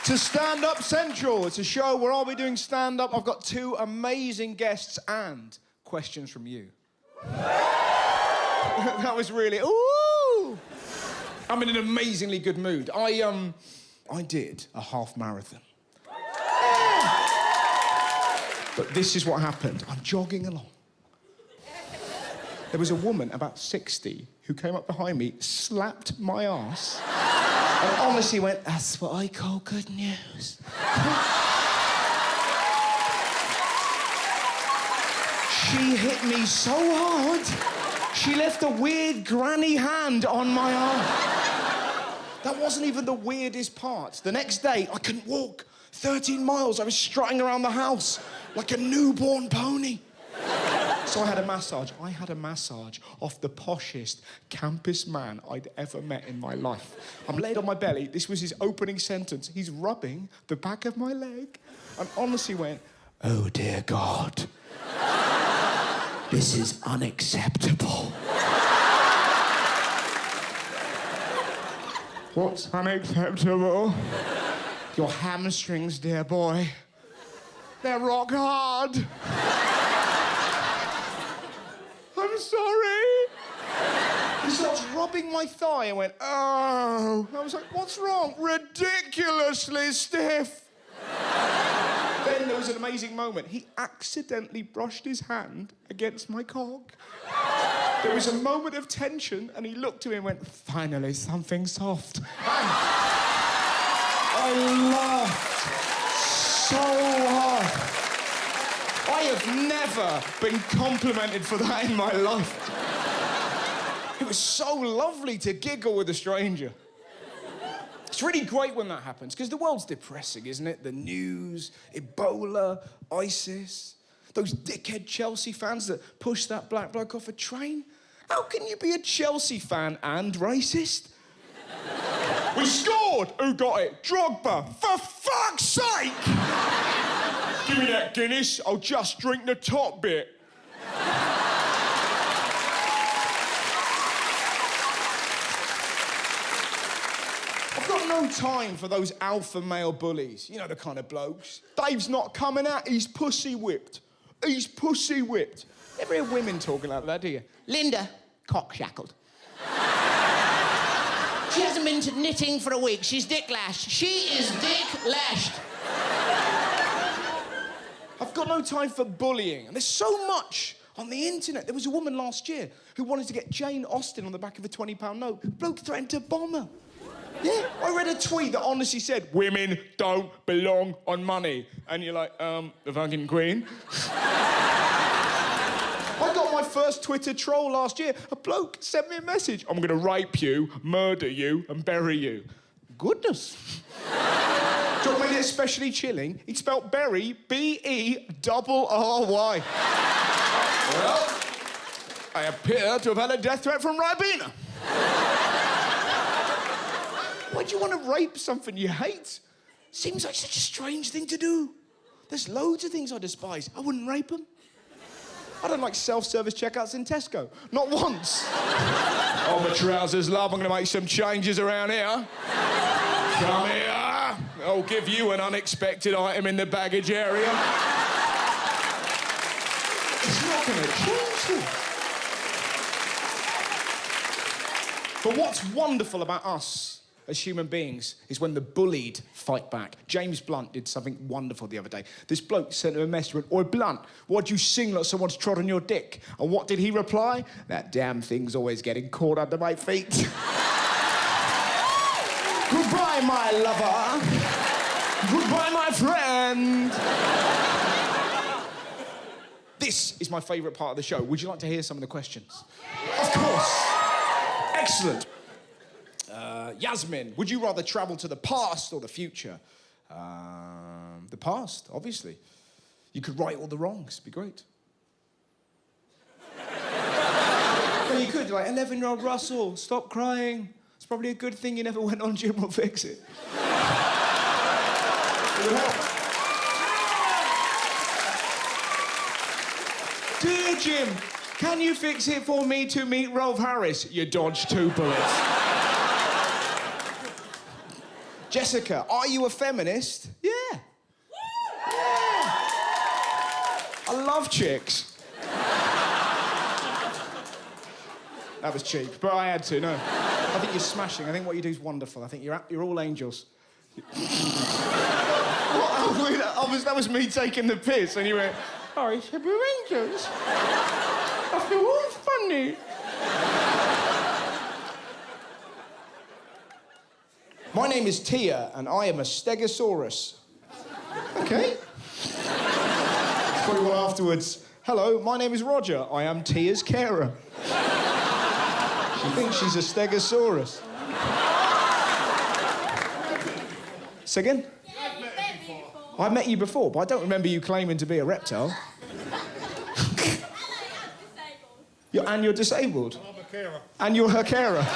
to Stand Up Central. It's a show where I'll be doing stand-up. I've got two amazing guests and questions from you. That was really... Ooh! I'm in an amazingly good mood. I did a half marathon. But this is what happened. I'm jogging along. There was a woman about 60 who came up behind me, slapped my ass, and honestly went, "That's what I call good news." She hit me so hard, she left a weird granny hand on my arm. That wasn't even the weirdest part. The next day, I couldn't walk. 13 miles, I was strutting around the house like a newborn pony. So I had a massage. I had a massage off the poshest campus man I'd ever met in my life. I'm laid on my belly. This was his opening sentence. He's rubbing the back of my leg and honestly went, "Oh, dear God. This is unacceptable." What's unacceptable? Your hamstrings, dear boy. They're rock hard. I'm sorry. He starts rubbing my thigh and went, "Oh." I was like, "What's wrong?" "Ridiculously stiff." Then there was an amazing moment. He accidentally brushed his hand against my cock. There was a moment of tension and he looked at me and went, "Finally, something soft." I laughed so hard. I have never been complimented for that in my life. It was so lovely to giggle with a stranger. It's really great when that happens, because the world's depressing, isn't it? The news, Ebola, ISIS, those dickhead Chelsea fans that push that black bloke off a train. How can you be a Chelsea fan and racist? We scored! Who got it? Drogba! For fuck's sake! Give me that Guinness, I'll just drink the top bit. I've got no time for those alpha male bullies. You know, the kind of blokes. Dave's not coming out, he's pussy whipped. He's pussy whipped. Never hear women talking like that, do you? Linda, cock shackled. She hasn't been to knitting for a week. She's dick lashed. She is dick lashed. I've got no time for bullying. And there's so much on the internet. There was a woman last year who wanted to get Jane Austen on the back of a £20 note. Bloke threatened to bomb her. Yeah, I read a tweet that honestly said, "Women don't belong on money." And you're like, the fucking Queen? I got my first Twitter troll last year. A bloke sent me a message. "I'm gonna rape you, murder you, and bury you." Goodness. Do you want me especially chilling? He spelt bury, B-E-R-R-Y. Well, I appear to have had a death threat from Ribena. Why do you want to rape something you hate? Seems like such a strange thing to do. There's loads of things I despise. I wouldn't rape them. I don't like self-service checkouts in Tesco. Not once. "Oh, my trousers, love, I'm going to make some changes around here. Come here. I'll give you an unexpected item in the baggage area." It's not going to change it. But what's wonderful about us as human beings is when the bullied fight back. James Blunt did something wonderful the other day. This bloke sent him a message, went, "Oi, Blunt, why'd you sing like someone's trod on your dick?" And what did he reply? "That damn thing's always getting caught under my feet." Goodbye, my lover. Goodbye, my friend. This is my favourite part of the show. Would you like to hear some of the questions? Of course. Excellent. Yasmin, would you rather travel to the past or the future? The past, obviously. You could right all the wrongs. It'd be great. Well, you could, like, 11-year-old Russell, stop crying. It's probably a good thing you never went on Gym Will Fix It. It would help. "Dear Jim, can you fix it for me to meet Rolf Harris?" You dodged 2 bullets. Jessica, are you a feminist? Yeah. I love chicks. That was cheap, but I had to, no. I think you're smashing. I think what you do is wonderful. I think you're all angels. That was me taking the piss, and you went, oh, he said we're angels. I feel all funny. My name is Tia, and I am a stegosaurus. Okay. Probably one afterwards. Hello, my name is Roger. I am Tia's carer. She thinks she's a stegosaurus. Say again? I met you before, but I don't remember you claiming to be a reptile. You're disabled? I'm a carer. And you're her carer?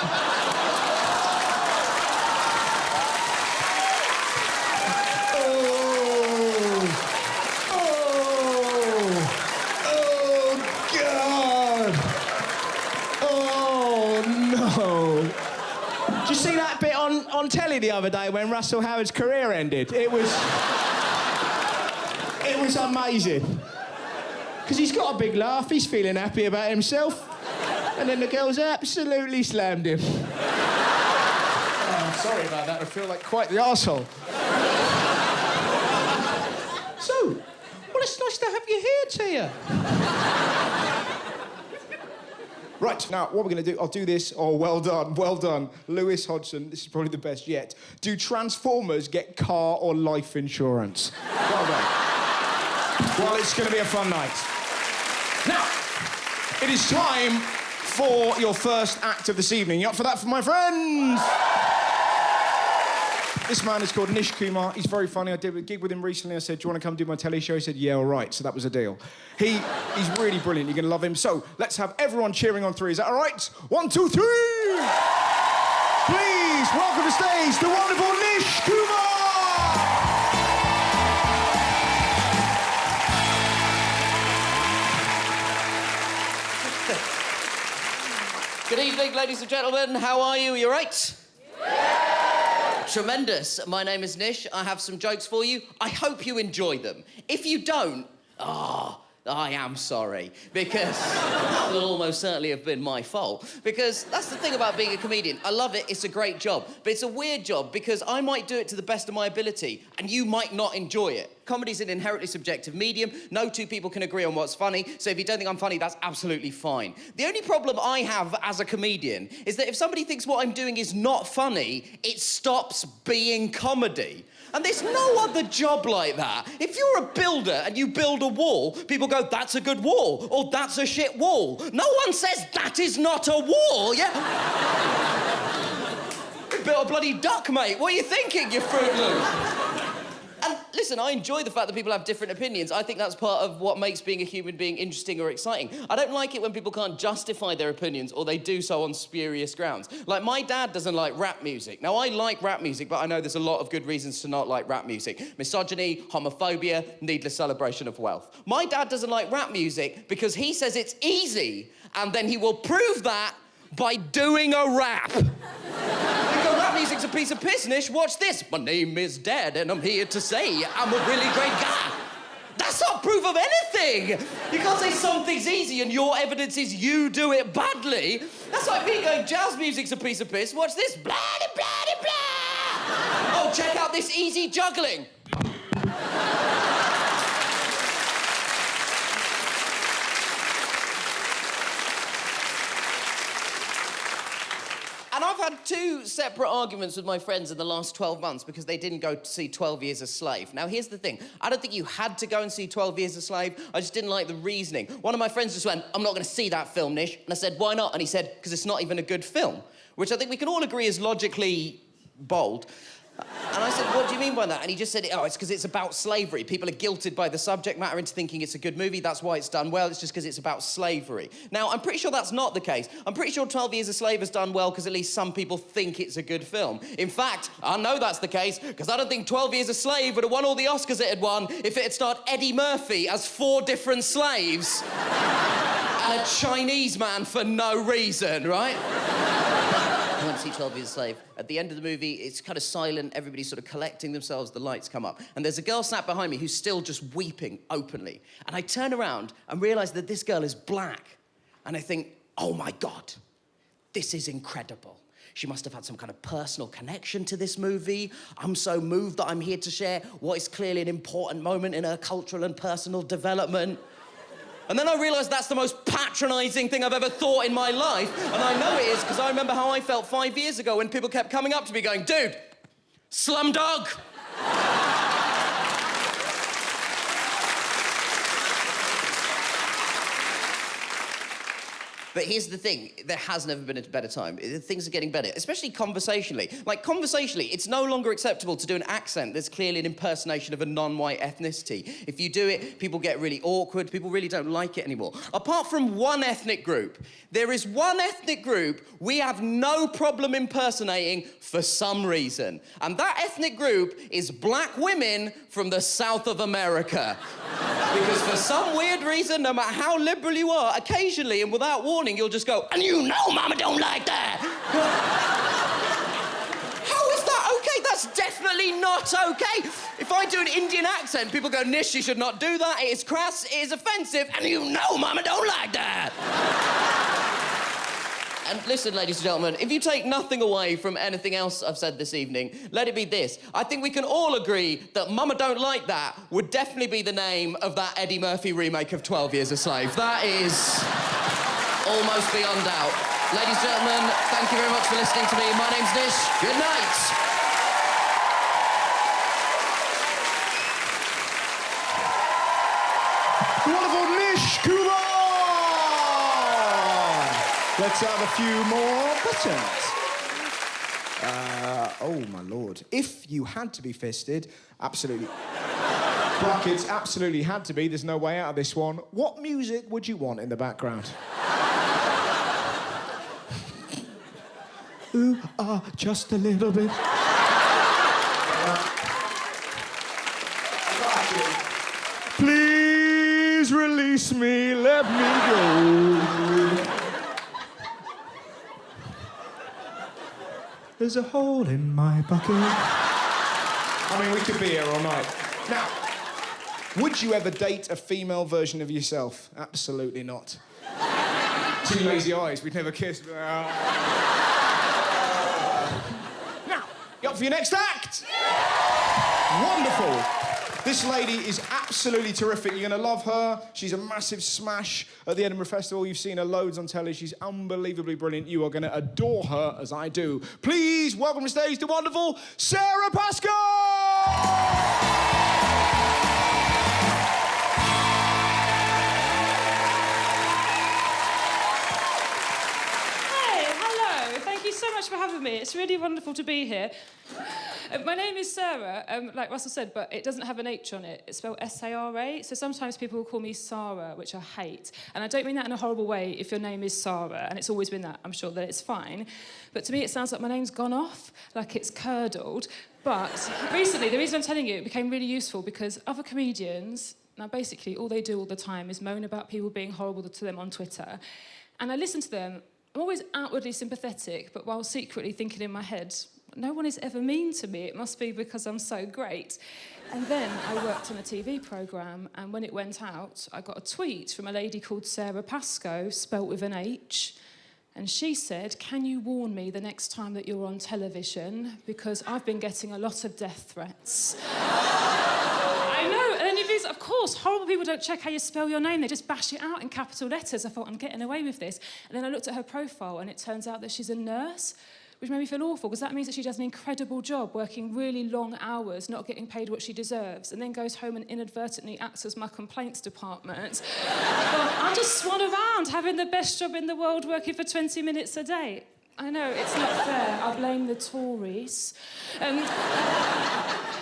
Did you see that bit on telly the other day when Russell Howard's career ended? It was amazing. Because he's got a big laugh, he's feeling happy about himself. And then the girls absolutely slammed him. Oh, I'm sorry about that, I feel like quite the arsehole. So, well, it's nice to have you here, Tia. Right, now, what we're going to do, I'll do this. Oh, well done. Lewis Hodgson, this is probably the best yet. Do Transformers get car or life insurance? Well done. Well, it's going to be a fun night. Now, it is time for your first act of this evening. You up for that, my friends? This man is called Nish Kumar. He's very funny. I did a gig with him recently. I said, do you want to come do my telly show? He said, yeah, all right. So that was a deal. He's really brilliant. You're going to love him. So let's have everyone cheering on three. Is that all right? 1, 2, 3. Please welcome to stage the wonderful Nish Kumar. Good evening, ladies and gentlemen. How are you? Are you all right? Yeah. Tremendous. My name is Nish. I have some jokes for you. I hope you enjoy them. If you don't, I am sorry, because that will almost certainly have been my fault. Because that's the thing about being a comedian. I love it, it's a great job, but it's a weird job because I might do it to the best of my ability and you might not enjoy it. Comedy's an inherently subjective medium. No two people can agree on what's funny, so if you don't think I'm funny, that's absolutely fine. The only problem I have as a comedian is that if somebody thinks what I'm doing is not funny, it stops being comedy. And there's no other job like that. If you're a builder and you build a wall, people go, that's a good wall, or that's a shit wall. No one says that is not a wall, yeah? You built a bloody duck, mate. What are you thinking, you Fruit Loops? And listen, I enjoy the fact that people have different opinions. I think that's part of what makes being a human being interesting or exciting. I don't like it when people can't justify their opinions or they do so on spurious grounds. Like, my dad doesn't like rap music. Now, I like rap music, but I know there's a lot of good reasons to not like rap music. Misogyny, homophobia, needless celebration of wealth. My dad doesn't like rap music because he says it's easy, and then he will prove that by doing a rap. Rap music's a piece of piss, Nish. Watch this. My name is Dad, and I'm here to say I'm a really great guy. That's not proof of anything. You can't say something's easy and your evidence is you do it badly. That's like me going, jazz music's a piece of piss. Watch this. Blah, blah, blah, blah. Oh, check out this easy juggling. And I've had two separate arguments with my friends in the last 12 months because they didn't go to see 12 Years a Slave. Now, here's the thing. I don't think you had to go and see 12 Years a Slave. I just didn't like the reasoning. One of my friends just went, I'm not going to see that film, Nish. And I said, why not? And he said, because it's not even a good film, which I think we can all agree is logically bold. And I said, what do you mean by that? And he just said, oh, it's because it's about slavery. People are guilted by the subject matter into thinking it's a good movie. That's why it's done well. It's just because it's about slavery. Now, I'm pretty sure that's not the case. I'm pretty sure 12 Years a Slave has done well because at least some people think it's a good film. In fact, I know that's the case because I don't think 12 Years a Slave would have won all the Oscars it had won if it had starred Eddie Murphy as 4 different slaves and a Chinese man for no reason, right? I went to see 12 Years a Slave, at the end of the movie, it's kind of silent, everybody's sort of collecting themselves, the lights come up, and there's a girl sat behind me who's still just weeping openly. And I turn around and realise that this girl is black. And I think, oh my God, this is incredible. She must have had some kind of personal connection to this movie. I'm so moved that I'm here to share what is clearly an important moment in her cultural and personal development. And then I realised that's the most patronising thing I've ever thought in my life. And I know it is because I remember how I felt 5 years ago when people kept coming up to me going, dude, Slumdog. But here's the thing, there has never been a better time. Things are getting better, especially conversationally. Like, conversationally, it's no longer acceptable to do an accent that's clearly an impersonation of a non-white ethnicity. If you do it, people get really awkward, people really don't like it anymore. Apart from one ethnic group, there is one ethnic group we have no problem impersonating for some reason. And that ethnic group is black women from the south of America. Because for some weird reason, no matter how liberal you are, occasionally and without warning, you'll just go, and you know Mama don't like that. How is that okay? That's definitely not okay. If I do an Indian accent, people go, Nish, you should not do that. It is crass, it is offensive, and you know Mama don't like that. And listen, ladies and gentlemen, if you take nothing away from anything else I've said this evening, let it be this. I think we can all agree that Mama Don't Like That would definitely be the name of that Eddie Murphy remake of 12 Years a Slave. That is almost beyond doubt. Ladies and gentlemen, thank you very much for listening to me. My name's Nish. Good night. The wonderful Nish Kumar! Let's have a few more questions. Oh, my Lord. If you had to be fisted, absolutely. Brackets, absolutely had to be. There's no way out of this one. What music would you want in the background? Ooh, just a little bit. Please release me, let me go. There's a hole in my bucket. I mean, we could be here all night. Now, would you ever date a female version of yourself? Absolutely not. Two lazy eyes, we'd never kiss. Now, you up for your next act? Wonderful. This lady is absolutely terrific. You're going to love her. She's a massive smash at the Edinburgh Festival. You've seen her loads on telly. She's unbelievably brilliant. You are going to adore her, as I do. Please welcome to stage the wonderful Sarah Pascoe! So much for having me. It's really wonderful to be here. My name is Sarah, like Russell said, but it doesn't have an H on it. It's spelled S-A-R-A, so sometimes people will call me Sarah, which I hate. And I don't mean that in a horrible way if your name is Sarah, and it's always been that. I'm sure that it's fine. But to me, it sounds like my name's gone off, like it's curdled. But recently, the reason I'm telling you, it became really useful because other comedians, now basically all they do all the time is moan about people being horrible to them on Twitter. And I listen to them. I'm always outwardly sympathetic, but while secretly thinking in my head, no one is ever mean to me. It must be because I'm so great. And then I worked on a TV programme, and when it went out, I got a tweet from a lady called Sarah Pascoe, spelt with an H, and she said, can you warn me the next time that you're on television? Because I've been getting a lot of death threats. I know, and then if it's, of course, horrible people don't check how you spell your name. They just bash it out in capital letters. I thought, I'm getting away with this. And then I looked at her profile, and it turns out that she's a nurse, which made me feel awful, because that means that she does an incredible job working really long hours, not getting paid what she deserves, and then goes home and inadvertently acts as my complaints department. But I just swan around having the best job in the world working for 20 minutes a day. I know, it's not fair. I blame the Tories.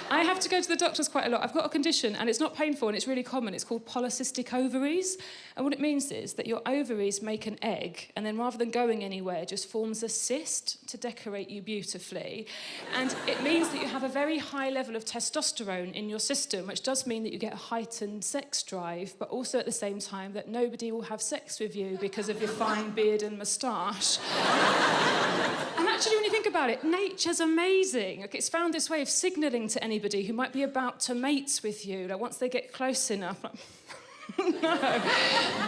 I have to go to the doctors quite a lot. I've got a condition, and it's not painful, and it's really common. It's called polycystic ovaries. And what it means is that your ovaries make an egg, and then rather than going anywhere, just forms a cyst to decorate you beautifully. And it means that you have a very high level of testosterone in your system, which does mean that you get a heightened sex drive, but also at the same time that nobody will have sex with you because of your fine beard and moustache. And actually, when you think about it, nature's amazing. Like, it's found this way of signalling to anybody who might be about to mate with you. Like, once they get close enough, like, no,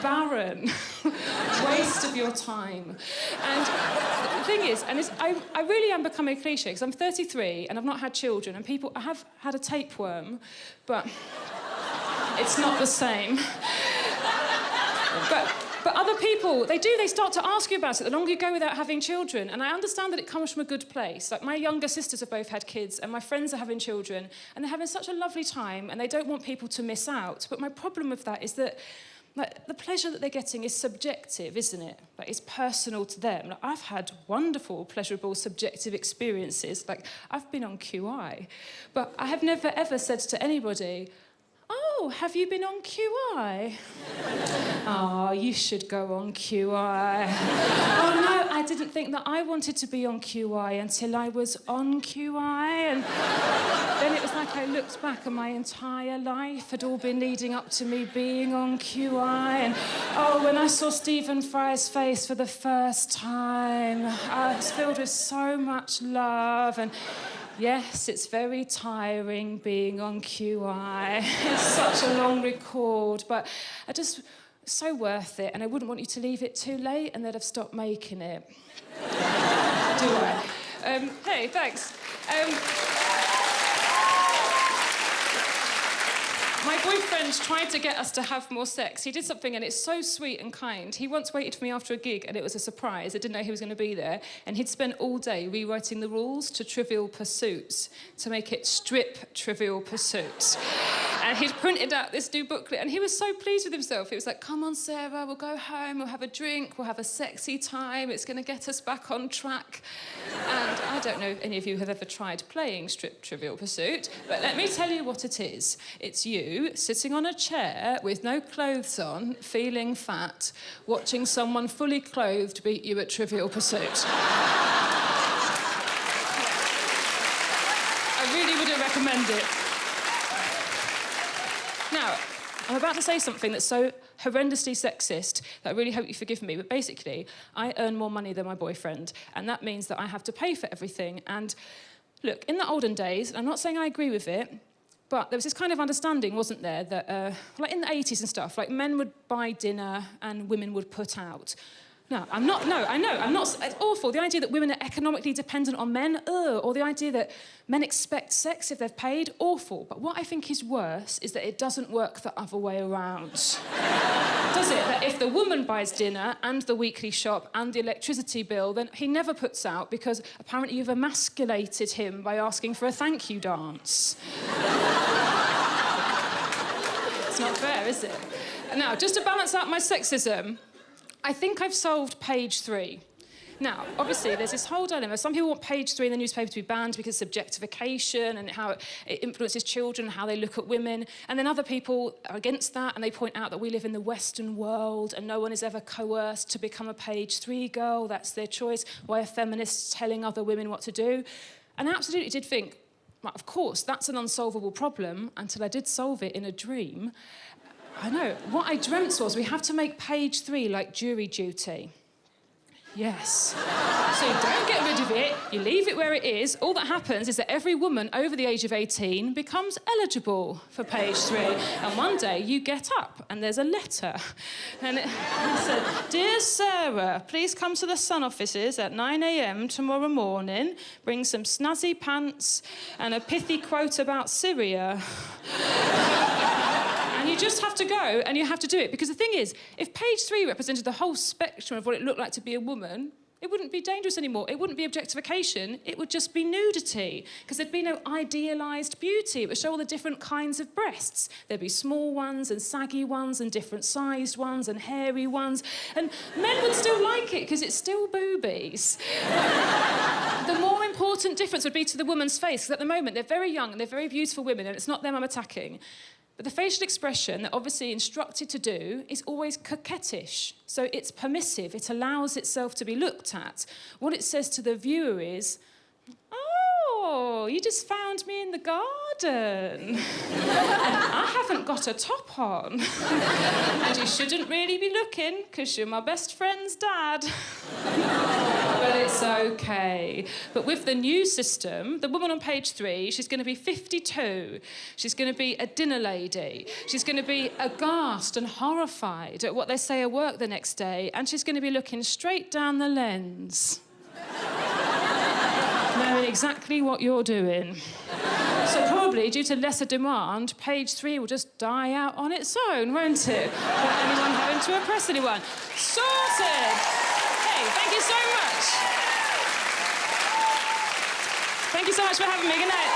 barren, waste of your time. And the thing is, I really am becoming a cliche, because I'm 33 and I've not had children, and I have had a tapeworm, but it's not the same. But other people, they start to ask you about it the longer you go without having children. And I understand that it comes from a good place. Like, my younger sisters have both had kids, and my friends are having children, and they're having such a lovely time, and they don't want people to miss out. But my problem with that is that, like, the pleasure that they're getting is subjective, isn't it? Like, it's personal to them. Like, I've had wonderful, pleasurable, subjective experiences. Like, I've been on QI. But I have never, ever said to anybody, "Oh, have you been on QI?" "Oh, you should go on QI." "Oh, no, I didn't think that I wanted to be on QI until I was on QI." And then it was like I looked back and my entire life had all been leading up to me being on QI. And, oh, when I saw Stephen Fry's face for the first time, I was filled with so much love. And yes, it's very tiring being on QI. It's such a long record, but it's so worth it, and I wouldn't want you to leave it too late and they'd have stopped making it. Do I? Hey, thanks. My boyfriend tried to get us to have more sex. He did something, and it's so sweet and kind. He once waited for me after a gig, and it was a surprise. I didn't know he was going to be there. And he'd spent all day rewriting the rules to Trivial Pursuits to make it strip Trivial Pursuits. And he'd printed out this new booklet, and he was so pleased with himself. He was like, "Come on, Sarah, we'll go home, we'll have a drink, we'll have a sexy time, it's going to get us back on track." And I don't know if any of you have ever tried playing strip Trivial Pursuit, but let me tell you what it is. It's you sitting on a chair with no clothes on, feeling fat, watching someone fully clothed beat you at Trivial Pursuit. I really wouldn't recommend it. Now, I'm about to say something that's so horrendously sexist that I really hope you forgive me, but basically, I earn more money than my boyfriend, and that means that I have to pay for everything. And look, in the olden days, and I'm not saying I agree with it, but there was this kind of understanding, wasn't there, that, like in the 80s and stuff, like men would buy dinner and women would put out. No, I know, it's awful. The idea that women are economically dependent on men, or the idea that men expect sex if they've paid, awful. But what I think is worse is that it doesn't work the other way around. Does it? That if the woman buys dinner and the weekly shop and the electricity bill, then he never puts out because apparently you've emasculated him by asking for a thank you dance. It's not fair, is it? Now, just to balance out my sexism, I think I've solved page 3. Now, obviously, there's this whole dilemma. Some people want page 3 in the newspaper to be banned because of subjectification and how it influences children, how they look at women. And then other people are against that, and they point out that we live in the Western world and no one is ever coerced to become a page 3 girl. That's their choice. Why are feminists telling other women what to do? And I absolutely did think, well, of course, that's an unsolvable problem until I did solve it in a dream. I know. What I dreamt was we have to make page 3 like jury duty. Yes. So you don't get rid of it, you leave it where it is. All that happens is that every woman over the age of 18 becomes eligible for page 3. And one day you get up and there's a letter. And it said, "Dear Sarah, please come to the Sun offices at 9 a.m. tomorrow morning. Bring some snazzy pants and a pithy quote about Syria." And you just have to go and you have to do it. Because the thing is, if page 3 represented the whole spectrum of what it looked like to be a woman, it wouldn't be dangerous anymore. It wouldn't be objectification. It would just be nudity. Because there'd be no idealised beauty. It would show all the different kinds of breasts. There'd be small ones and saggy ones and different sized ones and hairy ones. And men would still like it because it's still boobies. The more important difference would be to the woman's face. Because at the moment, they're very young and they're very beautiful women, and it's not them I'm attacking. But the facial expression they're obviously instructed to do is always coquettish. So it's permissive, it allows itself to be looked at. What it says to the viewer is, "Oh, you just found me in the garden? garden. And I haven't got a top on. And you shouldn't really be looking, because you're my best friend's dad. But it's okay. But with the new system, the woman on page 3, she's going to be 52. She's going to be a dinner lady. She's going to be aghast and horrified at what they say at work the next day, and she's going to be looking straight down the lens, knowing exactly what you're doing. So probably, due to lesser demand, page 3 will just die out on its own, won't it? Without anyone having to impress anyone. Sorted! Hey, thank you so much. Thank you so much for having me. Good night.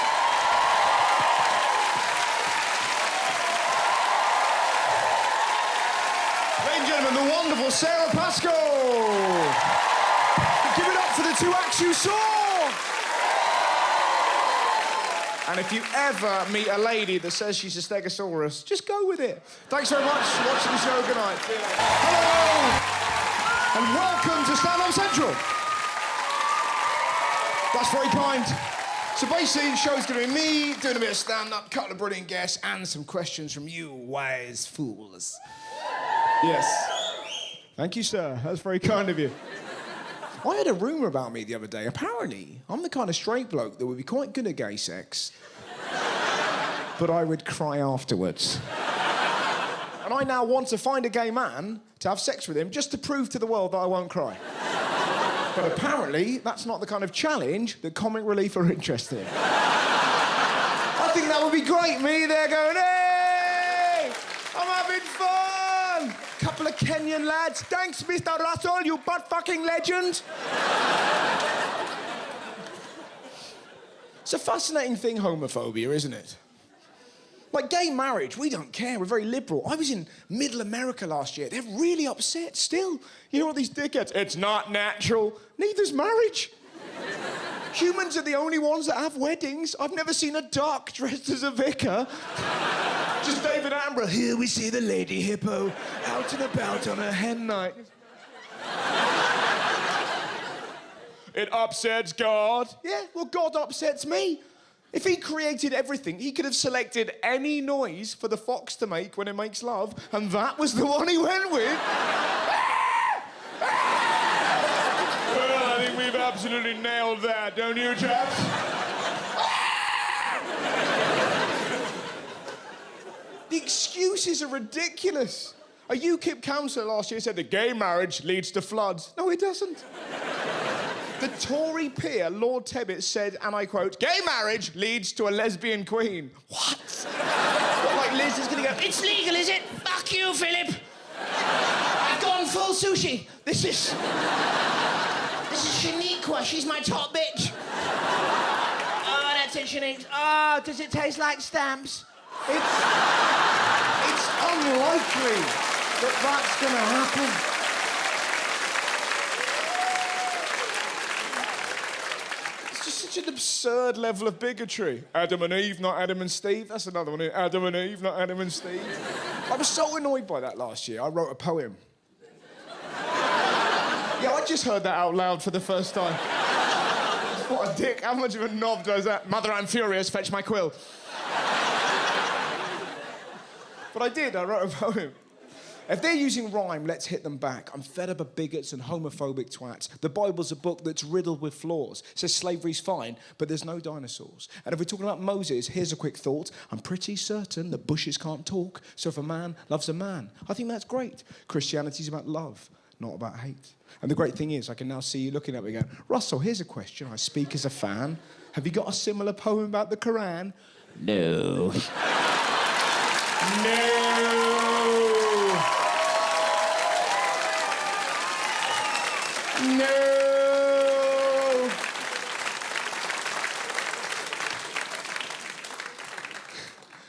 Ladies and gentlemen, the wonderful Sarah Pascoe. Give it up for the 2 acts you saw. And if you ever meet a lady that says she's a stegosaurus, just go with it. Thanks very much for watching the show. Good night. Hello! And welcome to Stand Up Central. That's very kind. So basically, the show's going to be me doing a bit of stand-up, a couple of brilliant guests, and some questions from you wise fools. Yes. Thank you, sir. That's very kind of you. I had a rumour about me the other day. Apparently, I'm the kind of straight bloke that would be quite good at gay sex, but I would cry afterwards. And I now want to find a gay man to have sex with him just to prove to the world that I won't cry. But apparently, that's not the kind of challenge that Comic Relief are interested in. I think that would be great. Me there going, hey, I'm having fun. Couple of Kenyan lads. Thanks, Mr. Russell, you butt-fucking legend. It's a fascinating thing, homophobia, isn't it? Like gay marriage, we don't care, we're very liberal. I was in Middle America last year, they're really upset still. You know all these dickheads, it's not natural. Neither's marriage. Humans are the only ones that have weddings. I've never seen a duck dressed as a vicar. Just David Attenborough, here we see the lady hippo, out and about on her hen night. It upsets God. Yeah, well, God upsets me. If he created everything, he could have selected any noise for the fox to make when it makes love, and that was the one he went with. Well, I think we've absolutely nailed that, don't you, chaps? The excuses are ridiculous. A UKIP councillor last year said that gay marriage leads to floods. No, it doesn't. The Tory peer, Lord Tebbit, said, and I quote, gay marriage leads to a lesbian queen. What? What, like Liz is gonna go, it's legal, is it? Fuck you, Philip. I've gone full sushi. This is Shaniqua, she's my top bitch. Oh, that's it, Shaniqua. Oh, does it taste like stamps? It's unlikely that that's gonna happen. Such an absurd level of bigotry. Adam and Eve, not Adam and Steve. That's another one. Adam and Eve, not Adam and Steve. I was so annoyed by that last year. I wrote a poem. Yeah, I just heard that out loud for the first time. What a dick. How much of a knob does that? Mother, I'm furious. Fetch my quill. But I did. I wrote a poem. If they're using rhyme, let's hit them back. I'm fed up of bigots and homophobic twats. The Bible's a book that's riddled with flaws. It says slavery's fine, but there's no dinosaurs. And if we're talking about Moses, here's a quick thought. I'm pretty certain that bushes can't talk, so if a man loves a man, I think that's great. Christianity's about love, not about hate. And the great thing is, I can now see you looking at me going, Russell, here's a question. I speak as a fan. Have you got a similar poem about the Quran? No. No. No!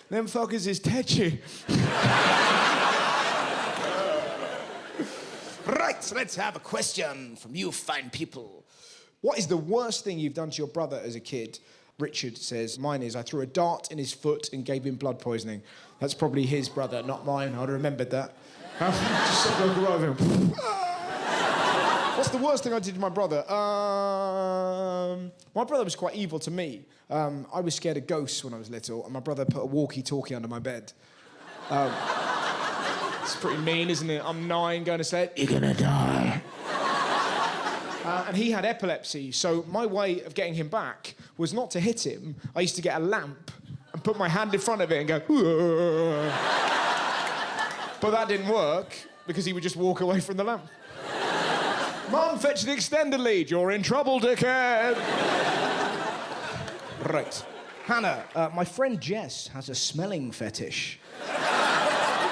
Them fuckers is tetchy. Right, so let's have a question from you fine people. What is the worst thing you've done to your brother as a kid? Richard says, mine is I threw a dart in his foot and gave him blood poisoning. That's probably his brother, not mine. I'd have remembered that. Just look over him. What's the worst thing I did to my brother? My brother was quite evil to me. I was scared of ghosts when I was little, and my brother put a walkie-talkie under my bed. It's pretty mean, isn't it? I'm 9, going to sleep. You're gonna die. And he had epilepsy, so my way of getting him back was not to hit him. I used to get a lamp and put my hand in front of it and go, "Whoa." But that didn't work because he would just walk away from the lamp. Mum, fetch the extended lead. You're in trouble, dickhead. Right. Hannah, my friend Jess has a smelling fetish.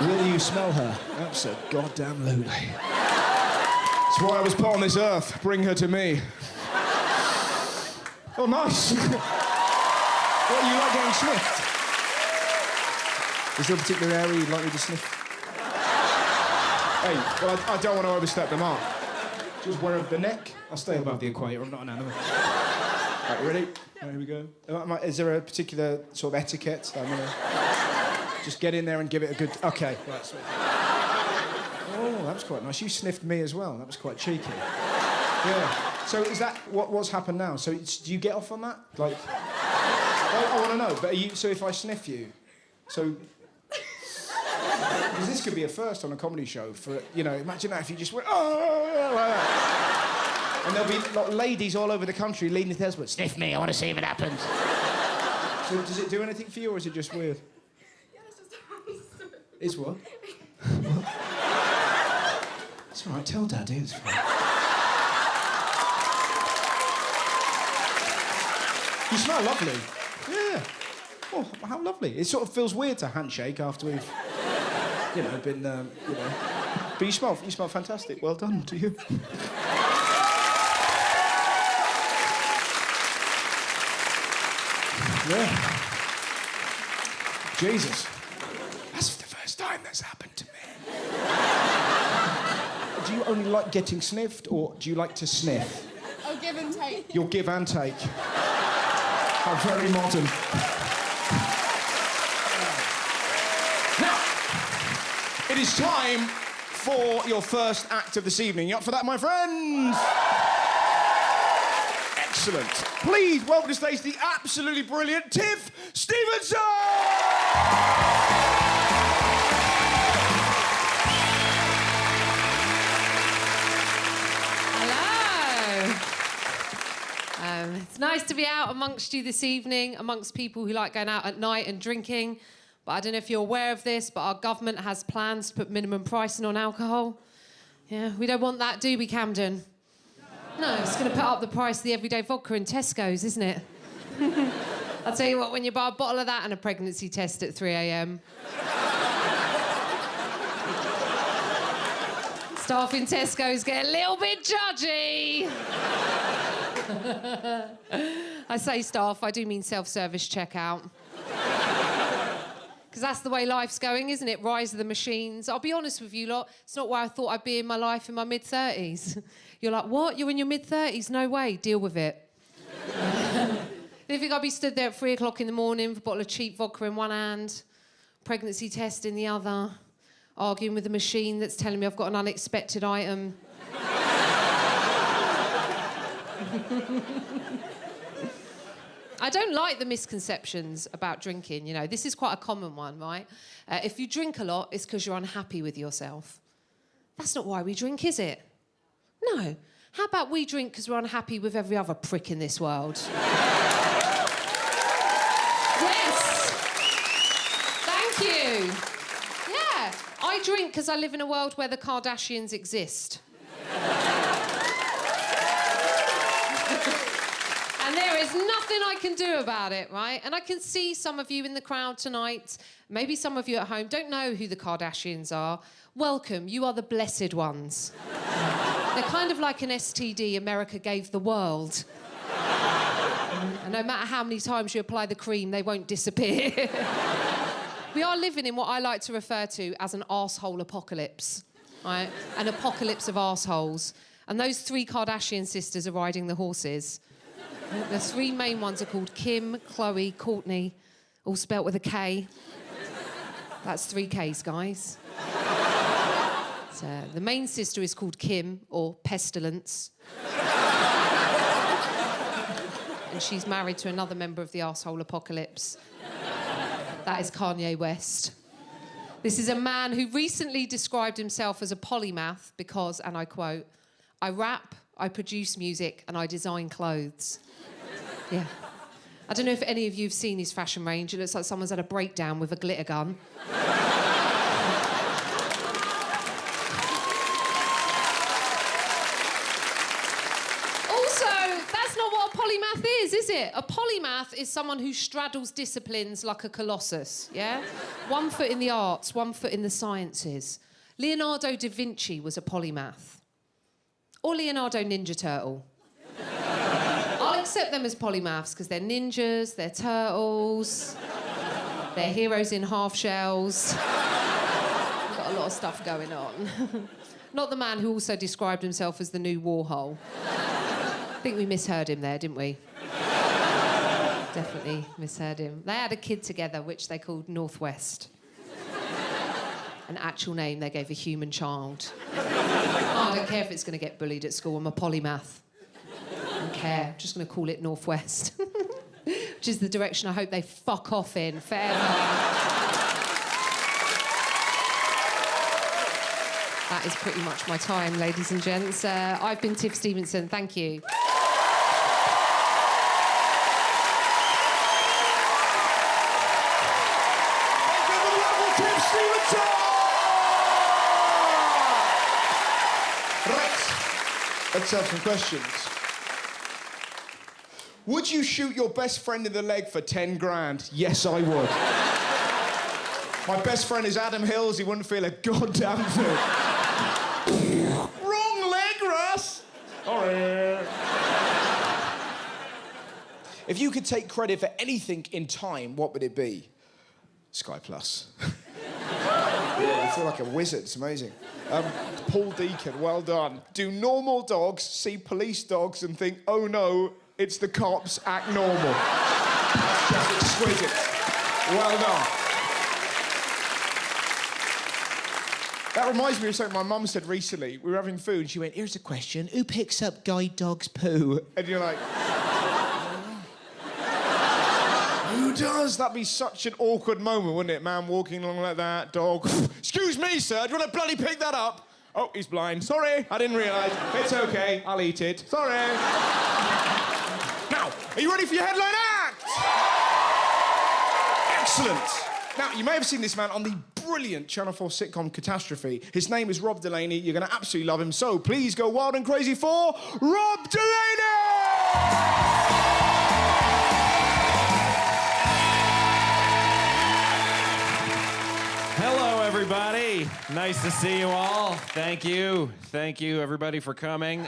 Will you smell her? Abso-goddamn-lutely. That's why I was put on this earth. Bring her to me. Oh, nice. What, you like getting sniffed? Is there a particular area you'd like me to sniff? Hey, well, I don't want to overstep the mark. Just where of the neck? I'll stay above the equator, I'm not an animal. Right, ready? Here we go. Is there a particular sort of etiquette that I'm gonna... Just get in there and give it a good... OK, right, sweet. Oh, that was quite nice. You sniffed me as well. That was quite cheeky. Yeah. So is that... What's happened now? So do you get off on that? Like... I want to know, but so if I sniff you... So... Because this could be a first on a comedy show for, you know, imagine that if you just went, oh, like that. And there'll be ladies all over the country leading to theirs, but sniff me, I want to see if it happens. So does it do anything for you, or is it just weird? Yeah, it's just nice. It's what? It's all right, tell Daddy, it's fine. You smell lovely. Yeah. Oh, how lovely. It sort of feels weird to handshake after we've... You know, been, you know... But you smell fantastic. Well done to you. Yeah. Jesus. That's the first time that's happened to me. Do you only like getting sniffed, or do you like to sniff? Oh, give and take. You'll give and take. How very modern. It is time for your first act of this evening. You up for that, my friends? Excellent. Please welcome to stage the absolutely brilliant Tiff Stevenson! Hello. It's nice to be out amongst you this evening, amongst people who like going out at night and drinking. But I don't know if you're aware of this, but our government has plans to put minimum pricing on alcohol. Yeah, we don't want that, do we, Camden? No, it's going to put up the price of the everyday vodka in Tesco's, isn't it? I'll tell you what, when you buy a bottle of that and a pregnancy test at 3 a.m. Staff in Tesco's get a little bit judgy. I say staff, I do mean self-service checkout. Because that's the way life's going, isn't it? Rise of the machines. I'll be honest with you lot, it's not where I thought I'd be in my life in my mid-30s. You're like, what? You're in your mid-30s? No way. Deal with it. You think I'd be stood there at 3 o'clock in the morning with a bottle of cheap vodka in one hand, pregnancy test in the other, arguing with the machine that's telling me I've got an unexpected item. I don't like the misconceptions about drinking, you know. This is quite a common one, right? If you drink a lot, it's because you're unhappy with yourself. That's not why we drink, is it? No. How about we drink because we're unhappy with every other prick in this world? Yes! Thank you. Yeah. I drink because I live in a world where the Kardashians exist. And there is nothing I can do about it, right? And I can see some of you in the crowd tonight, maybe some of you at home, don't know who the Kardashians are. Welcome, you are the blessed ones. They're kind of like an STD America gave the world. And no matter how many times you apply the cream, they won't disappear. We are living in what I like to refer to as an arsehole apocalypse, right? An apocalypse of arseholes. And those 3 Kardashian sisters are riding the horses. The 3 main ones are called Kim, Chloe, Courtney, all spelt with a K. That's 3 Ks, guys. So, the main sister is called Kim, or Pestilence. and she's married to another member of the arsehole apocalypse. That is Kanye West. This is a man who recently described himself as a polymath because, and I quote, "I rap, I produce music, and I design clothes." Yeah. I don't know if any of you have seen his fashion range. It looks like someone's had a breakdown with a glitter gun. That's not what a polymath is it? A polymath is someone who straddles disciplines like a colossus, yeah? 1 foot in the arts, 1 foot in the sciences. Leonardo da Vinci was a polymath. Or Leonardo Ninja Turtle. I'll accept them as polymaths because they're ninjas, they're turtles, they're heroes in half shells. Got a lot of stuff going on. Not the man who also described himself as the new Warhol. I think we misheard him there, didn't we? Definitely misheard him. They had a kid together, which they called Northwest. An actual name they gave a human child. Oh, I don't care if it's going to get bullied at school. I'm a polymath. I don't care. I'm just going to call it Northwest. Which is the direction I hope they fuck off in forever. That is pretty much my time, ladies and gents. I've been Tiff Stevenson. Thank you. Let's have some questions. Would you shoot your best friend in the leg for 10 grand? Yes, I would. My best friend is Adam Hills. He wouldn't feel a goddamn thing. Wrong leg, Russ! Sorry. If you could take credit for anything in time, what would it be? Sky Plus. Yeah, you feel like a wizard. It's amazing. Paul Deacon, well done. Do normal dogs see police dogs and think, oh no, it's the cops, act normal? That's just exquisite. Well done. That reminds me of something my mum said recently. We were having food and she went, here's a question, who picks up guide dogs' poo? And you're like... Who does? That'd be such an awkward moment, wouldn't it? Man walking along like that, dog. Excuse me, sir, do you want to bloody pick that up? Oh, he's blind. Sorry, I didn't realise. It's okay, I'll eat it. Sorry. Now, are you ready for your headline act? Excellent. Now, you may have seen this man on the brilliant Channel 4 sitcom Catastrophe. His name is Rob Delaney. You're going to absolutely love him. So please go wild and crazy for Rob Delaney! Hello, everybody. Nice to see you all. Thank you. Thank you, everybody, for coming.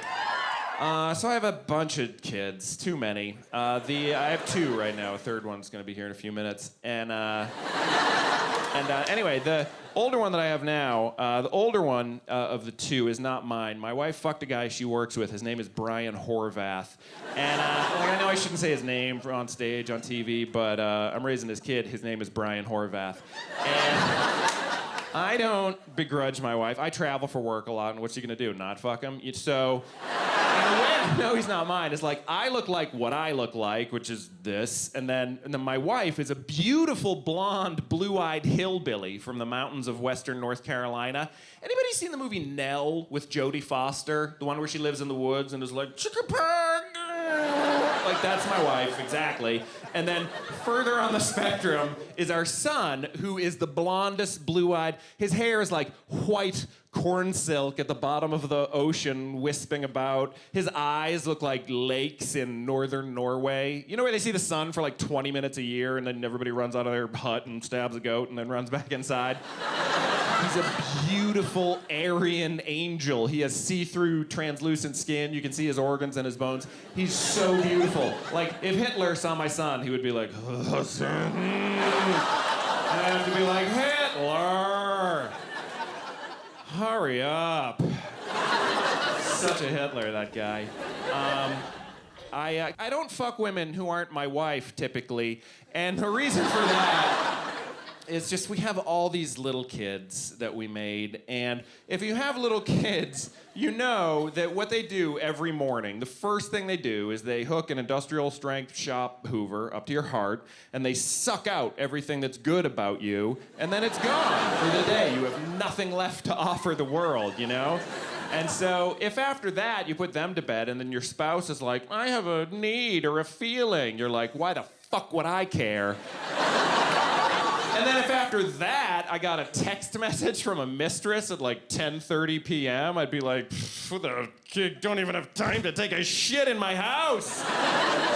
So I have a bunch of kids, too many. I have 2 right now. A third one's going to be here in a few minutes. And anyway, the older one that I have now, the older one of the 2 is not mine. My wife fucked a guy she works with. His name is Brian Horvath. And I know I shouldn't say his name on stage, on TV, but I'm raising this kid. His name is Brian Horvath. And I don't begrudge my wife. I travel for work a lot, and what's she gonna do? Not fuck him? So, in a way, I know he's not mine. It's like, I look like what I look like, which is this, and then my wife is a beautiful, blonde, blue-eyed hillbilly from the mountains of western North Carolina. Anybody seen the movie Nell with Jodie Foster? The one where she lives in the woods and is like, chicka-pang! Like, that's my wife, exactly. And then further on the spectrum is our son, who is the blondest, blue-eyed. His hair is like white corn silk at the bottom of the ocean, wisping about. His eyes look like lakes in northern Norway. You know where they see the sun for like 20 minutes a year, and then everybody runs out of their hut and stabs a goat and then runs back inside? He's a beautiful Aryan angel. He has see-through, translucent skin. You can see his organs and his bones. He's so beautiful. Like, if Hitler saw my son, he would be like, and I have to be like, Hitler! Hurry up. Such a Hitler, that guy. I don't fuck women who aren't my wife, typically. And the reason for that is just we have all these little kids that we made. And if you have little kids, you know that what they do every morning, the first thing they do is they hook an industrial strength shop Hoover up to your heart, and they suck out everything that's good about you, and then it's gone for the day. You have nothing left to offer the world, you know? And so if after that you put them to bed and then your spouse is like, I have a need or a feeling, you're like, why the fuck would I care? And then if after that I got a text message from a mistress at like 10:30 p.m., I'd be like, who the kid don't even have time to take a shit in my house?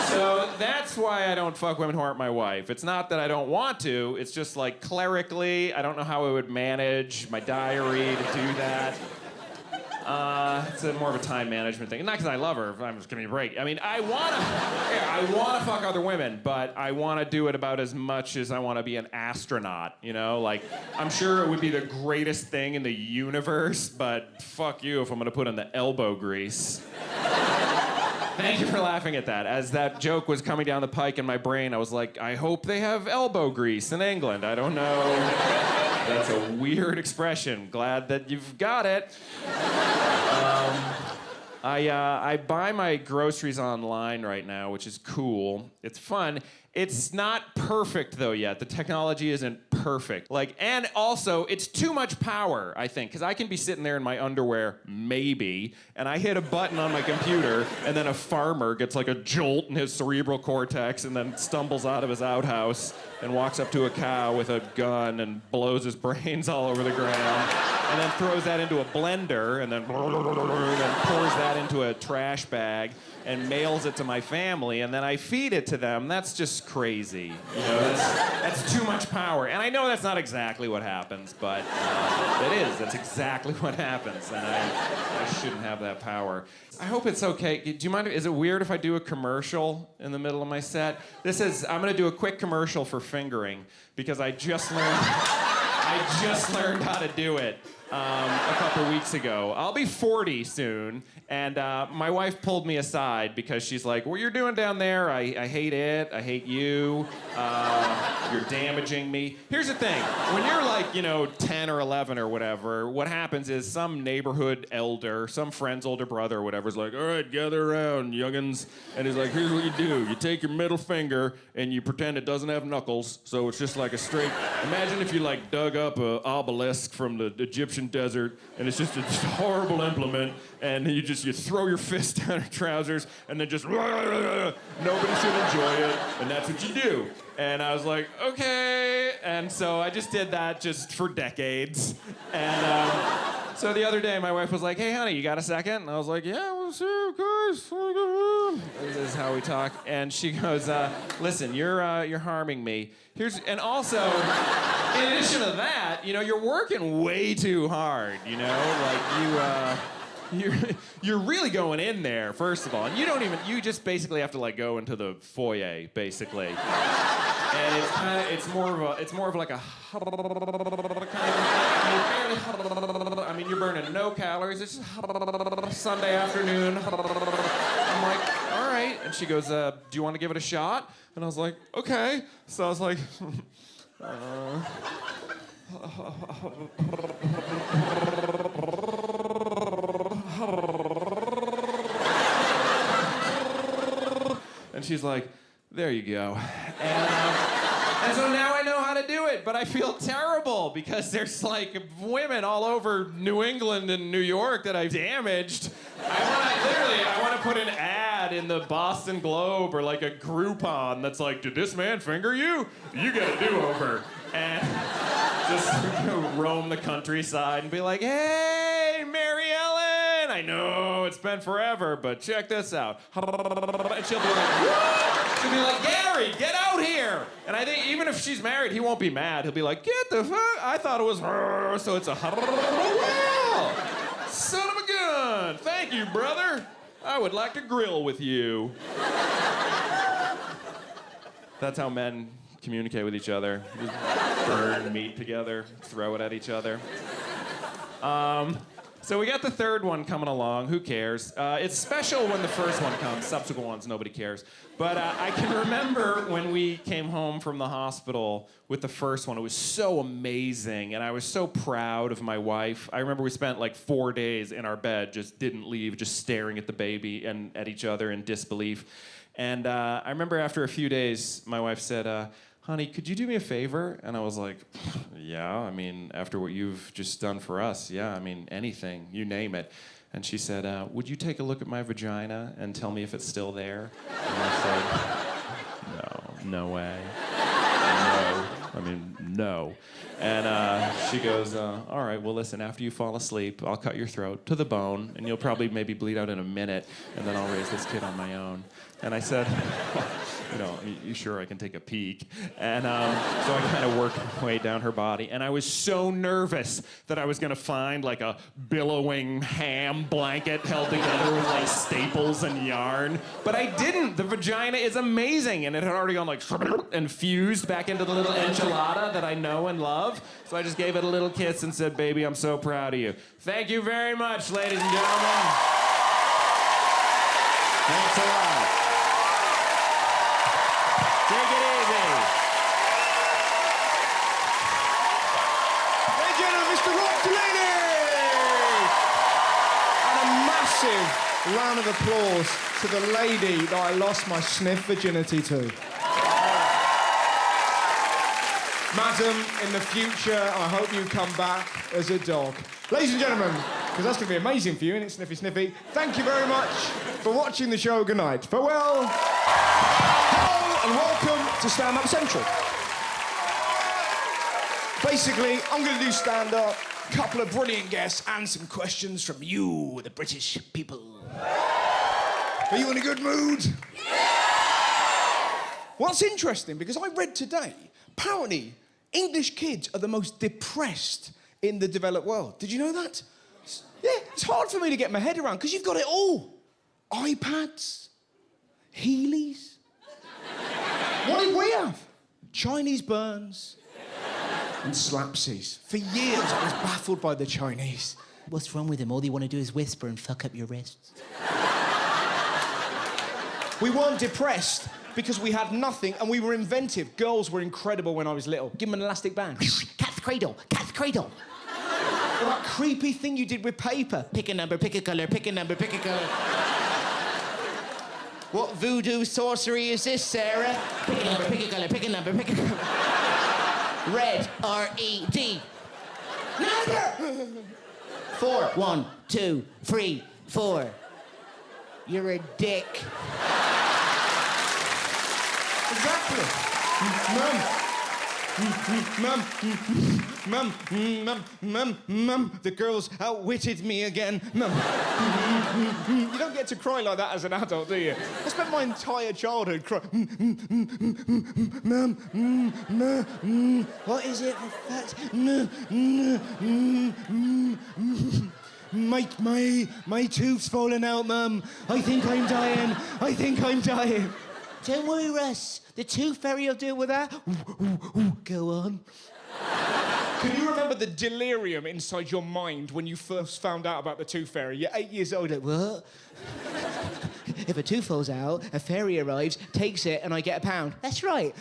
So that's why I don't fuck women who aren't my wife. It's not that I don't want to, it's just like clerically, I don't know how I would manage my diary to do that. It's more of a time management thing. Not because I love her, I'm just giving you a break. I mean, I wanna fuck other women, but I wanna do it about as much as I wanna be an astronaut, you know? Like, I'm sure it would be the greatest thing in the universe, but fuck you if I'm gonna put in the elbow grease. Thank you for laughing at that. As that joke was coming down the pike in my brain, I was like, I hope they have elbow grease in England. I don't know. That's a weird expression. Glad that you've got it. I buy my groceries online right now, which is cool. It's fun. It's not perfect though yet. The technology isn't perfect. And also it's too much power, I think, because I can be sitting there in my underwear, maybe, and I hit a button on my computer, and then a farmer gets like a jolt in his cerebral cortex and then stumbles out of his outhouse and walks up to a cow with a gun and blows his brains all over the ground. And then throws that into a blender and then pours that into a trash bag and mails it to my family, and then I feed it to them. That's just crazy. You know, that's too much power. And I know that's not exactly what happens, but it is. That's exactly what happens, and I shouldn't have that power. I hope it's okay. Do you mind? Is it weird if I do a commercial in the middle of my set? I'm gonna do a quick commercial for fingering because I just learned how to do it a couple weeks ago. I'll be 40 soon, and my wife pulled me aside because she's like, what you're doing down there, I hate it, I hate you, you're damaging me. Here's the thing, when you're like, 10 or 11 or whatever, what happens is some neighborhood elder, some friend's older brother or whatever is like, all right, gather around, youngins, and he's like, here's what you do. You take your middle finger and you pretend it doesn't have knuckles, so it's just like a straight, imagine if you dug up an obelisk from the Egyptian desert, and it's just a horrible implement, and you throw your fist down your trousers, and then just nobody should enjoy it, and that's what you do. And I was like, okay, and so I just did that just for decades. And so the other day, my wife was like, hey, honey, you got a second? And I was like, yeah, well, sure, of course. This is how we talk. And she goes, listen, you're harming me. And also, in addition to that, you're working way too hard, you're really going in there, first of all. And you just basically have to go into the foyer, basically. And it's more of like a I mean, you're burning no calories. It's just Sunday afternoon. I'm like, all right. And she goes, do you want to give it a shot? And I was like, okay. So I was like, and she's like, there you go. And so now I know how to do it, but I feel terrible because there's women all over New England and New York that I've damaged. I want to put an ad in the Boston Globe or a Groupon that's like, did this man finger you? You get a do-over. And just roam the countryside and be like, hey, Mary Ellen, I know it's been forever, but check this out. And she'll be like, Gary, get out here. And I think even if she's married, he won't be mad. He'll be like, get the fuck, I thought it was her, so it's a well, son of a gun. Thank you, brother. I would like to grill with you. That's how men communicate with each other. Just burn meat together, throw it at each other. So we got the third one coming along. Who cares? It's special when the first one comes. Subsequent ones, nobody cares. But I can remember when we came home from the hospital with the first one. It was so amazing, and I was so proud of my wife. I remember we spent like 4 days in our bed, just didn't leave, just staring at the baby and at each other in disbelief. And I remember after a few days, my wife said, honey, could you do me a favor? And I was like, yeah, I mean, after what you've just done for us, yeah, I mean, anything, you name it. And she said, would you take a look at my vagina and tell me if it's still there? And I said, no way. No. I mean, no. And she goes, all right, well, listen, after you fall asleep, I'll cut your throat to the bone, and you'll probably maybe bleed out in a minute, and then I'll raise this kid on my own. And I said, you know, you sure I can take a peek? And so I kind of worked my way down her body, and I was so nervous that I was gonna find like a billowing ham blanket held together with like staples and yarn. But I didn't. The vagina is amazing, and it had already gone like and fused back into the little enchilada that I know and love. So I just gave it a little kiss and said, baby, I'm so proud of you. Thank you very much, ladies and gentlemen. Thanks a lot. Take it easy. Ladies and gentlemen, Mr. Rob Delaney! And a massive round of applause to the lady that I lost my sniff virginity to. Madam, in the future, I hope you come back as a dog. Ladies and gentlemen, because that's going to be amazing for you, isn't it, Sniffy Sniffy? Thank you very much for watching the show. Good night. Farewell. Hello and welcome to Stand Up Central. Basically, I'm going to do stand-up, a couple of brilliant guests, and some questions from you, the British people. Are you in a good mood? Yeah! What's interesting, because I read today, apparently, English kids are the most depressed in the developed world. Did you know that? Yeah, it's hard for me to get my head around, because you've got it all. iPads, Heelys. What did we have? Chinese burns and slapsies. For years, I was baffled by the Chinese. What's wrong with them? All they want to do is whisper and fuck up your wrists. We weren't depressed because we had nothing and we were inventive. Girls were incredible when I was little. Give them an elastic band. Cat's cradle, cat's cradle. Or that creepy thing you did with paper. Pick a number, pick a colour, pick a number, pick a colour. What voodoo sorcery is this, Sarah? Pick a number, pick a colour, pick a number, pick a colour. Red, R-E-D. Number! 4. 1, 2, 3, 4. You're a dick. Exactly. Mum, the girls outwitted me again. Mum. You don't get to cry like that as an adult, do you? I spent my entire childhood crying. Mum, what is it for that? My tooth's falling out, Mum. I think I'm dying. Don't worry, Russ. The tooth fairy will deal with that. Go on. Can you remember the delirium inside your mind when you first found out about the tooth fairy? You're 8 years old. Like, what? If a tooth falls out, a fairy arrives, takes it, and I get £1. That's right.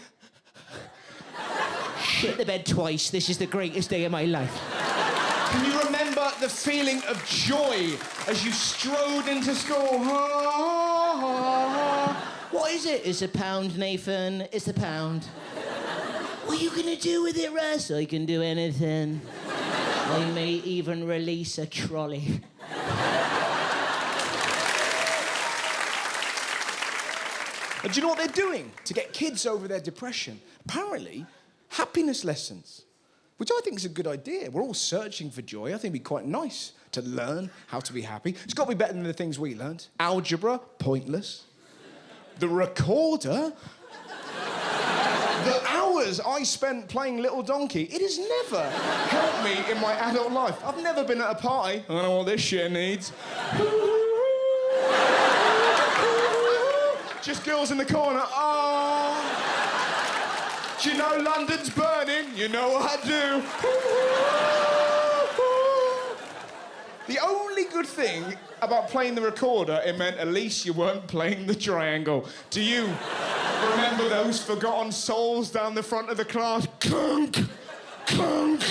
Shit the bed twice. This is the greatest day of my life. Can you remember the feeling of joy as you strode into school? What is it? It's £1, Nathan. It's £1. What are you gonna do with it, Russ? I can do anything. I may even release a trolley. And do you know what they're doing to get kids over their depression? Apparently, happiness lessons, which I think is a good idea. We're all searching for joy. I think it'd be quite nice to learn how to be happy. It's got to be better than the things we learned. Algebra, pointless. The recorder, the hours I spent playing Little Donkey, it has never helped me in my adult life. I've never been at a party. I don't know what this shit needs. Just girls in the corner. Oh. Do you know London's burning? You know what I do. The only good thing about playing the recorder, it meant at least you weren't playing the triangle. Do you remember those forgotten souls down the front of the class? Clunk, clunk,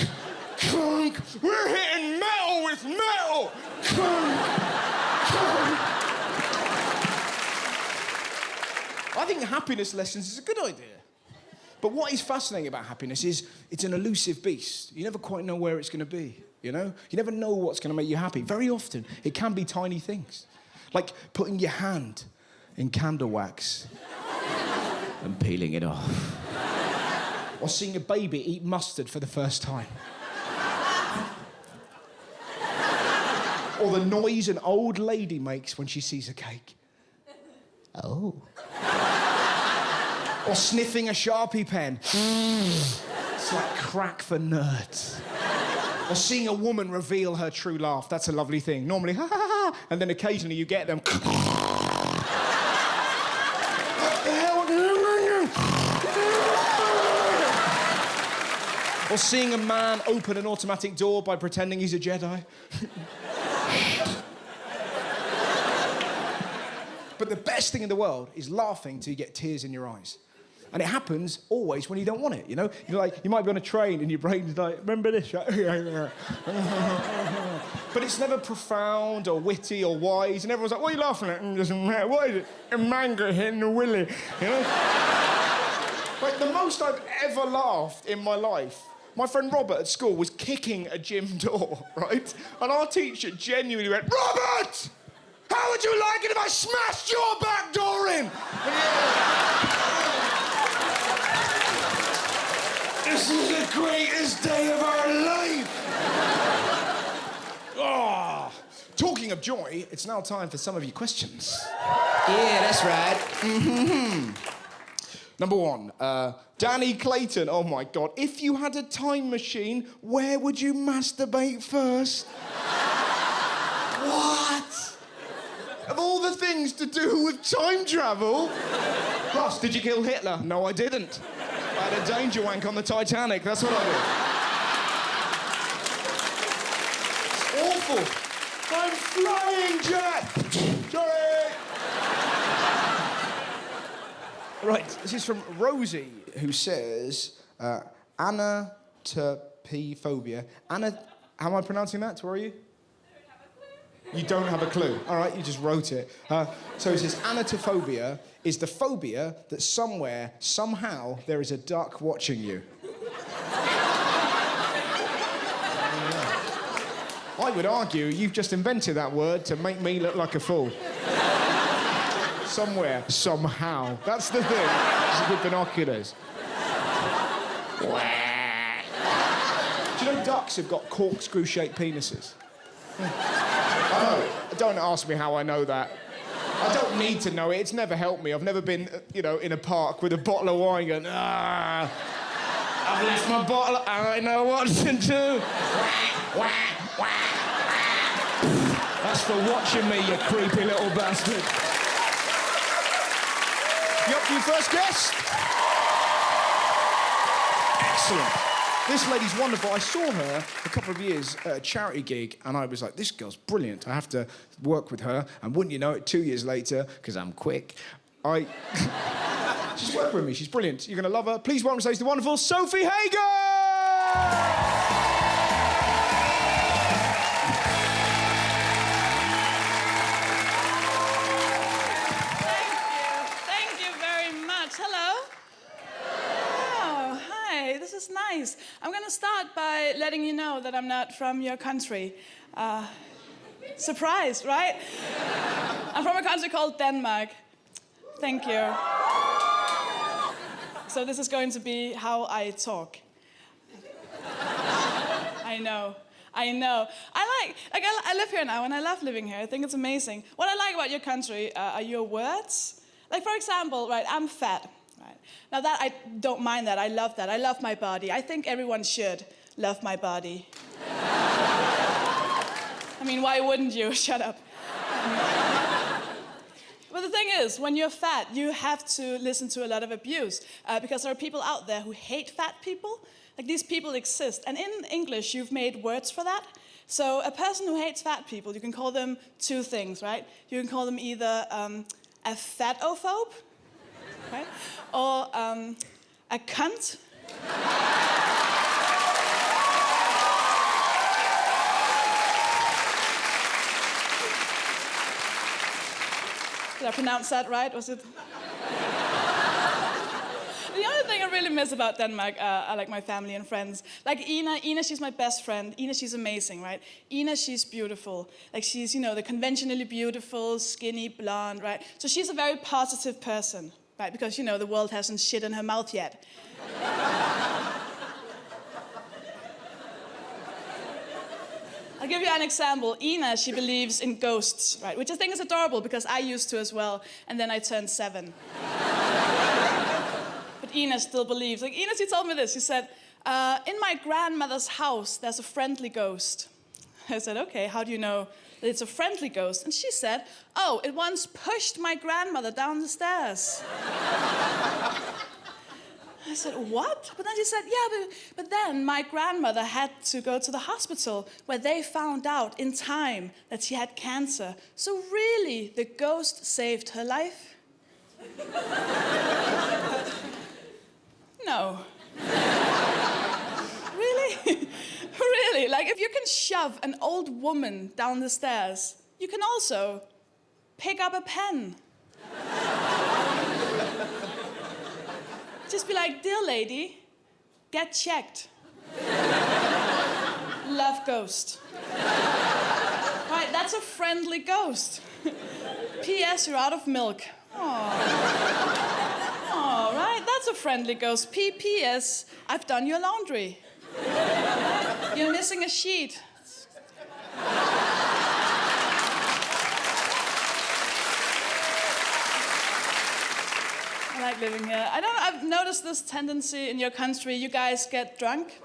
clunk. We're hitting metal with metal. Clunk, clunk. I think happiness lessons is a good idea. But what is fascinating about happiness is it's an elusive beast. You never quite know where it's going to be, you know? You never know what's going to make you happy. Very often, it can be tiny things. Like putting your hand in candle wax and peeling it off. Or seeing a baby eat mustard for the first time. Or the noise an old lady makes when she sees a cake. Oh. Or sniffing a Sharpie pen. It's like crack for nerds. Or seeing a woman reveal her true laugh. That's a lovely thing. Normally, ha ha ha, and then occasionally you get them. What the hell? Or seeing a man open an automatic door by pretending he's a Jedi. But the best thing in the world is laughing till you get tears in your eyes. And it happens always when you don't want it, you know? You're like, you might be on a train and your brain's like, remember this? But it's never profound or witty or wise, and everyone's like, what are you laughing at? It doesn't matter. What is it? A manga hitting the willy, you know? Like, the most I've ever laughed in my life, my friend Robert at school was kicking a gym door, right? And our teacher genuinely went, Robert! How would you like it if I smashed your back door in? This is the greatest day of our life! Oh. Talking of joy, it's now time for some of your questions. Yeah, that's right. Mm-hmm. Number one, Danny Clayton. Oh, my God. If you had a time machine, where would you masturbate first? What? Of all the things to do with time travel? Ross, did you kill Hitler? No, I didn't. I had a danger wank on the Titanic. That's what I did. It's awful. I'm flying, Jack! Sorry! Right, this is from Rosie, who says, anatopophobia. How am I pronouncing that? Where are you? You don't have a clue. All right, you just wrote it. So it says, anatopophobia is the phobia that somewhere, somehow, there is a duck watching you. I would argue you've just invented that word to make me look like a fool. Somewhere, somehow. That's the thing. Just with binoculars. Do you know ducks have got corkscrew-shaped penises? I know. Don't ask me how I know that. I don't need to know it. It's never helped me. I've never been, you know, in a park with a bottle of wine going, I've left my bottle. I know what to do. That's for watching me, you creepy little bastard. You up for your first guest? Excellent. This lady's wonderful. I saw her a couple of years at a charity gig, and I was like, this girl's brilliant. I have to work with her. And wouldn't you know it, 2 years later, because I'm quick, she's working with me. She's brilliant. You're going to love her. Please welcome stage the wonderful Sophie Hagen! This is nice. I'm going to start by letting you know that I'm not from your country. Surprise, right? I'm from a country called Denmark. Thank you. So this is going to be how I talk. I know. I live here now, and I love living here. I think it's amazing. What I like about your country are your words. Like, for example, right, I'm fat. Now that, I don't mind that. I love that. I love my body. I think everyone should love my body. I mean, why wouldn't you? Shut up. But the thing is, when you're fat, you have to listen to a lot of abuse because there are people out there who hate fat people. Like, these people exist. And in English, you've made words for that. So a person who hates fat people, you can call them two things, right? You can call them either a fatophobe, right? Or a cunt. Did I pronounce that right? Was it? The only thing I really miss about Denmark are like my family and friends. Like Ina, she's my best friend. Ina, she's amazing, right? Ina, she's beautiful. Like she's, you know, the conventionally beautiful, skinny, blonde, right? So she's a very positive person, right? Because, you know, the world hasn't shit in her mouth yet. I'll give you an example. Ina, she believes in ghosts, right? Which I think is adorable because I used to as well, and then I turned 7. But Ina still believes. Like Ina, she told me this. She said, in my grandmother's house, there's a friendly ghost. I said, okay, how do you know that it's a friendly ghost? And she said, oh, it once pushed my grandmother down the stairs. I said, what? But then she said, yeah, but then my grandmother had to go to the hospital where they found out in time that she had cancer. So really, the ghost saved her life? No. Really? Really? Like, if you can shove an old woman down the stairs, you can also pick up a pen. Just be like, dear lady, get checked. Love ghost. Right, that's a friendly ghost. P.S. You're out of milk. Oh, right, that's a friendly ghost. P.P.S. I've done your laundry. You're missing a sheet. I like living here. I don't know, I've noticed this tendency in your country. You guys get drunk.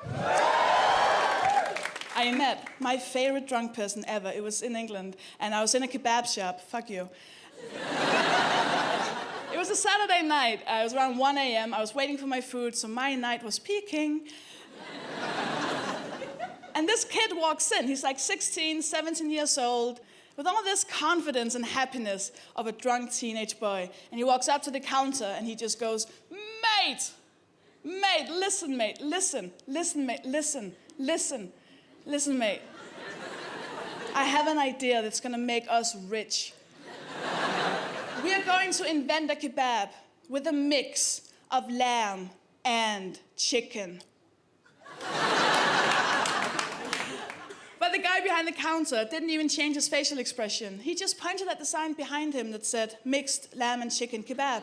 I met my favorite drunk person ever. It was in England, and I was in a kebab shop. Fuck you. It was a Saturday night. It was around 1 a.m. I was waiting for my food, so my night was peaking. And this kid walks in. He's like 16, 17 years old, with all this confidence and happiness of a drunk teenage boy. And he walks up to the counter and he just goes, mate, listen, mate, listen, mate, listen, mate. I have an idea that's gonna make us rich. We are going to invent a kebab with a mix of lamb and chicken. But the guy behind the counter didn't even change his facial expression. He just pointed at the sign behind him that said, mixed lamb and chicken kebab.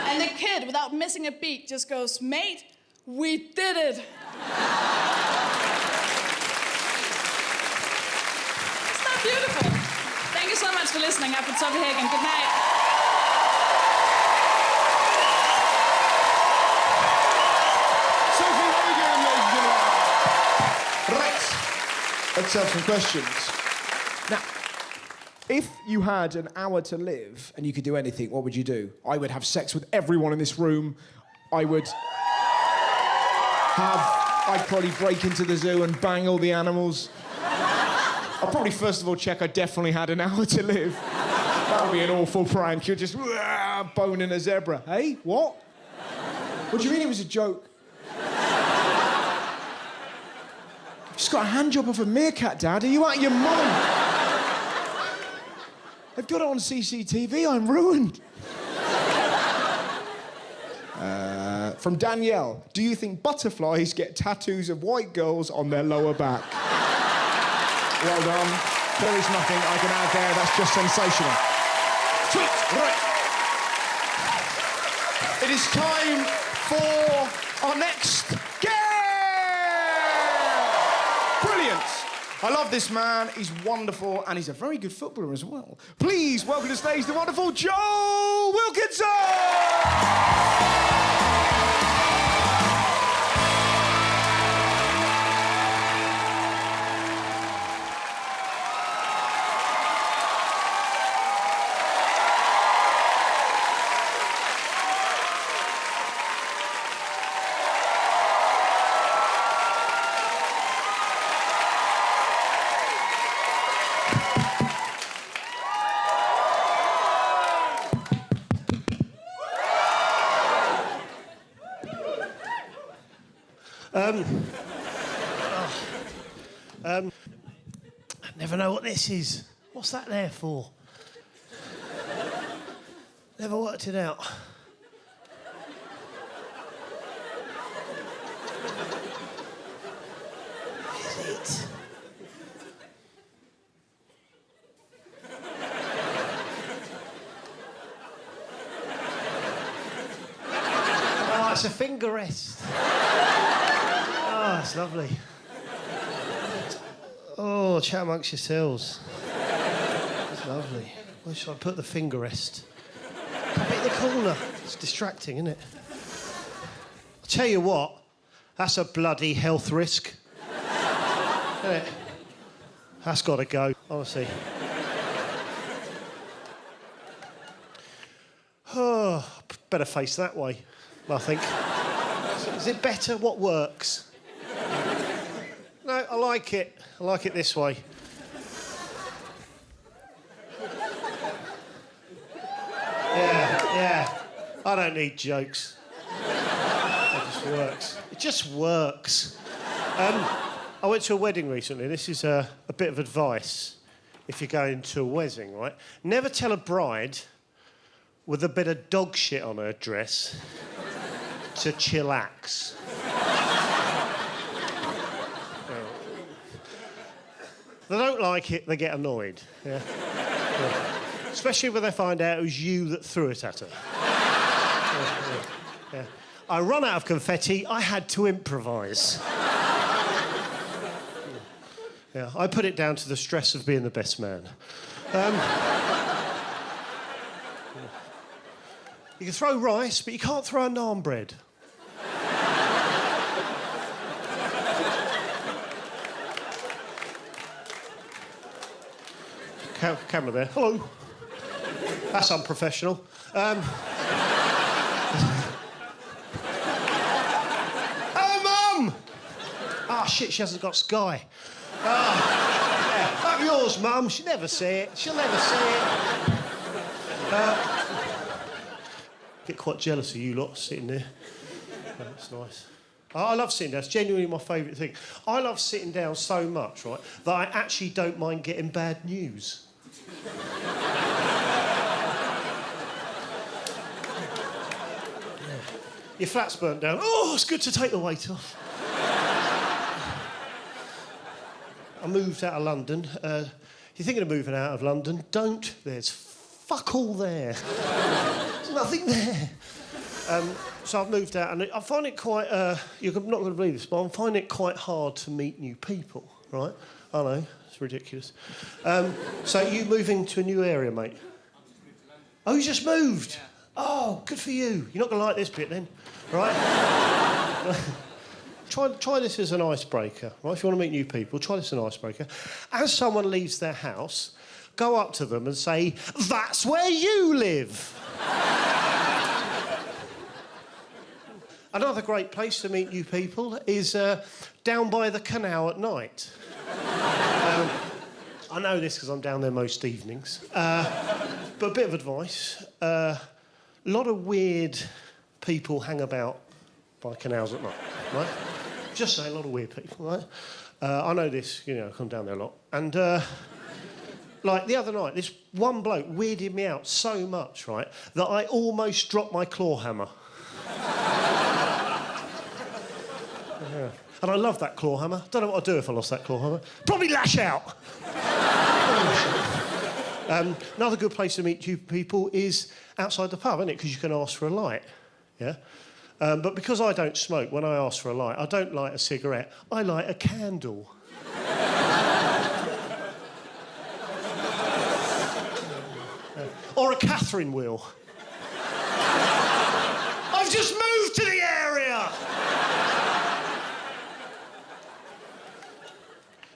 And the kid, without missing a beat, just goes, mate, we did it. Isn't that beautiful? Thank you so much for listening. I've been Sophie Hagen. Good night. Sophie Hagen, ladies and gentlemen. Right. Let's have some questions. Now, if you had an hour to live and you could do anything, what would you do? I would have sex with everyone in this room. I'd probably break into the zoo and bang all the animals. I'd probably first of all check I definitely had an hour to live. That would be an awful prank. You're just boning a zebra. Hey, what? What do you mean it was a joke? Just got a hand job off a meerkat, Dad. Are you out of your mind? They've got it on CCTV. I'm ruined. From Danielle. Do you think butterflies get tattoos of white girls on their lower back? Well done. There is nothing I can add there. That's just sensational. Sweet. Right. It is time for our next guest. Brilliant. I love this man. He's wonderful, and he's a very good footballer as well. Please welcome to the stage the wonderful Joe Wilkinson. I never know what this is. What's that there for? Never worked it out. Is it? Oh, it's a finger rest. Oh, it's lovely. Oh, chat amongst yourselves. That's lovely. Where should I put the finger rest? Pop it in the corner. It's distracting, isn't it? I'll tell you what, that's a bloody health risk. Isn't it? That's got to go, honestly. Oh, better face that way, I think. Is it better? What works? No, I like it. I like it this way. Yeah. I don't need jokes. It just works. It just works. I went to a wedding recently. This is a bit of advice if you're going to a wedding, right? Never tell a bride with a bit of dog shit on her dress to chillax. They don't like it, they get annoyed. Yeah. Especially when they find out it was you that threw it at her. Yeah. I run out of confetti, I had to improvise. Yeah, I put it down to the stress of being the best man. You can throw rice, but you can't throw a naan bread. Camera there. Hello. That's unprofessional. Oh, Mum! Ah, shit, she hasn't got Sky. Yeah. Up yours, Mum. She'll never see it. She'll never see it. Get quite jealous of you lot sitting there. Oh, that's nice. I love sitting down. It's genuinely my favourite thing. I love sitting down so much, right, that I actually don't mind getting bad news. Your flat's burnt down. Oh, it's good to take the weight off. I moved out of London. If you're thinking of moving out of London, don't. There's fuck all there. There's nothing there. So I've moved out, and I find it quite... you're not going to believe this, but I find it quite hard to meet new people, right? I know, it's ridiculous. So you moving to a new area, mate? Oh, you just moved? Yeah. Oh, good for you. You're not going to like this bit then, right? Try this as an icebreaker, right? If you want to meet new people, try this as an icebreaker. As someone leaves their house, go up to them and say, "That's where you live." Another great place to meet new people is down by the canal at night. I know this because I'm down there most evenings. But a bit of advice. A lot of weird people hang about by canals at night, right? Just say a lot of weird people, right? I know this, you know, I come down there a lot. And, like, the other night, this one bloke weirded me out so much, right, that I almost dropped my claw hammer. Yeah. And I love that claw hammer. Don't know what I'd do if I lost that claw hammer. Probably lash out. Another good place to meet new people is outside the pub, isn't it? Because you can ask for a light, yeah? But because I don't smoke, when I ask for a light, I don't light a cigarette, I light a candle. Or a Catherine wheel. I've just moved to the area!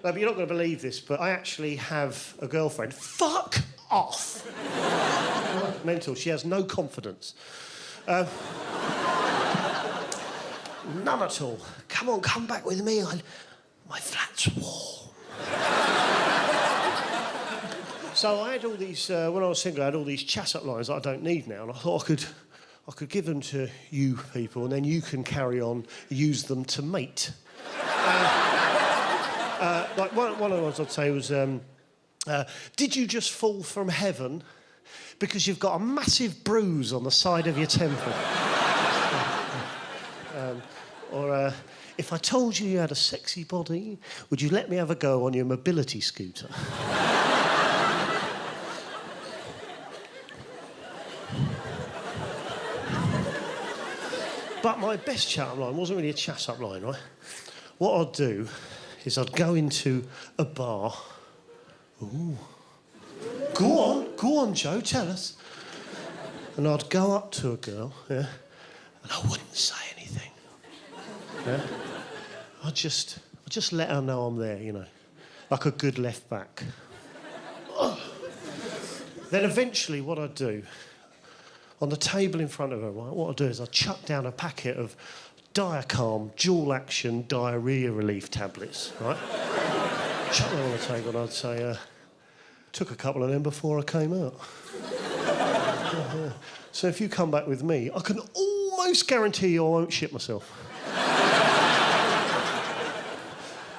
No, but you're not going to believe this, but I actually have a girlfriend. Fuck off! Mental. She has no confidence. None at all. Come on, come back with me. My flat's warm. So I had all these... when I was single, I had all these chat-up lines that I don't need now, and I thought I could give them to you people, and then you can carry on, use them to mate. Like one of the ones I'd say was, did you just fall from heaven because you've got a massive bruise on the side of your temple? Or if I told you you had a sexy body, would you let me have a go on your mobility scooter? But my best chat-up line wasn't really a chat-up line, right? What I'd do is I'd go into a bar. Ooh. Go on, Joe, tell us. And I'd go up to a girl, yeah, and I wouldn't say anything. Yeah? I'd just let her know I'm there, you know, like a good left back. Then eventually what I'd do, on the table in front of her, right, what I'd do is I'd chuck down a packet of Diacalm dual-action diarrhoea relief tablets, right? Chuck them on the table and I'd say, took a couple of them before I came out. Yeah. So if you come back with me, I can almost guarantee you I won't shit myself.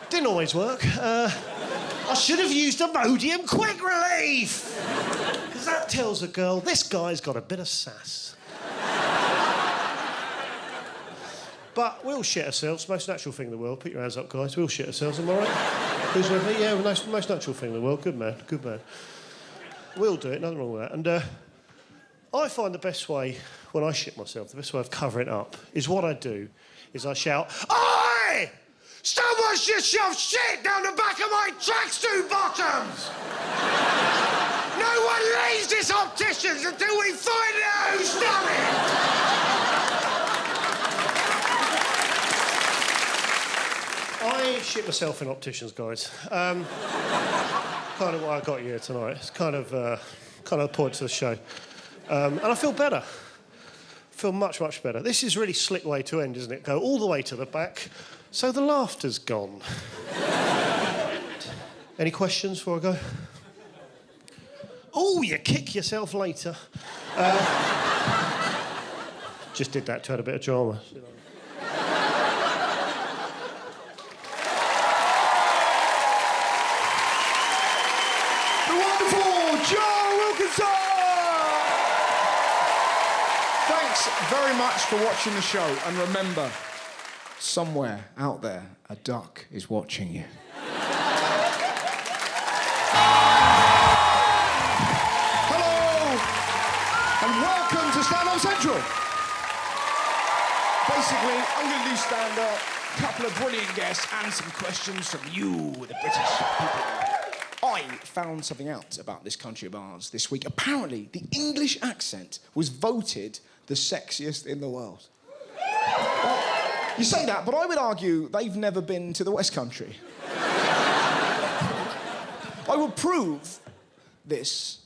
Didn't always work. I should have used Imodium Quick Relief! Because that tells a girl, this guy's got a bit of sass. But we'll shit ourselves, most natural thing in the world. Put your hands up, guys. We'll shit ourselves, am I right? Who's with me? Yeah, most natural thing in the world. Good man, good man. We'll do it, nothing wrong with that. And I find the best way, when I shit myself, the best way of covering it up is what I do is I shout, "Oi! Stop washing yourself shit down the back of my tracksuit bottoms! No one leaves this opticians until we find out who's done it!" I shit myself in opticians, guys. Kind of why I got you here tonight. It's kind of the point to the show. And I feel better. I feel much, much better. This is a really slick way to end, isn't it? Go all the way to the back, so the laughter's gone. Any questions before I go? Oh, you kick yourself later. Just did that to add a bit of drama. Wilkinson! Thanks very much for watching the show. And remember, somewhere out there, a duck is watching you. Hello! And welcome to Stand Up Central. Basically, I'm going to do stand-up, a couple of brilliant guests, and some questions from you, the British people. I found something out about this country of ours this week. Apparently, the English accent was voted the sexiest in the world. Well, you say that, but I would argue they've never been to the West Country. I will prove this.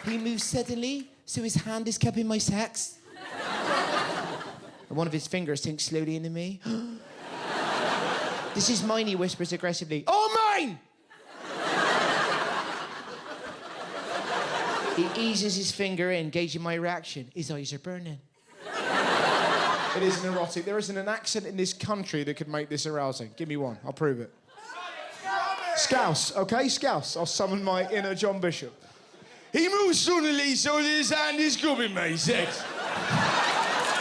He moves suddenly, so his hand is cupping my sex. And one of his fingers sinks slowly into me. This is mine, he whispers aggressively. Oh, mine! He eases his finger in, gauging my reaction. His eyes are burning. It isn't erotic. There isn't an accent in this country that could make this arousing. Give me one. I'll prove it. Scouse, OK? Scouse. I'll summon my inner John Bishop. He moves suddenly, so his hand is cupping my sex.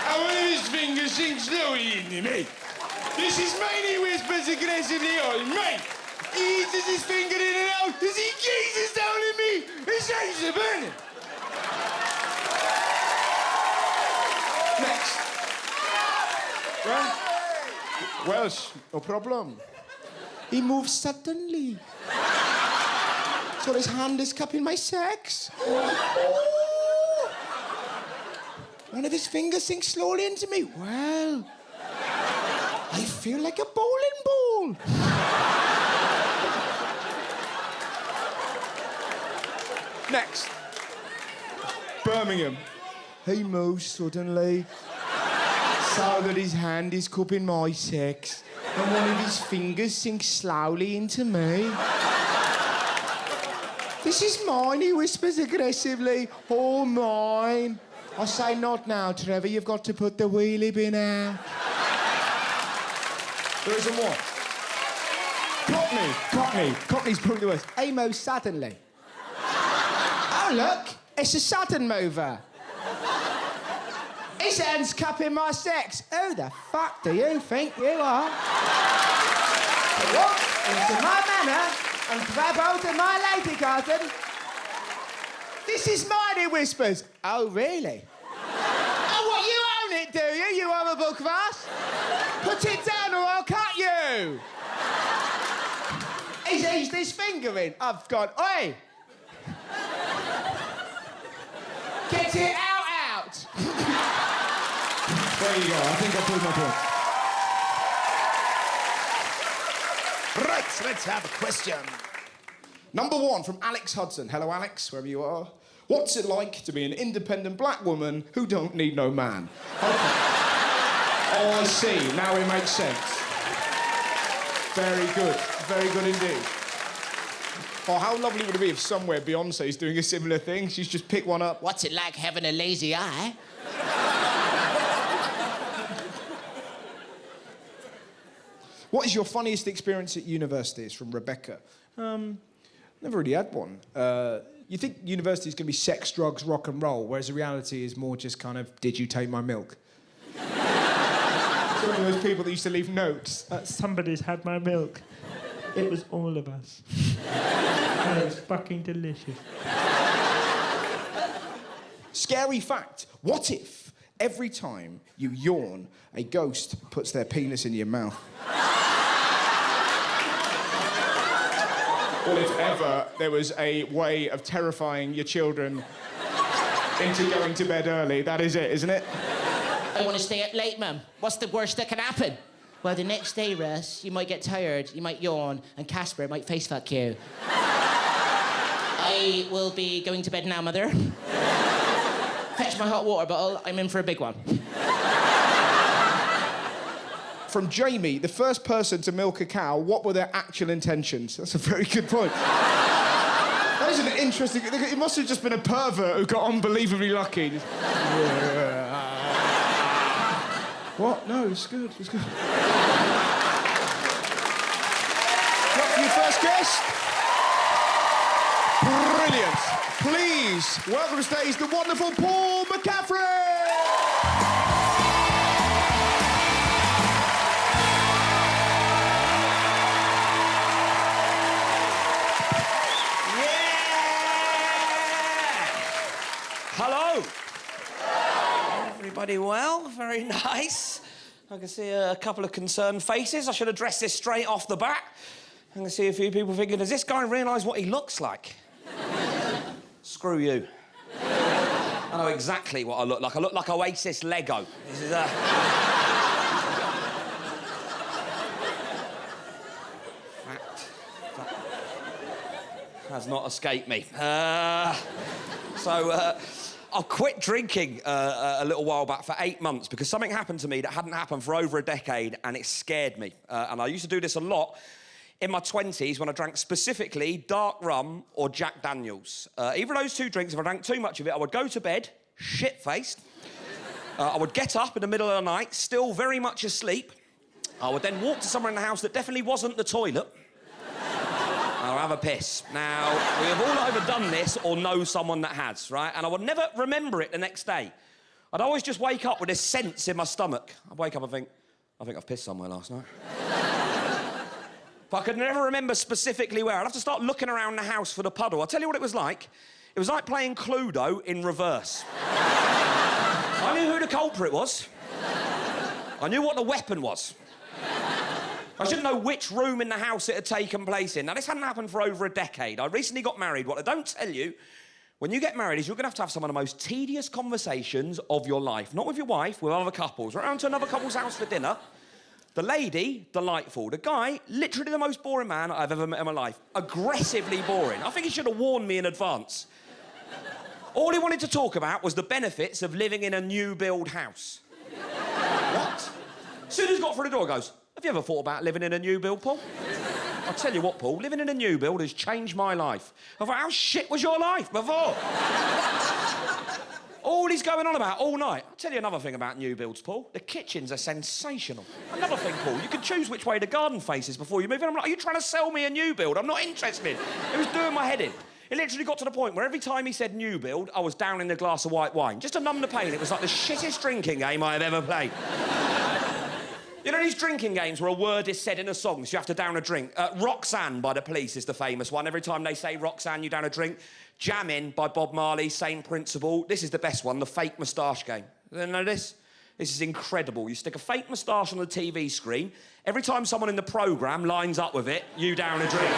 And one of his fingers sinks slowly into me. This is mine, he whispers aggressively. Oh, mate! He eases his finger in and out as he gazes down at me. His eyes are burning. Next. Well, Welsh, no problem. He moves suddenly. So his hand is cupping my sex. One of his fingers sinks slowly into me. Well, I feel like a bowling ball. Next. Birmingham. He moves suddenly, so that his hand is cupping my sex, and one of his fingers sinks slowly into me. This is mine, he whispers aggressively. All mine. I say, not now, Trevor. You've got to put the wheelie bin out. There isn't one. Cockney's probably the worst. Amo suddenly. Oh, look, it's a sudden mover. His hand's cupping my sex. Who the fuck do you think you are? To walk into my manor and grab hold of my lady garden. This is mine, he whispers. Oh, really? Oh, what, you own it, do you, you horrible kvass? Put it down or I'll cut you. He's eased his finger in. I've gone, oi! Get it out! There you go, I think I proved my point. Right, let's have a question. Number 1 from Alex Hudson. Hello, Alex, wherever you are. What's it like to be an independent black woman who don't need no man? Okay. Oh, I see. Now it makes sense. Very good indeed. Oh, how lovely would it be if somewhere Beyonce's doing a similar thing? She's just picked one up. What's it like having a lazy eye? What is your funniest experience at university? It's from Rebecca. Never really had one. You think university is going to be sex, drugs, rock and roll, whereas the reality is more just kind of, did you take my milk? It's one of those people that used to leave notes. Somebody's had my milk. It was all of us. And it was fucking delicious. Scary fact. What if every time you yawn, a ghost puts their penis in your mouth? Well, if ever there was a way of terrifying your children into going to bed early, that is it, isn't it? I want to stay up late, Mum. What's the worst that can happen? Well, the next day, Russ, you might get tired, you might yawn, and Casper might face fuck you. I will be going to bed now, Mother. Fetch my hot water bottle. I'm in for a big one. From Jamie, the first person to milk a cow, what were their actual intentions? That's a very good point. That is an interesting... It must have just been a pervert who got unbelievably lucky. What? No, it's good, it's good. What for your first guest? Brilliant. Please, welcome to stage the wonderful Paul McCaffrey! Hello. Everybody well? Very nice. I can see a couple of concerned faces. I should address this straight off the bat. I can see a few people thinking, does this guy realise what he looks like? Screw you. I know exactly what I look like. I look like Oasis Lego. This is fact has not escaped me. I quit drinking a little while back for 8 months because something happened to me that hadn't happened for over a decade and it scared me. And I used to do this a lot in my 20s when I drank specifically dark rum or Jack Daniels. Either of those two drinks, if I drank too much of it, I would go to bed, shit-faced. I would get up in the middle of the night, still very much asleep. I would then walk to somewhere in the house that definitely wasn't the toilet. I'll have a piss. Now, we have all either done this or know someone that has, right? And I would never remember it the next day. I'd always just wake up with this sense in my stomach. I'd wake up and think, I think I've pissed somewhere last night. But I could never remember specifically where. I'd have to start looking around the house for the puddle. I'll tell you what it was like. It was like playing Cluedo in reverse. I knew who the culprit was. I knew what the weapon was. I shouldn't know which room in the house it had taken place in. Now, this hadn't happened for over a decade. I recently got married. What they don't tell you when you get married is you're going to have some of the most tedious conversations of your life. Not with your wife, with other couples. We're around to another couple's house for dinner. The lady, delightful. The guy, literally the most boring man I've ever met in my life. Aggressively boring. I think he should have warned me in advance. All he wanted to talk about was the benefits of living in a new-build house. What? As soon as he got through the door, he goes, have you ever thought about living in a new build, Paul? I'll tell you what, Paul, living in a new build has changed my life. I thought, how shit was your life before? All he's going on about all night. I'll tell you another thing about new builds, Paul. The kitchens are sensational. Another thing, Paul, you can choose which way the garden faces before you move in. I'm like, are you trying to sell me a new build? I'm not interested. It was doing my head in. It literally got to the point where every time he said new build, I was downing a glass of white wine. Just to numb the pain. It was like the shittest drinking game I have ever played. You know these drinking games where a word is said in a song, so you have to down a drink? Roxanne by the Police is the famous one. Every time they say Roxanne, you down a drink. Jammin' by Bob Marley, same principle. This is the best one, the fake moustache game. You know this? This is incredible. You stick a fake moustache on the TV screen. Every time someone in the programme lines up with it, you down a drink.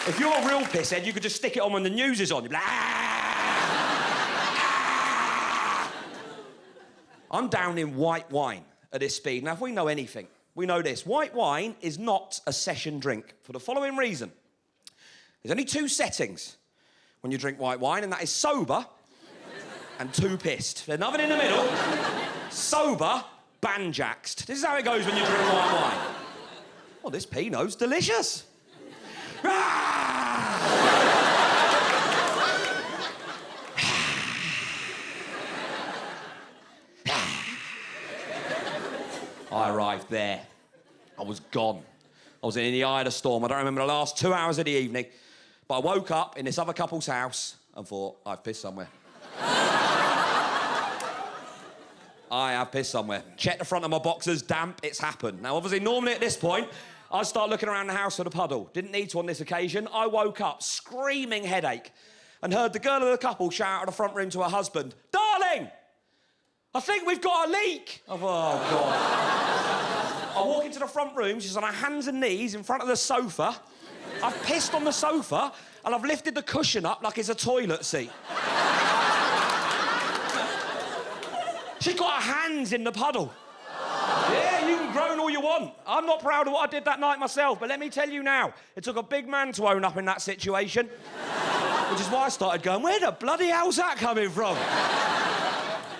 If you're a real pisshead, you could just stick it on when the news is on. You'd be like, ah! I'm down in white wine at this speed. Now, if we know anything, we know this. White wine is not a session drink for the following reason. There's only two settings when you drink white wine, and that is sober and too pissed. There's nothing in the middle. Sober, banjaxed. This is how it goes when you drink white wine. Well, this Pinot's delicious. I arrived there. I was gone. I was in the eye of the storm. I don't remember the last 2 hours of the evening. But I woke up in this other couple's house and thought, I've pissed somewhere. I have pissed somewhere. Check the front of my boxers, damp, it's happened. Now, obviously, normally at this point, I'd start looking around the house for the puddle. Didn't need to on this occasion. I woke up screaming headache and heard the girl of the couple shout out of the front room to her husband, "Darling, I think we've got a leak." I thought, oh, God. I walk into the front room, she's on her hands and knees in front of the sofa. I've pissed on the sofa and I've lifted the cushion up like it's a toilet seat. She's got her hands in the puddle. Yeah, you can groan all you want. I'm not proud of what I did that night myself, but let me tell you now, it took a big man to own up in that situation. Which is why I started going, where the bloody hell's that coming from?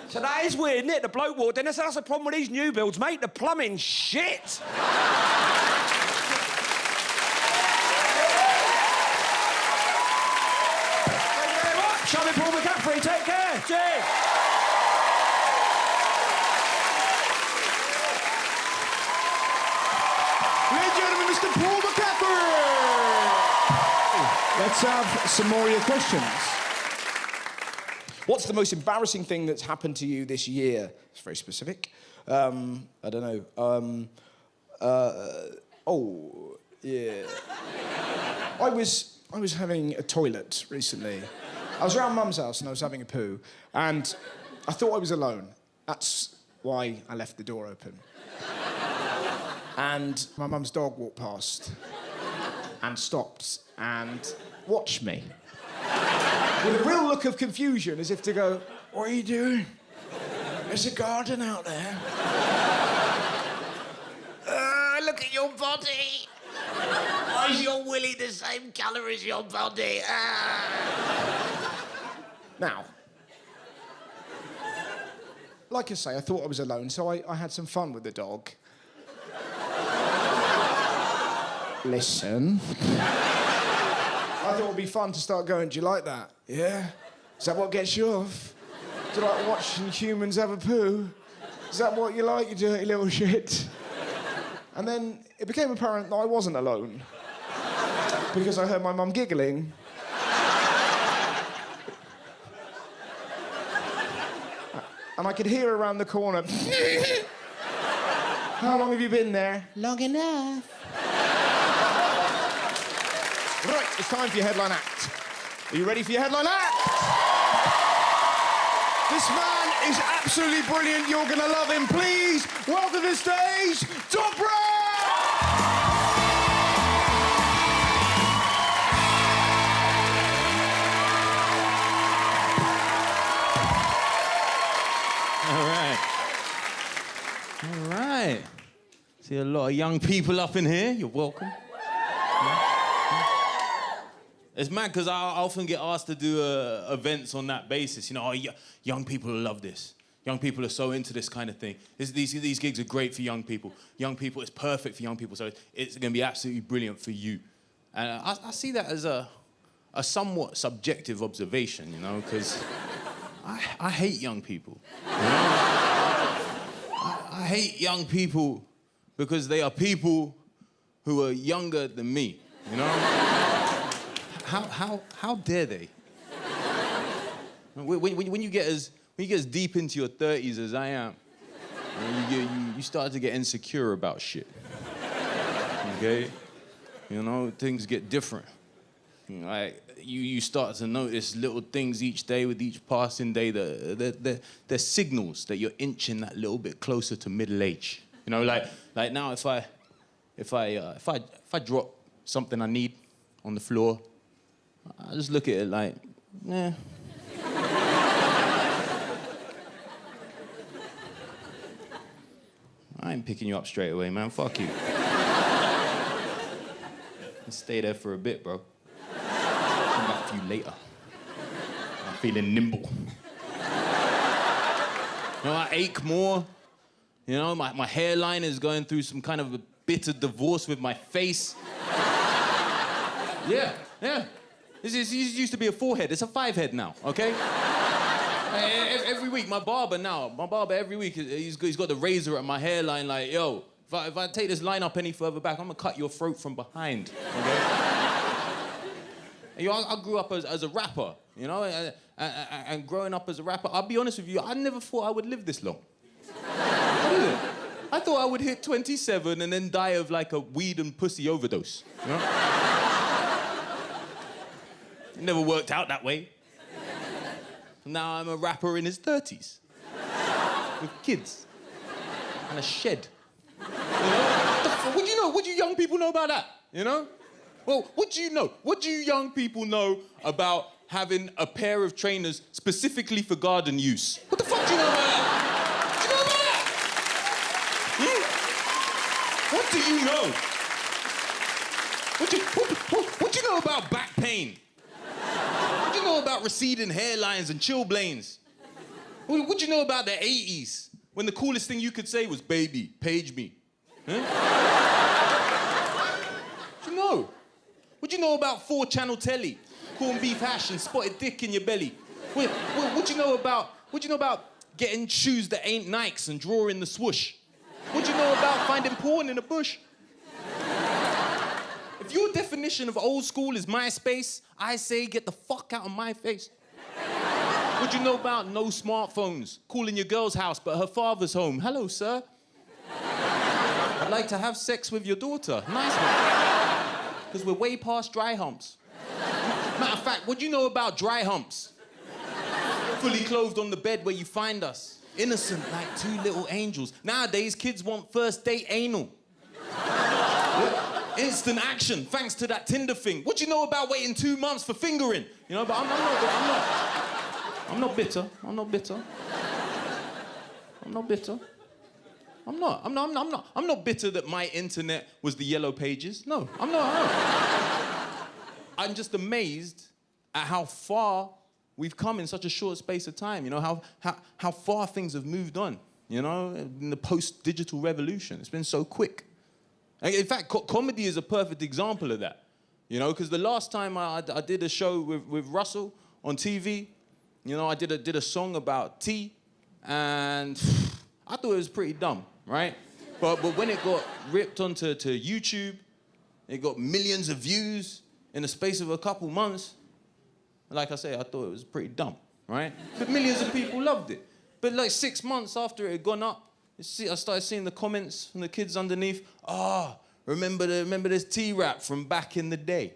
So that is weird, isn't it? The bloke walked in and said, that's the problem with these new builds, mate. The plumbing's shit. Thank you very much. Shall we, Paul McCaffrey? Take care. Cheers. Ladies and gentlemen, Mr. Paul McCaffrey. Let's have some more of your questions. What's the most embarrassing thing that's happened to you this year? It's very specific. I don't know. Oh, yeah. I was having a toilet recently. I was around Mum's house and I was having a poo, and I thought I was alone. That's why I left the door open. And my mum's dog walked past and stopped and watched me. With a real look of confusion, as if to go, what are you doing? There's a garden out there. Look at your body. Why is your willy the same colour as your body? Now, like I say, I thought I was alone, so I had some fun with the dog. Listen. I thought it would be fun to start going, do you like that? Yeah? Is that what gets you off? Do you like watching humans have a poo? Is that what you like, you dirty little shit? And then it became apparent that I wasn't alone. Because I heard my mum giggling. And I could hear her around the corner. How long have you been there? Long enough. Right, it's time for your headline act. Are you ready for your headline act? This man is absolutely brilliant. You're gonna love him. Please welcome to the stage, Dobra! All right. See a lot of young people up in here. You're welcome. It's mad because I often get asked to do events on that basis. You know, young people love this. Young people are so into this kind of thing. These gigs are great for young people. Young people, it's perfect for young people, so it's going to be absolutely brilliant for you. And I see that as a somewhat subjective observation, you know, because I hate young people. You know? I hate young people because they are people who are younger than me, you know? How dare they? When you get as deep into your 30s as I am, you start to get insecure about shit. Okay? You know, things get different. You know, like, you start to notice little things each day with each passing day that they're signals that you're inching that little bit closer to middle age. You know, like now if I drop something I need on the floor, I just look at it like, eh. I ain't picking you up straight away, man. Fuck you. Stay there for a bit, bro. Come back to you later. I'm feeling nimble. You know, I ache more. You know, my hairline is going through some kind of a bitter divorce with my face. Yeah. This used to be a 4-head. It's a 5-head now, okay? Every week, my barber every week, he's got the razor at my hairline like, yo, if I take this line up any further back, I'm gonna cut your throat from behind, okay? You know, I grew up as a rapper, you know, and growing up as a rapper, I'll be honest with you, I never thought I would live this long. I thought I would hit 27 and then die of like a weed and pussy overdose, you know? It never worked out that way. Now I'm a rapper in his 30s. With kids. And a shed. You know? What do you young people know about that? You know? Well, what do you know? What do you young people know about having a pair of trainers specifically for garden use? What the fuck do you know about that? What do you know about that? What do you know? What do you know about back pain? What do you know about receding hairlines and chilblains? What do you know about the 80s, when the coolest thing you could say was, baby, page me? Huh? What do you know? What do you know about 4-channel telly, corned beef hash and spotted dick in your belly? What do you know about getting shoes that ain't Nikes and drawing the swoosh? What do you know about finding porn in a bush? If your definition of old school is MySpace, I say get the fuck out of my face. What do you know about no smartphones? Calling your girl's house, but her father's home. Hello, sir. I'd like to have sex with your daughter. Nice one. Because we're way past dry humps. Matter of fact, what do you know about dry humps? Fully clothed on the bed where you find us. Innocent like 2 little angels. Nowadays, kids want first date anal. Instant action, thanks to that Tinder thing. What do you know about waiting 2 months for fingering? You know, but I'm not bitter. I'm not bitter that my internet was the yellow pages. No, I'm not. I'm just amazed at how far we've come in such a short space of time. You know, how far things have moved on, you know, in the post-digital revolution. It's been so quick. In fact, comedy is a perfect example of that, you know, because the last time I did a show with Russell on TV, you know, I did a song about tea, and I thought it was pretty dumb, right? But when it got ripped onto YouTube, it got millions of views in the space of a couple months. Like I say, I thought it was pretty dumb, right? But millions of people loved it. But like 6 months after it had gone up, I started seeing the comments from the kids underneath. Remember this T-rap from back in the day.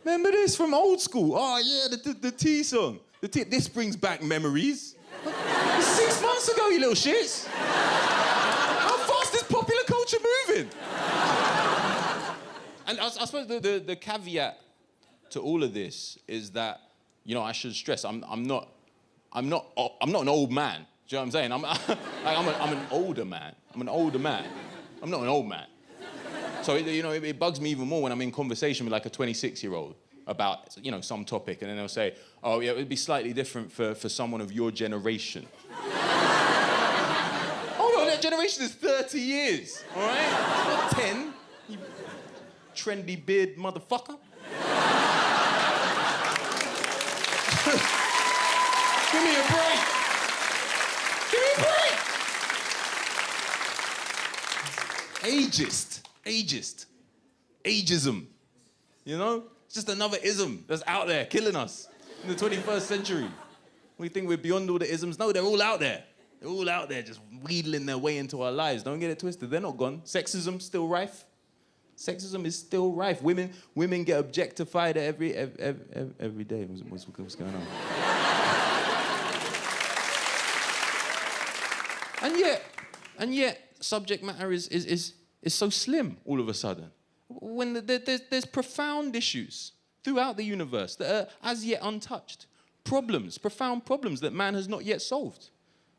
Remember this from old school? Oh, yeah, the T song. This brings back memories. 6 months ago, you little shits. How fast is popular culture moving? And I suppose the caveat to all of this is that, you know, I should stress, I'm not an old man. Do you know what I'm saying? I'm an older man. I'm an older man. I'm not an old man. So, it bugs me even more when I'm in conversation with like a 26-year-old. about, you know, some topic, and then they'll say, oh, yeah, it would be slightly different for someone of your generation. Oh, no, that generation is 30 years, all right? Not 10, you trendy beard motherfucker. Give me a break. Give me a break. Ageist. Ageism. You know? It's just another ism that's out there killing us in the 21st century. We think we're beyond all the isms. No, they're all out there. They're all out there just wheedling their way into our lives. Don't get it twisted. They're not gone. Sexism still rife. Sexism is still rife. Women get objectified every day. What's going on? And yet, subject matter is so slim all of a sudden. When there's profound issues throughout the universe that are as yet untouched. Profound problems that man has not yet solved.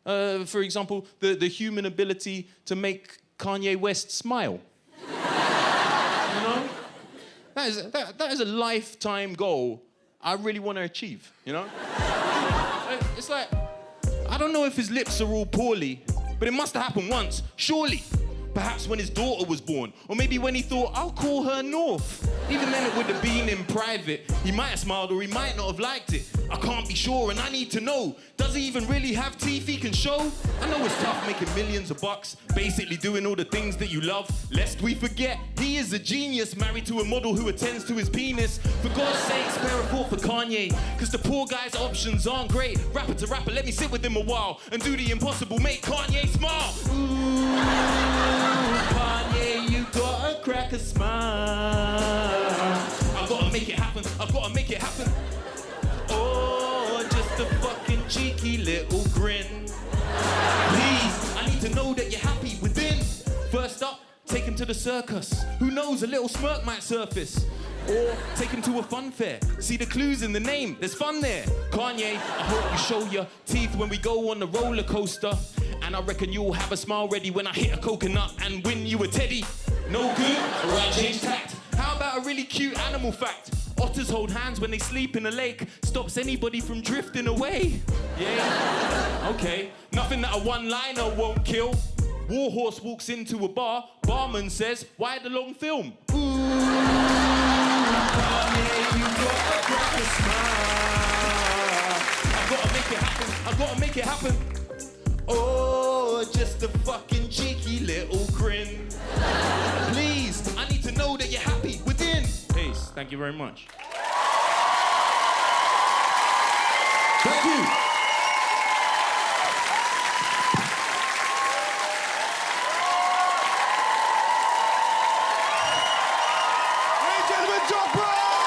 For example, the human ability to make Kanye West smile. You know? That is a lifetime goal I really want to achieve, you know? It's like, I don't know if his lips are all poorly, but it must have happened once, surely. Perhaps when his daughter was born, or maybe when he thought, I'll call her North. Even then it would have been in private. He might have smiled or he might not have liked it. I can't be sure and I need to know. Does he even really have teeth he can show? I know it's tough making millions of bucks, basically doing all the things that you love. Lest we forget, he is a genius, married to a model who attends to his penis. For God's sake, spare a thought for Kanye, cause the poor guy's options aren't great. Rapper to rapper, let me sit with him a while and do the impossible, make Kanye smile. Ooh, Kanye, you gotta crack a smile. I've gotta make it happen, I've gotta make it happen. Oh, just a fucking cheeky little grin. Please, I need to know that you're happy within. First up, take him to the circus. Who knows, a little smirk might surface. Or take him to a fun fair. See the clues in the name, there's fun there. Kanye, I hope you show your teeth when we go on the roller coaster. And I reckon you'll have a smile ready when I hit a coconut and win you a teddy. No good? Alright, change tact. How about a really cute animal fact? Otters hold hands when they sleep in a lake. Stops anybody from drifting away. Yeah? Okay. Nothing that a one-liner won't kill. Warhorse walks into a bar. Barman says, why the long film? Ooh, Kanye, you gotta crack a smile. I've gotta make it happen. I've gotta make it happen. Oh, just a fucking cheeky little grin. Please, I need to know that you're happy within. Peace. Thank you very much. Thank you. Ladies and gentlemen, Doc Brown!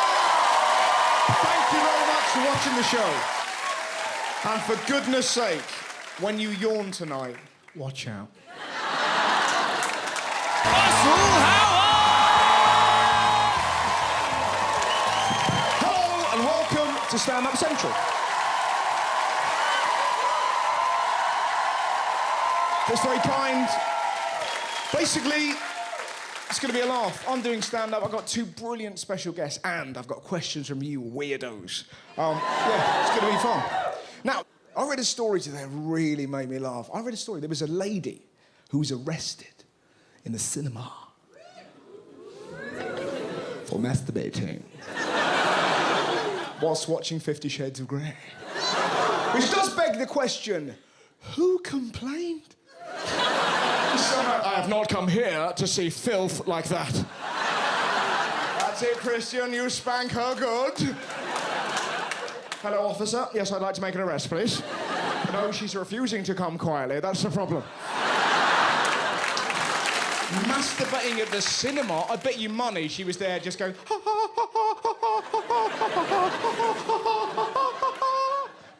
Thank you very much for watching the show. And for goodness sake, when you yawn tonight, watch out. Hello and welcome to Stand Up Central. That's very kind. Basically, it's going to be a laugh. I'm doing stand-up. I've got two brilliant special guests, and I've got questions from you weirdos. Yeah, it's going to be fun. Now, I read a story today that really made me laugh. I read a story. There was a lady who was arrested in the cinema for masturbating whilst watching 50 Shades of Grey. Which does beg the question, who complained? I have not come here to see filth like that. That's it, Christian. You spank her good. Hello, officer. Yes, I'd like to make an arrest, please. No, she's refusing to come quietly. That's the problem. Masturbating at the cinema? I bet you money she was there just going...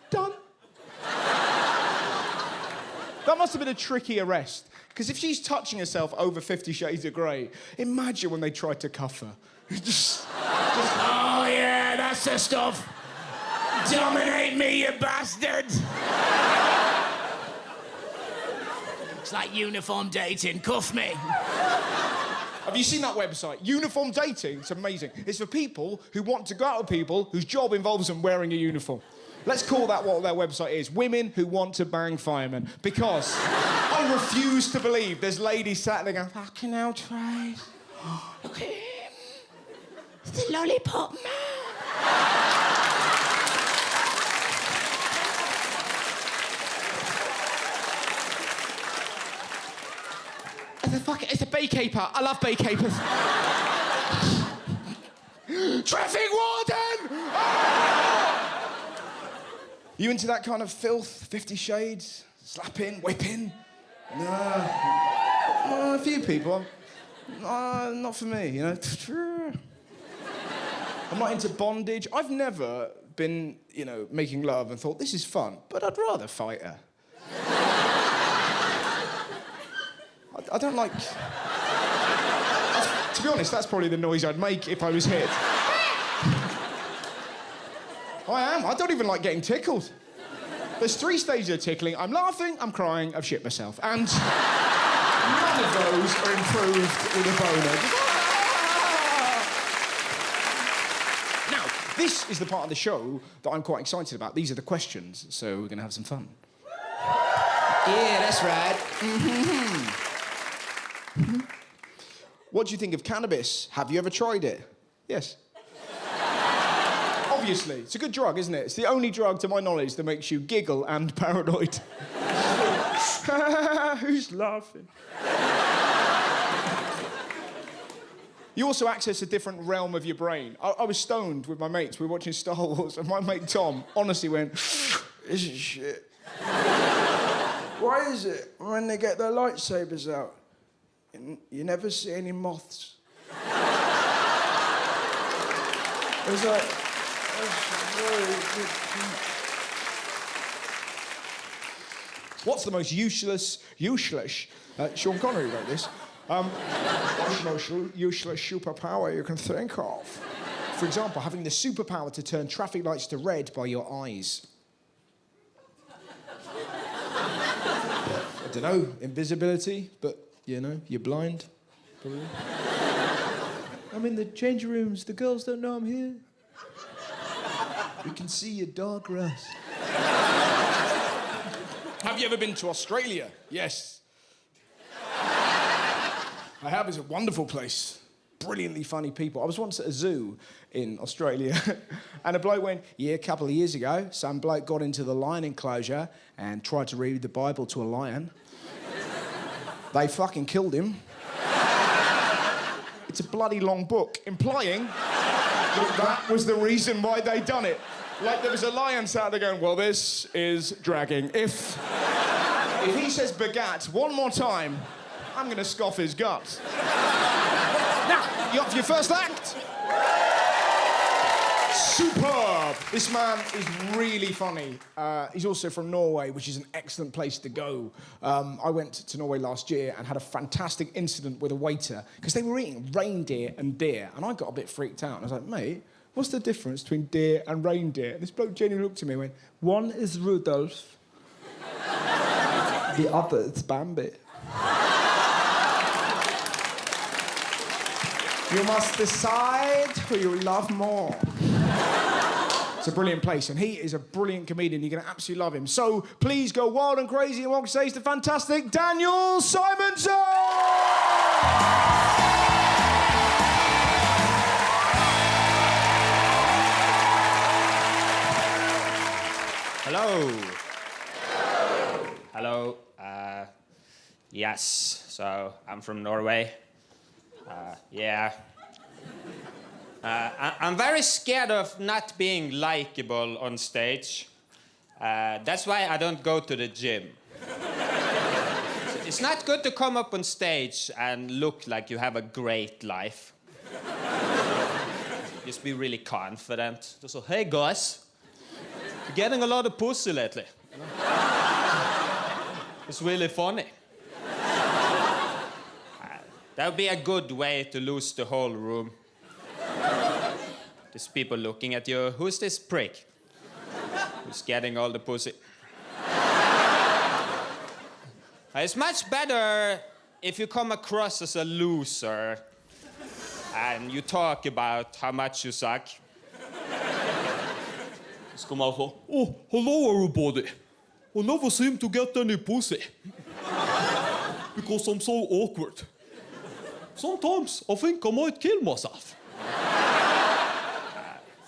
Done. That must have been a tricky arrest. Because if she's touching herself over 50 Shades of Grey, imagine when they tried to cuff her. just oh, yeah, that's the stuff. Dominate me, you bastard! It's like uniform dating. Cuff me. Have you seen that website? Uniform dating? It's amazing. It's for people who want to go out with people whose job involves them wearing a uniform. Let's call that what their website is. Women who want to bang firemen. Because I refuse to believe there's ladies sat there going, fucking hell, Trace. Look at him. It's the lollipop man. It's a beekeeper. I love beekeepers. Traffic warden! Ah! You into that kind of filth? 50 Shades? Slapping? Whipping? No. Well, a few people. Not for me, you know. I'm not into bondage. I've never been, you know, making love and thought, this is fun, but I'd rather fight her. I don't like... To be honest, that's probably the noise I'd make if I was hit. I am. I don't even like getting tickled. There's 3 stages of tickling. I'm laughing, I'm crying, I've shit myself. And none of those are improved with a boner. Now, this is the part of the show that I'm quite excited about. These are the questions, so we're going to have some fun. Yeah, that's right. What do you think of cannabis? Have you ever tried it? Yes. Obviously. It's a good drug, isn't it? It's the only drug, to my knowledge, that makes you giggle and paranoid. Who's laughing? You also access a different realm of your brain. I was stoned with my mates. We were watching Star Wars, and my mate Tom honestly went, this is shit. Why is it when they get their lightsabers out, you never see any moths? It was like, that's very good. What's the most useless, Sean Connery wrote this. What's the most useless superpower you can think of? For example, having the superpower to turn traffic lights to red by your eyes. I don't know, invisibility, but, you know, you're blind, probably. I'm in the changing rooms, the girls don't know I'm here. We can see your dog, Russ. Have you ever been to Australia? Yes. I have. It's a wonderful place. Brilliantly funny people. I was once at a zoo in Australia and a bloke went, yeah, a couple of years ago, some bloke got into the lion enclosure and tried to read the Bible to a lion. They fucking killed him. It's a bloody long book, implying that was the reason why they done it. Like there was a lion sat there going, well, this is dragging. If he says bagat one more time, I'm going to scoff his guts. Now, you up for your first act? Superb! This man is really funny. He's also from Norway, which is an excellent place to go. I went to Norway last year and had a fantastic incident with a waiter because they were eating reindeer and deer, and I got a bit freaked out. And I was like, mate, what's the difference between deer and reindeer? And this bloke genuinely looked at me and went, one is Rudolph, the other is Bambi. You must decide who you love more. It's a brilliant place, and he is a brilliant comedian. You're going to absolutely love him. So please go wild and crazy and welcome to stage the fantastic Daniel Simonson! Hello. Hello. Yes, so I'm from Norway. Yeah. I'm very scared of not being likable on stage. That's why I don't go to the gym. It's not good to come up on stage and look like you have a great life. Just be really confident. Just so, hey guys, you're getting a lot of pussy lately. It's really funny. That would be a good way to lose the whole room. There's people looking at you. Who's this prick? Who's getting all the pussy? It's much better if you come across as a loser. and you talk about how much you suck. Ska man få, oh, hello everybody. I never seem to get any pussy. Because I'm so awkward. Sometimes I think I might kill myself.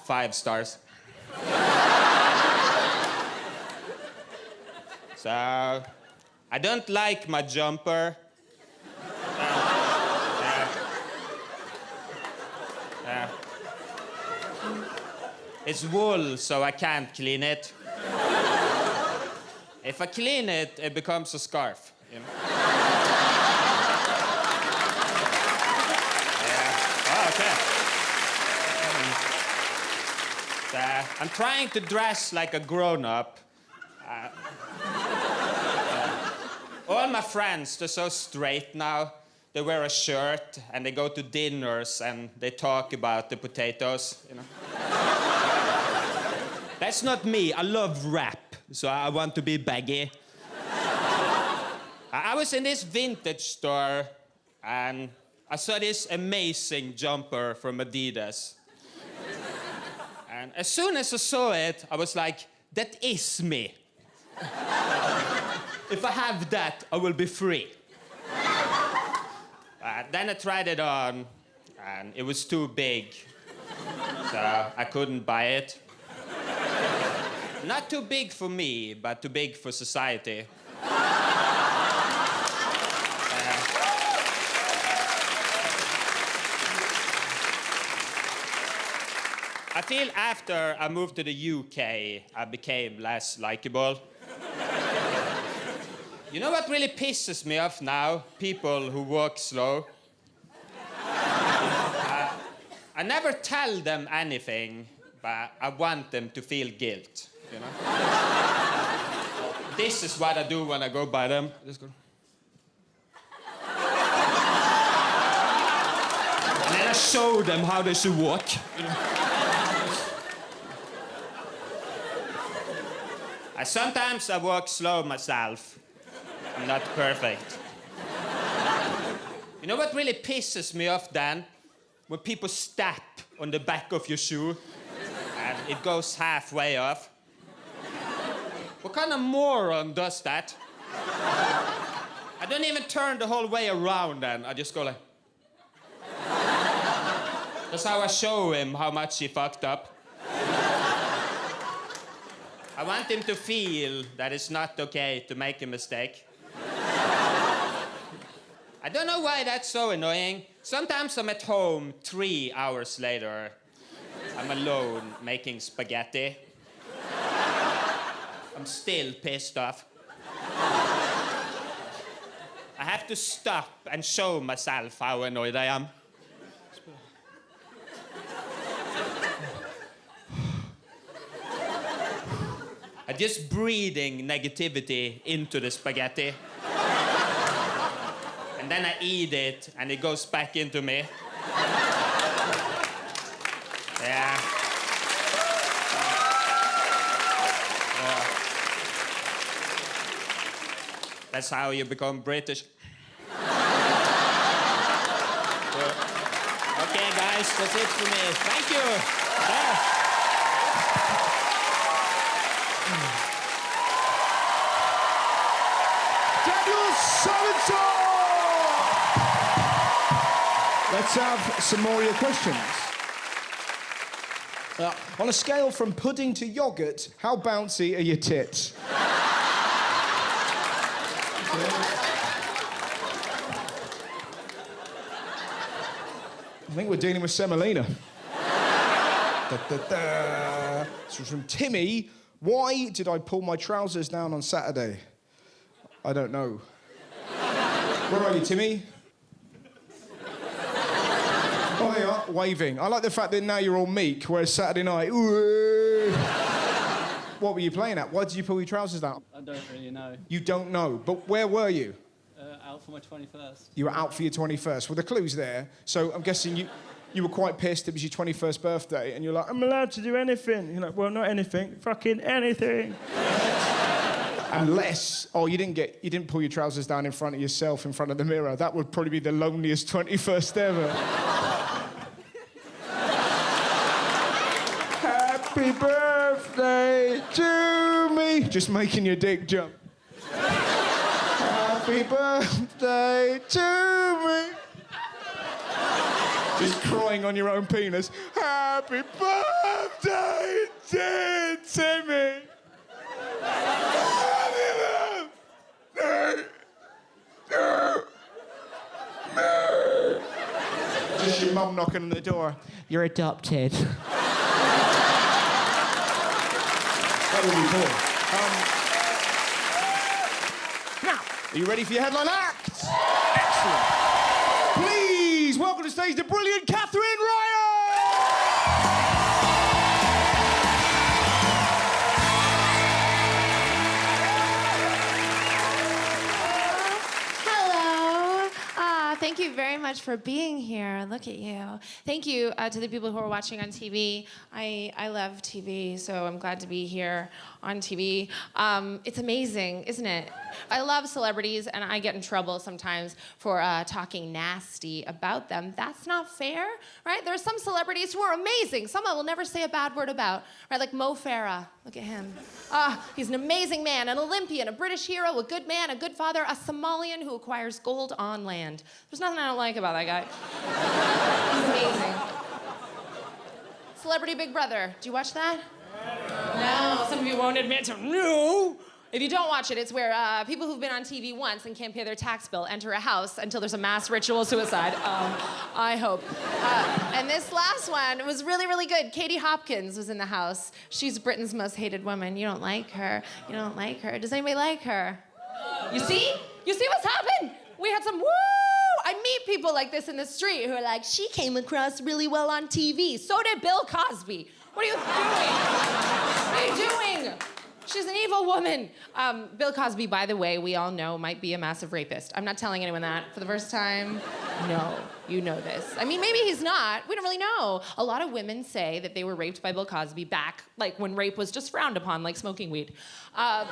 5 stars. So, I don't like my jumper. It's wool, so I can't clean it. If I clean it, it becomes a scarf. You know? Yeah. Oh, okay. I'm trying to dress like a grown-up. All my friends, they're so straight now. They wear a shirt and they go to dinners and they talk about the potatoes, you know. That's not me. I love rap, so I want to be baggy. I was in this vintage store and I saw this amazing jumper from Adidas. And as soon as I saw it, I was like, that is me. If I have that, I will be free. Then I tried it on, and it was too big. So I couldn't buy it. Not too big for me, but too big for society. I feel after I moved to the UK, I became less likable. You know what really pisses me off now? People who walk slow. I never tell them anything, but I want them to feel guilt, you know? This is what I do when I go by them. I just go. And then I show them how they should walk, you know? Sometimes I walk slow myself. I'm not perfect. You know what really pisses me off, Dan? When people step on the back of your shoe and it goes halfway off. What kind of moron does that? I don't even turn the whole way around then. I just go like... That's how I show him how much he fucked up. I want him to feel that it's not okay to make a mistake. I don't know why that's so annoying. Sometimes I'm at home 3 hours later. I'm alone making spaghetti. I'm still pissed off. I have to stop and show myself how annoyed I am. I'm just breathing negativity into the spaghetti. And then I eat it, and it goes back into me. Yeah. That's how you become British. Okay, guys, that's it for me. Thank you. Yeah. Simonson! Let's have some more of your questions. On a scale from pudding to yoghurt, how bouncy are your tits? I think we're dealing with semolina. This was from Timmy. Why did I pull my trousers down on Saturday? I don't know. Where are you, Timmy? Oh, they are, waving. I like the fact that now you're all meek, whereas Saturday night... Ooh. What were you playing at? Why did you pull your trousers down? I don't really know. You don't know, but where were you? Out for my 21st. You were out for your 21st. Well, the clue's there, so I'm guessing you were quite pissed it was your 21st birthday, and you're like, I'm allowed to do anything. You're like, well, not anything, fucking anything. Unless, you didn't pull your trousers down in front of yourself, in front of the mirror. That would probably be the loneliest 21st ever. Happy birthday to me. Just making your dick jump. Happy birthday to me. Just crying on your own penis. Happy birthday, dear Timmy. Happy birthday to me. Just your mum knocking on the door. You're adopted. That would be cool. Now, are you ready for your headline act? Excellent. Please welcome to the stage the brilliant Katherine Ryan! Thank you very much for being here. Look at you. Thank you to the people who are watching on TV. I love TV, so I'm glad to be here on TV. It's amazing, isn't it? I love celebrities, and I get in trouble sometimes for talking nasty about them. That's not fair, right? There are some celebrities who are amazing. Some I will never say a bad word about, right? Like Mo Farah. Look at him. He's an amazing man, an Olympian, a British hero, a good man, a good father, a Somalian who acquires gold on land. There's nothing I don't like about that guy. He's amazing. Celebrity Big Brother. Do you watch that? No. Some of you won't admit to no. If you don't watch it, it's where people who've been on TV once and can't pay their tax bill enter a house until there's a mass ritual suicide. I hope. And this last one was really, really good. Katie Hopkins was in the house. She's Britain's most hated woman. You don't like her. You don't like her. Does anybody like her? You see? You see what's happened? We had some woo! I meet people like this in the street who are like, she came across really well on TV. So did Bill Cosby. What are you doing? What are you doing? She's an evil woman. Bill Cosby, by the way, we all know might be a massive rapist. I'm not telling anyone that for the first time. No, you know this. I mean, maybe he's not. We don't really know. A lot of women say that they were raped by Bill Cosby back, like when rape was just frowned upon, like smoking weed. But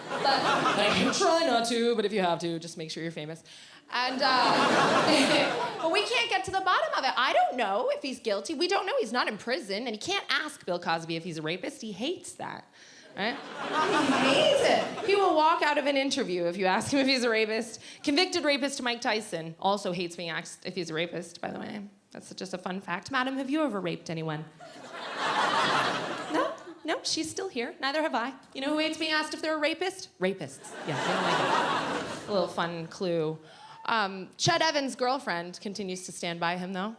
try not to, but if you have to, just make sure you're famous. And, but we can't get to the bottom of it. I don't know if he's guilty. We don't know. He's not in prison, and he can't ask Bill Cosby if he's a rapist. He hates that. Right? He hates it. He will walk out of an interview if you ask him if he's a rapist. Convicted rapist Mike Tyson also hates being asked if he's a rapist, by the way. That's just a fun fact. Madam, have you ever raped anyone? No, she's still here. Neither have I. You know who hates being asked if they're a rapist? Rapists. Yeah, they don't like it. A little fun clue. Chet Evans' girlfriend continues to stand by him, though,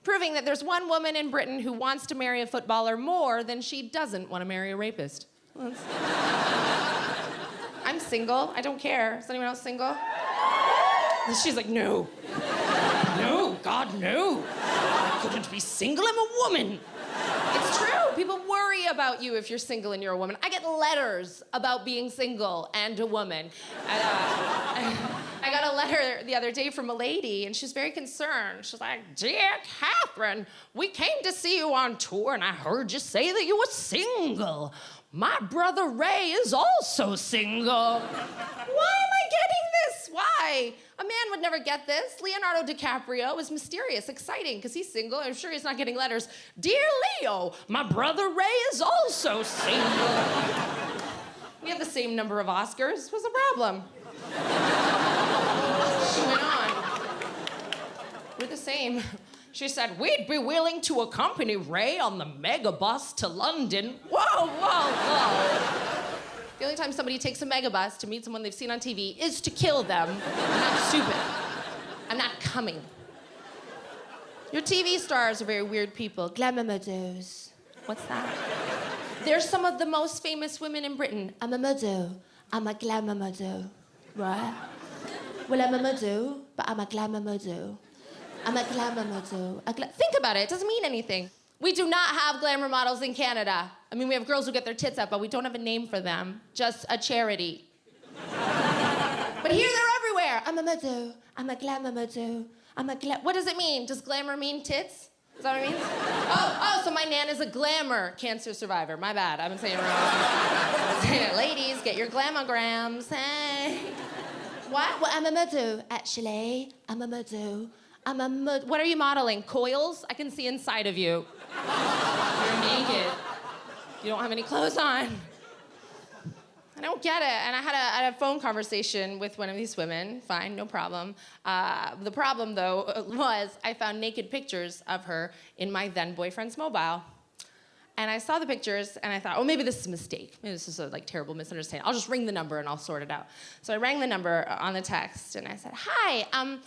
proving that there's one woman in Britain who wants to marry a footballer more than she doesn't want to marry a rapist. I'm single. I don't care. Is anyone else single? She's like, no. No, God, no. I couldn't be single. I'm a woman. It's true. People worry about you if you're single and you're a woman. I get letters about being single and a woman. And, I got a letter the other day from a lady, and she's very concerned. She's like, dear Katherine, we came to see you on tour, and I heard you say that you were single. My brother Ray is also single. Why am I getting this? Why? A man would never get this. Leonardo DiCaprio is mysterious, exciting, because he's single. I'm sure he's not getting letters. Dear Leo, my brother Ray is also single. We have the same number of Oscars. What's the problem? She went on. We're the same. She said, we'd be willing to accompany Ray on the megabus to London. Whoa, whoa, whoa. The only time somebody takes a megabus to meet someone they've seen on TV is to kill them. I'm not stupid. I'm not coming. Your TV stars are very weird people. Glamour models. What's that? They're some of the most famous women in Britain. I'm a model. I'm a glamour model. Right? Well, I'm a model, but I'm a glamour model. I'm a glamour model. Think about it. It doesn't mean anything. We do not have glamour models in Canada. I mean, we have girls who get their tits out, but we don't have a name for them. Just a charity. But here they're everywhere. I'm a model. I'm a glamour model. What does it mean? Does glamour mean tits? Is that what it means? Oh, so my nan is a glamour cancer survivor. My bad. I've been saying it wrong. Ladies, get your glamograms. Hey. What? Well, I'm a model, actually. I'm a model. What are you modeling? Coils? I can see inside of you. You're naked. You don't have any clothes on. I don't get it. And I had a phone conversation with one of these women. Fine, no problem. The problem, though, was I found naked pictures of her in my then boyfriend's mobile. And I saw the pictures, and I thought, oh, maybe this is a mistake. Maybe this is a terrible misunderstanding. I'll just ring the number, and I'll sort it out. So I rang the number on the text, and I said, hi, I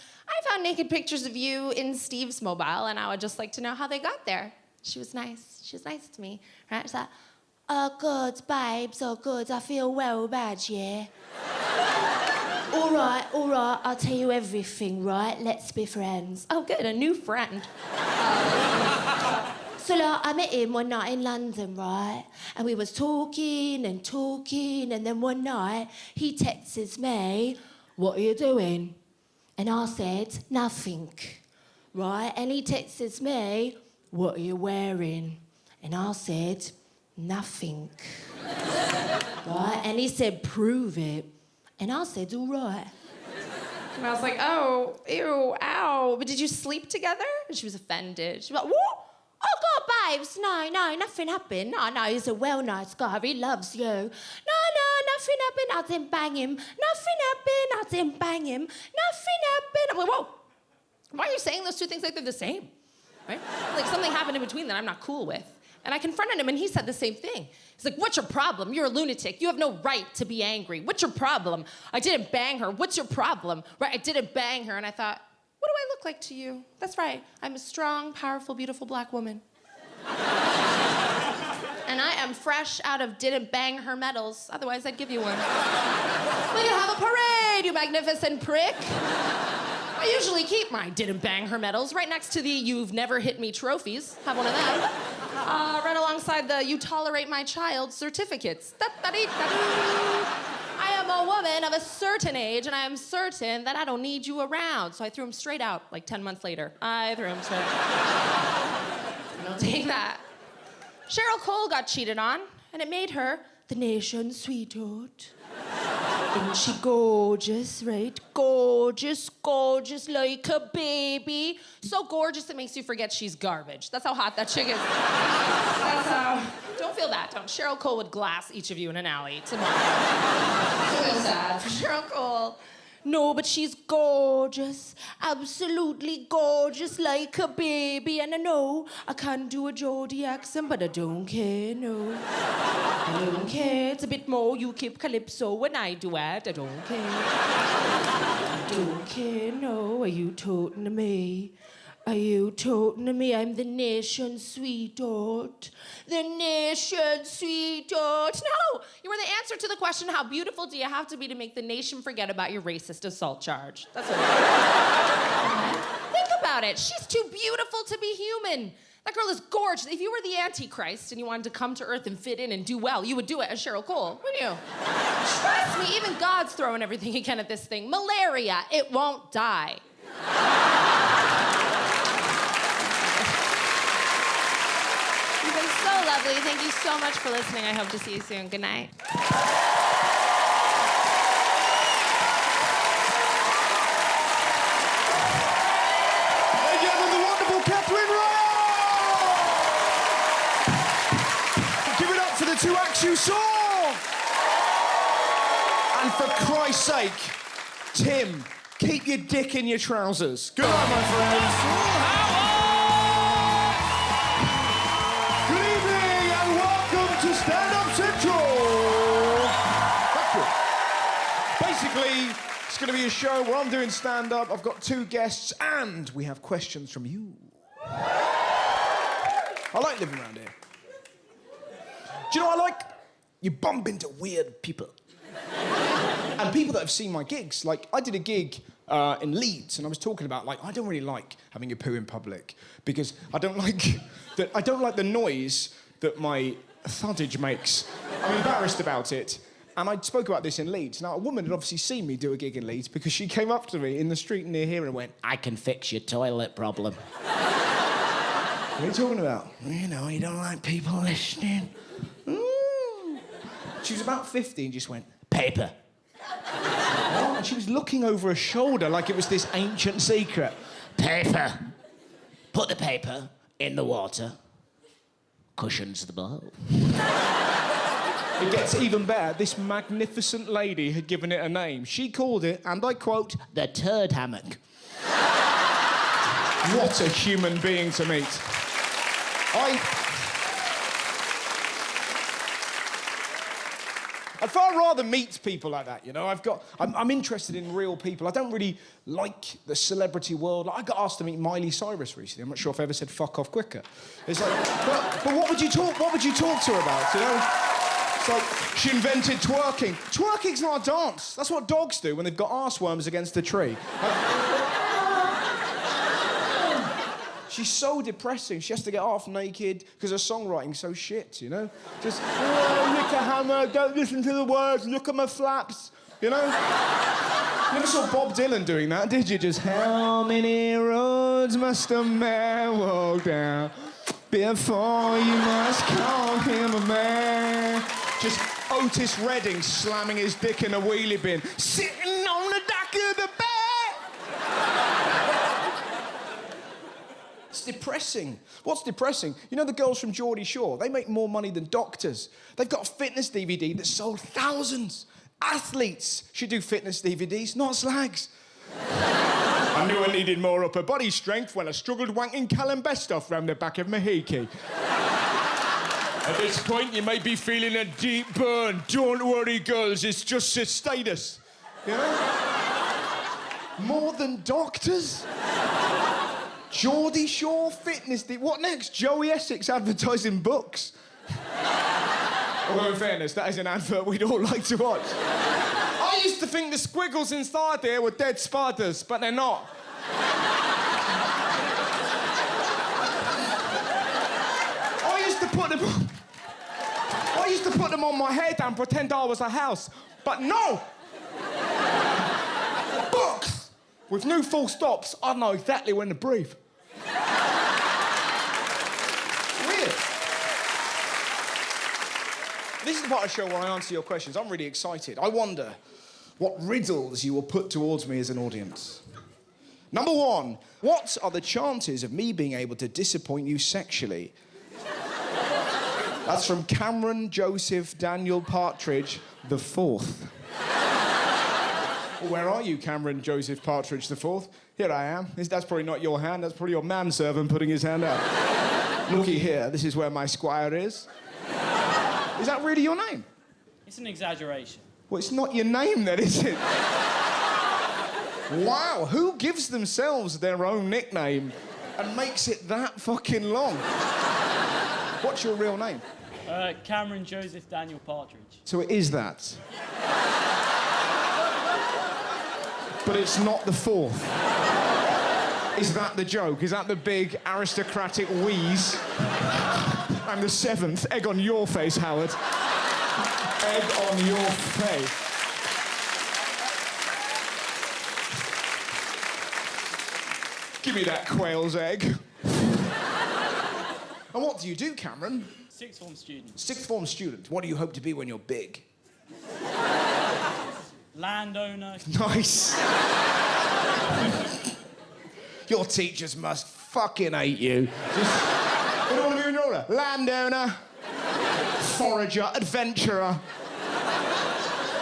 found naked pictures of you in Steve's mobile, and I would just like to know how they got there. She was nice. She was nice to me. Right? She's like, oh, good, babes, oh, good. I feel well bad, yeah. All right, I'll tell you everything, right? Let's be friends. Oh, good, a new friend. So, like, I met him one night in London, right? And we was talking, and then one night, he texts me, what are you doing? And I said, nothing, right? And he texts me, what are you wearing? And I said, nothing, right? And he said, prove it. And I said, all right. And I was like, oh, ew, ow. But did you sleep together? And she was offended. She was like, what? Oh, God, babes, no, nothing happened. No, he's a well nice guy. He loves you. No, nothing happened. I didn't bang him. Nothing happened. I didn't bang him. Nothing happened. I'm like, whoa. Why are you saying those two things like they're the same? Right? Like something happened in between that I'm not cool with. And I confronted him, and he said the same thing. He's like, what's your problem? You're a lunatic. You have no right to be angry. What's your problem? I didn't bang her. What's your problem? Right, I didn't bang her. And I thought, what do I look like to you? That's right. I'm a strong, powerful, beautiful black woman. And I am fresh out of didn't bang her medals. Otherwise, I'd give you one. We can have a parade, you magnificent prick. I usually keep my didn't bang her medals right next to the you've never hit me trophies. Have one of them. Right alongside the you tolerate my child certificates. I am a woman of a certain age, and I am certain that I don't need you around. So I threw him straight out like 10 months later. I threw him straight out. I'll take that. Cheryl Cole got cheated on, and it made her the nation's sweetheart. Isn't she gorgeous, right? Gorgeous like a baby. So gorgeous it makes you forget she's garbage. That's how hot that chick is. That's how... Don't feel that, don't. Cheryl Cole would glass each of you in an alley tomorrow. So sad for Cheryl Cole. No, but she's gorgeous. Absolutely gorgeous like a baby. And I know I can't do a Geordie accent, but I don't care, no. I don't care. It's a bit more UK calypso when I do it. I don't care. I don't care, no. Are you talking to me? Are you talking to me? I'm the nation's sweetheart. The nation's sweetheart. No! You were the answer to the question, how beautiful do you have to be to make the nation forget about your racist assault charge? That's what it is. Think about it. She's too beautiful to be human. That girl is gorgeous. If you were the Antichrist and you wanted to come to Earth and fit in and do well, you would do it as Cheryl Cole, wouldn't you? Trust me, even God's throwing everything he can at this thing. Malaria, it won't die. You've been so lovely. Thank you so much for listening. I hope to see you soon. Good night. Ladies and gentlemen, the wonderful Katherine Ryan! Give it up for the 2 acts you saw! And for Christ's sake, Tim, keep your dick in your trousers. Good night, my friends. Stand-up Central! Basically, it's going to be a show where I'm doing stand-up, I've got 2 guests, and we have questions from you. I like living around here. Do you know what I like? You bump into weird people. And people that have seen my gigs. Like, I did a gig in Leeds, and I was talking about, like, I don't really like having a poo in public, because I don't like the noise that my thuddage makes. I'm embarrassed about it. And I spoke about this in Leeds. Now, a woman had obviously seen me do a gig in Leeds because she came up to me in the street near here and went, I can fix your toilet problem. What are you talking about? You know, you don't like people listening. She was about 50 and just went, paper. What? And she was looking over her shoulder like it was this ancient secret. Paper. Put the paper in the water. cushions the bowl. It gets even better. This magnificent lady had given it a name. She called it, and I quote, the turd hammock. What a human being to meet. I'd far rather meet people like that, you know? I'm interested in real people. I don't really like the celebrity world. I got asked to meet Miley Cyrus recently. I'm not sure if I ever said fuck off quicker. It's like, but what would you talk to her about, you know? It's like, she invented twerking. Twerking's not a dance. That's what dogs do when they've got arseworms against a tree. She's so depressing. She has to get half naked because her songwriting's so shit, you know? Just, oh, lick a hammer, don't listen to the words, look at my flaps, you know? You never saw Bob Dylan doing that, did you? Just, how many roads must a man walk down before you must call him a man? Just Otis Redding slamming his dick in a wheelie bin, sitting on the dock of the bed. It's depressing. What's depressing? You know the girls from Geordie Shore? They make more money than doctors. They've got a fitness DVD that sold thousands. Athletes should do fitness DVDs, not slags. I knew I needed more upper body strength when I struggled wanking Callum Bestoff round the back of my hickey. At this point, you may be feeling a deep burn. Don't worry, girls, it's just a status. You know? More than doctors? Geordie Shore fitness. What next? Joey Essex advertising books. Although, in fairness, that is an advert we'd all like to watch. I used to think the squiggles inside there were dead spiders, but they're not. I used to put them on my head and pretend I was a house, but no! Books! With new full stops, I know exactly when to breathe. Weird. This is the part of the show where I answer your questions. I'm really excited. I wonder what riddles you will put towards me as an audience. Number one, what are the chances of me being able to disappoint you sexually? That's from Cameron Joseph Daniel Partridge the Fourth. Well, where are you, Cameron Joseph Partridge the Fourth? Here I am. That's probably not your hand. That's probably your manservant putting his hand out. Looky here. This is where my squire is. Is that really your name? It's an exaggeration. Well, it's not your name then, is it? Wow, who gives themselves their own nickname and makes it that fucking long? What's your real name? Cameron Joseph Daniel Partridge. So it is that. But it's not the fourth. Is that the joke? Is that the big aristocratic wheeze? I'm the seventh. Egg on your face, Howard. Egg on your face. Give me that quail's egg. And what do you do, Cameron? Sixth form student. Sixth form student. What do you hope to be when you're big? Landowner. Nice. Your teachers must fucking hate you. What do you want to be when you're older? Landowner, forager, adventurer.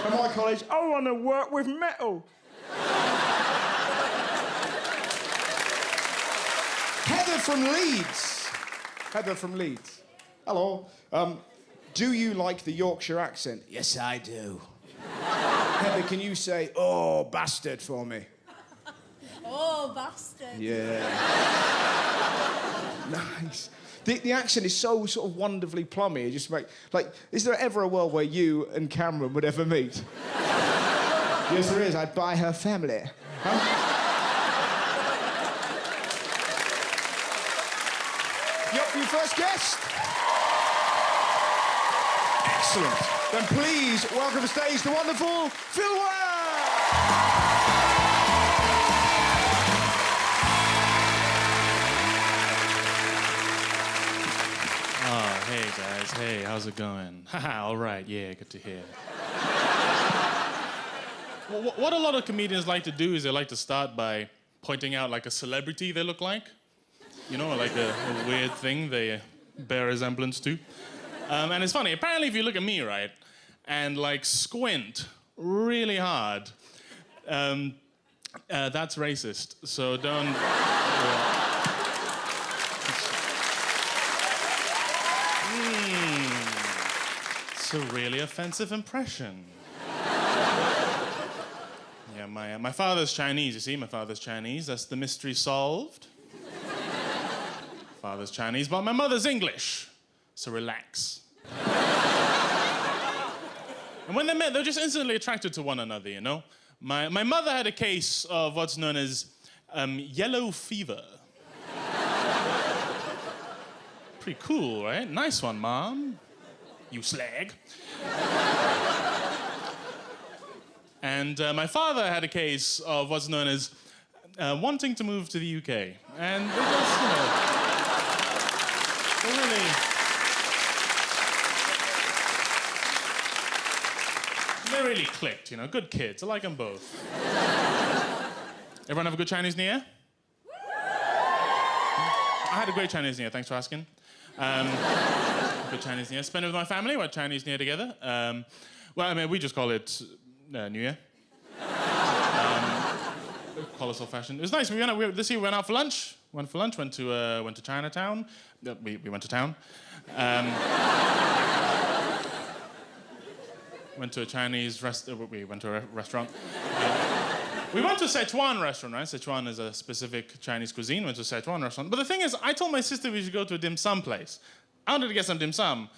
At my college, I want to work with metal. Heather from Leeds. Heather from Leeds. Hello. Do you like the Yorkshire accent? Yes, I do. Heather, can you say, oh, bastard, for me? Oh, bastard. Yeah. Nice. The accent is so sort of wonderfully plummy. It just like, is there ever a world where you and Cameron would ever meet? Yes, there is. I'd buy her family. Huh? You up for your first guest? Excellent. Then please welcome to the stage the wonderful Phil Wang! Oh, hey guys. Hey, how's it going? Haha, all right. Yeah, good to hear. Well, what a lot of comedians like to do is they like to start by pointing out like a celebrity they look like. You know, like a weird thing they bear resemblance to. And it's funny, apparently if you look at me, right, and like squint really hard, that's racist, so don't... It's a really offensive impression. Yeah, my father's Chinese, you see, my father's Chinese, that's the mystery solved. Father's Chinese, but my mother's English, so relax. And when they met, they were just instantly attracted to one another, you know? My mother had a case of what's known as yellow fever. Pretty cool, right? Nice one, Mom. You slag. And my father had a case of what's known as wanting to move to the UK. And they just, you know, they really clicked, you know, good kids. I like them both. Everyone have a good Chinese New Year? I had a great Chinese New Year, thanks for asking. Good Chinese New Year. Spent it with my family, we had Chinese New Year together. Well, I mean, we just call it New Year. Call us old-fashioned. It was nice. This year we went out for lunch. Went to Chinatown. We went to town. Went to a Chinese restaurant. We went to a restaurant. We went to a Sichuan restaurant, right? Sichuan is a specific Chinese cuisine. Went to a Sichuan restaurant. But the thing is, I told my sister we should go to a dim sum place. I wanted to get some dim sum.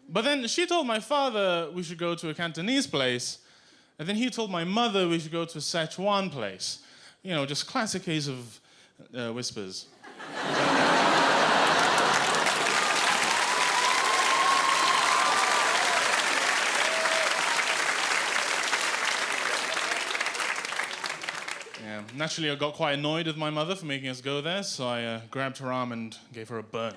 But then she told my father we should go to a Cantonese place. And then he told my mother we should go to a Sichuan place. You know, just classic case of whispers. Yeah, naturally I got quite annoyed with my mother for making us go there, so I grabbed her arm and gave her a burn.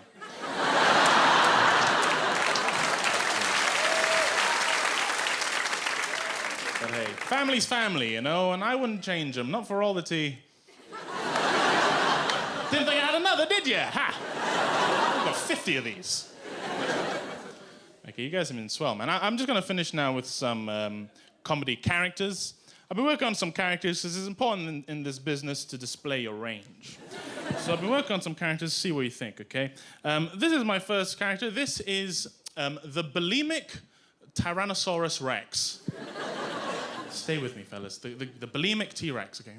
But hey, family's family, you know, and I wouldn't change them, not for all the tea. Didn't think I had another, did you? Ha! I've got 50 of these. Okay, you guys have been swell, man. I'm just going to finish now with some comedy characters. I've been working on some characters because it's important in this business to display your range. So I've been working on some characters, see what you think, okay? This is my first character. This is the bulimic Tyrannosaurus Rex. Stay with me, fellas. The bulimic T-Rex. Okay.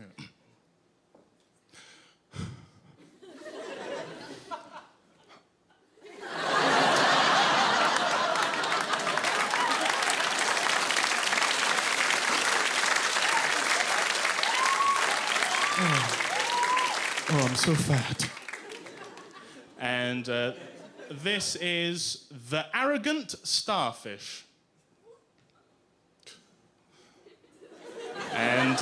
Oh, I'm so fat. And this is the arrogant starfish. And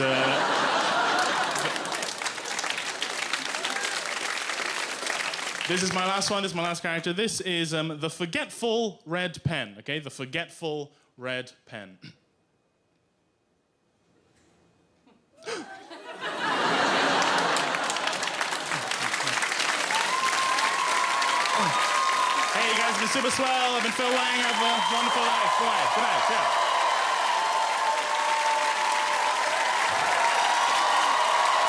this is my last one. This is my last character. This is the forgetful red pen. Okay, the forgetful red pen. Hey, you guys have been super swell. I've been Phil Wang. Have a wonderful life. Bye. Good night. Yeah.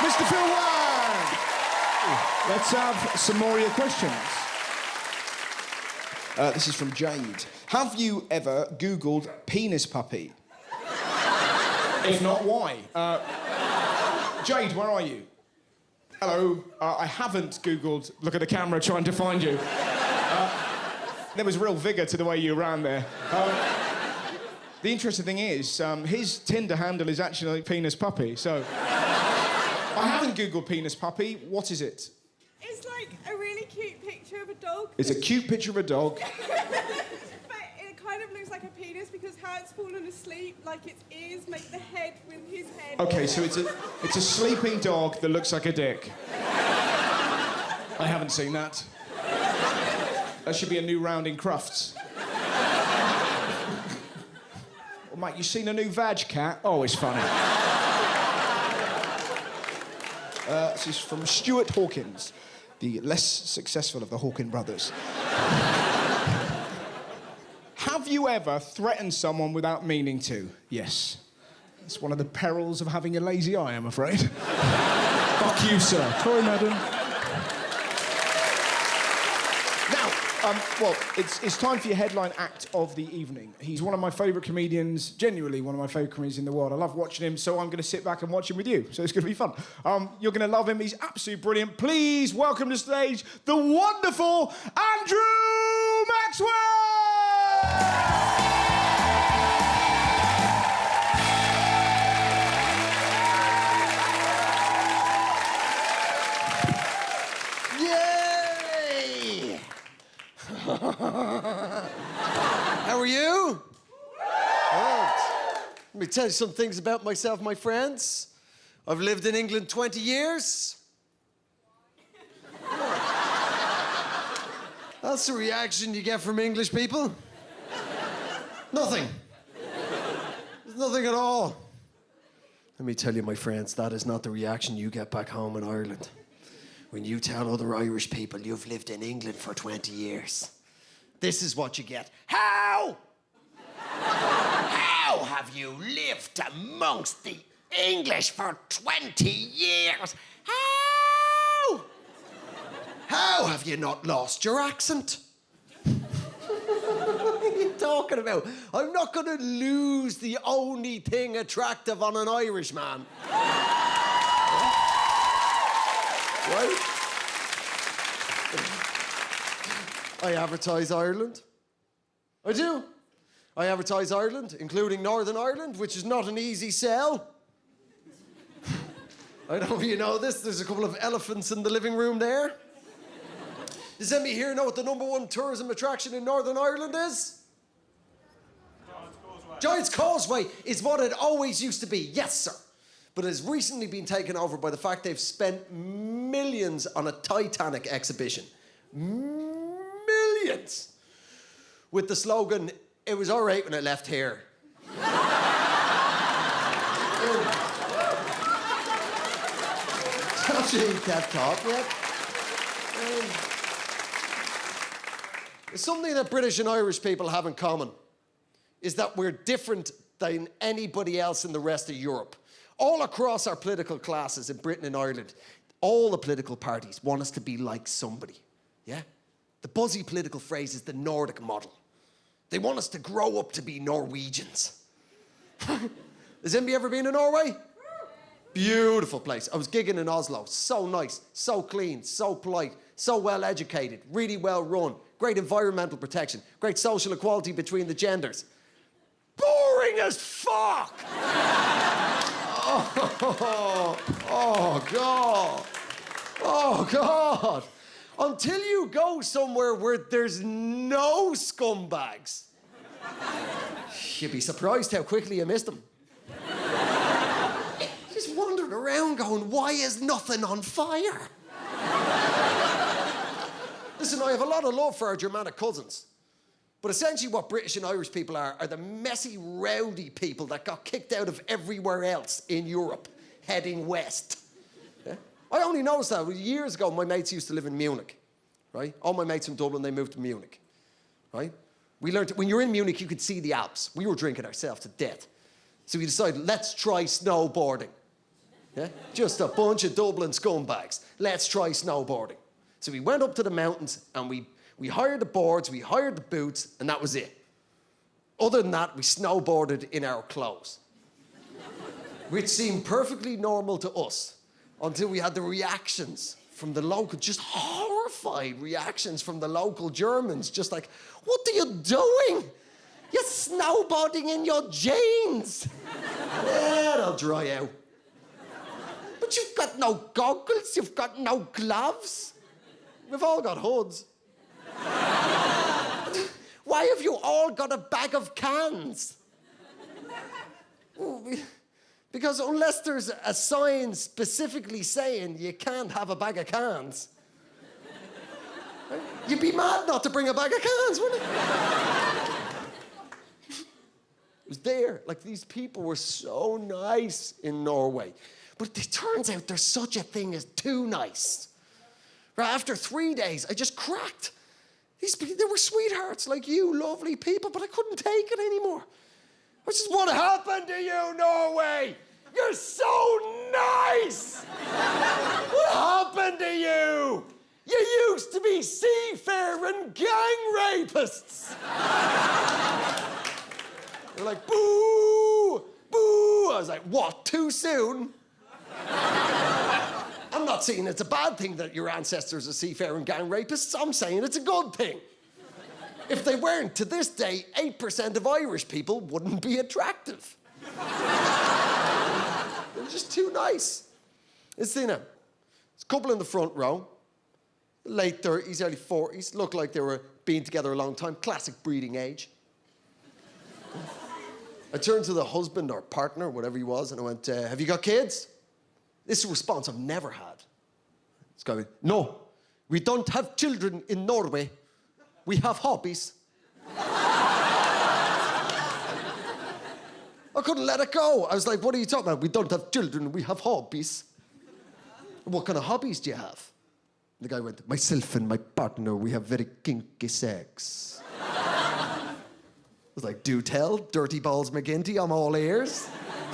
Mr. Phil Wang! Let's have some more of your questions. This is from Jade. Have you ever Googled penis puppy? If not, why? Jade, where are you? Hello. I haven't Googled. Look at the camera trying to find you. There was real vigour to the way you ran there. The interesting thing is, his Tinder handle is actually penis puppy, so... I haven't Googled penis puppy. What is it? It's like a really cute picture of a dog. It's a cute picture of a dog. But it kind of looks like a penis because how it's fallen asleep, like its ears make the head with his head. Okay, so it's a sleeping dog that looks like a dick. I haven't seen that. That should be a new round in Crufts. Well, mate, you seen a new vag cat? Oh, it's funny. This is from Stuart Hawkins, the less successful of the Hawkin brothers. Have you ever threatened someone without meaning to? Yes. It's one of the perils of having a lazy eye, I'm afraid. Fuck you, sir. Sorry, madam. Now, well, it's time for your headline act of the evening. He's one of my favourite comedians, genuinely one of my favourite comedians in the world. I love watching him, so I'm going to sit back and watch him with you. So it's going to be fun. You're going to love him. He's absolutely brilliant. Please welcome to the stage the wonderful Andrew Maxwell! Yay! How are you? Let me tell you some things about myself, my friends. I've lived in England 20 years. That's the reaction you get from English people. Nothing. There's nothing at all. Let me tell you, my friends, that is not the reaction you get back home in Ireland. When you tell other Irish people you've lived in England for 20 years, this is what you get. How? How have you lived amongst the English for 20 years? How? How have you not lost your accent? What are you talking about? I'm not going to lose the only thing attractive on an Irishman. Right? I advertise Ireland. I do. I advertise Ireland, including Northern Ireland, which is not an easy sell. I don't know if you know this. There's a couple of elephants in the living room there. Does anybody here know what the #1 tourism attraction in Northern Ireland is? Giant's Causeway is what it always used to be, yes, sir. But it has recently been taken over by the fact they've spent millions on a Titanic exhibition. Millions! With the slogan, "It was all right when it left here." Don't you eat that top yet? Something that British and Irish people have in common is that we're different than anybody else in the rest of Europe. All across our political classes in Britain and Ireland, all the political parties want us to be like somebody, yeah? The buzzy political phrase is the Nordic model. They want us to grow up to be Norwegians. Has anybody ever been to Norway? Beautiful place. I was gigging in Oslo. So nice, so clean, so polite, so well educated, really well run, great environmental protection, great social equality between the genders. Boring as fuck! Oh, God. Oh, God. Until you go somewhere where there's no scumbags, you'd be surprised how quickly you miss them. Just wandering around going, why is nothing on fire? Listen, I have a lot of love for our Germanic cousins. But essentially what British and Irish people are the messy, rowdy people that got kicked out of everywhere else in Europe, heading west. Yeah? I only noticed that years ago. My mates used to live in Munich, right? All my mates from Dublin, they moved to Munich, right? We learned, when you're in Munich, you could see the Alps. We were drinking ourselves to death. So we decided, let's try snowboarding. Yeah? Just a bunch of Dublin scumbags. Let's try snowboarding. So we went up to the mountains and we hired the boards, we hired the boots, and that was it. Other than that, we snowboarded in our clothes. Which seemed perfectly normal to us until we had the reactions from the local, just horrified reactions from the local Germans, just like, what are you doing? You're snowboarding in your jeans. Yeah, they'll dry out. But you've got no goggles, you've got no gloves. We've all got hoods. Why have you all got a bag of cans? Because unless there's a sign specifically saying you can't have a bag of cans, you'd be mad not to bring a bag of cans, wouldn't you? It was there. Like, these people were so nice in Norway. But it turns out there's such a thing as too nice. Right, after 3 days, I just cracked. They were sweethearts like you, lovely people, but I couldn't take it anymore. Which is what happened to you, Norway? You're so nice! What happened to you? You used to be seafaring gang rapists. They're like, boo, boo. I was like, what, too soon? I'm not saying it's a bad thing that your ancestors are seafaring gang rapists. I'm saying it's a good thing. If they weren't, to this day, 8% of Irish people wouldn't be attractive. They're just too nice. It's a couple in the front row, late 30s, early 40s, looked like they were being together a long time, classic breeding age. I turned to the husband or partner, whatever he was, and I went, have you got kids? This is a response I've never had. This guy went, no, we don't have children in Norway. We have hobbies. I couldn't let it go. I was like, what are you talking about? We don't have children, we have hobbies. What kind of hobbies do you have? The guy went, myself and my partner, we have very kinky sex. I was like, do tell, Dirty Balls McGinty, I'm all ears.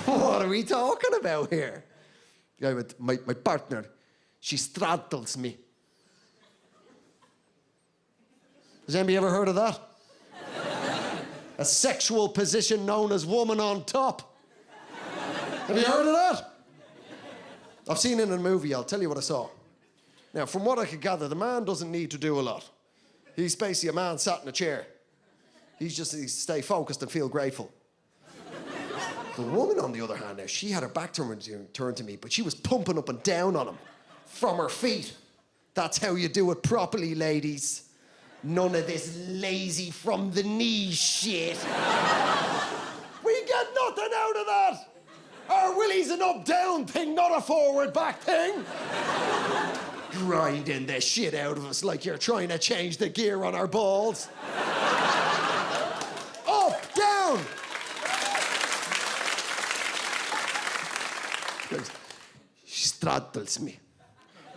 What are we talking about here? The guy went, my partner, she straddles me. Has anybody ever heard of that? A sexual position known as woman on top. Have you heard of that? I've seen it in a movie, I'll tell you what I saw. Now, from what I could gather, the man doesn't need to do a lot. He's basically a man sat in a chair. He just needs to stay focused and feel grateful. The woman, on the other hand, now, she had her back turned to me, but she was pumping up and down on him from her feet. That's how you do it properly, ladies. None of this lazy from the knee shit. We get nothing out of that. Our Willie's an up-down thing, not a forward-back thing. Grinding the shit out of us like you're trying to change the gear on our balls. Up, down. She straddles me.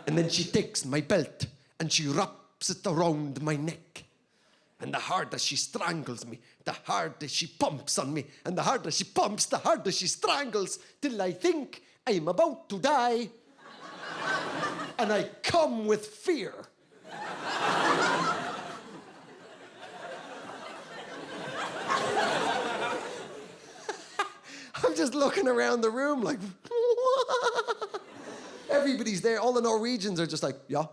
And then she takes my belt and she wraps it around my neck. And the harder she strangles me, the harder she pumps on me. And the harder she pumps, the harder she strangles, till I think I'm about to die. And I come with fear. I'm just looking around the room like, everybody's there. All the Norwegians are just like, yeah.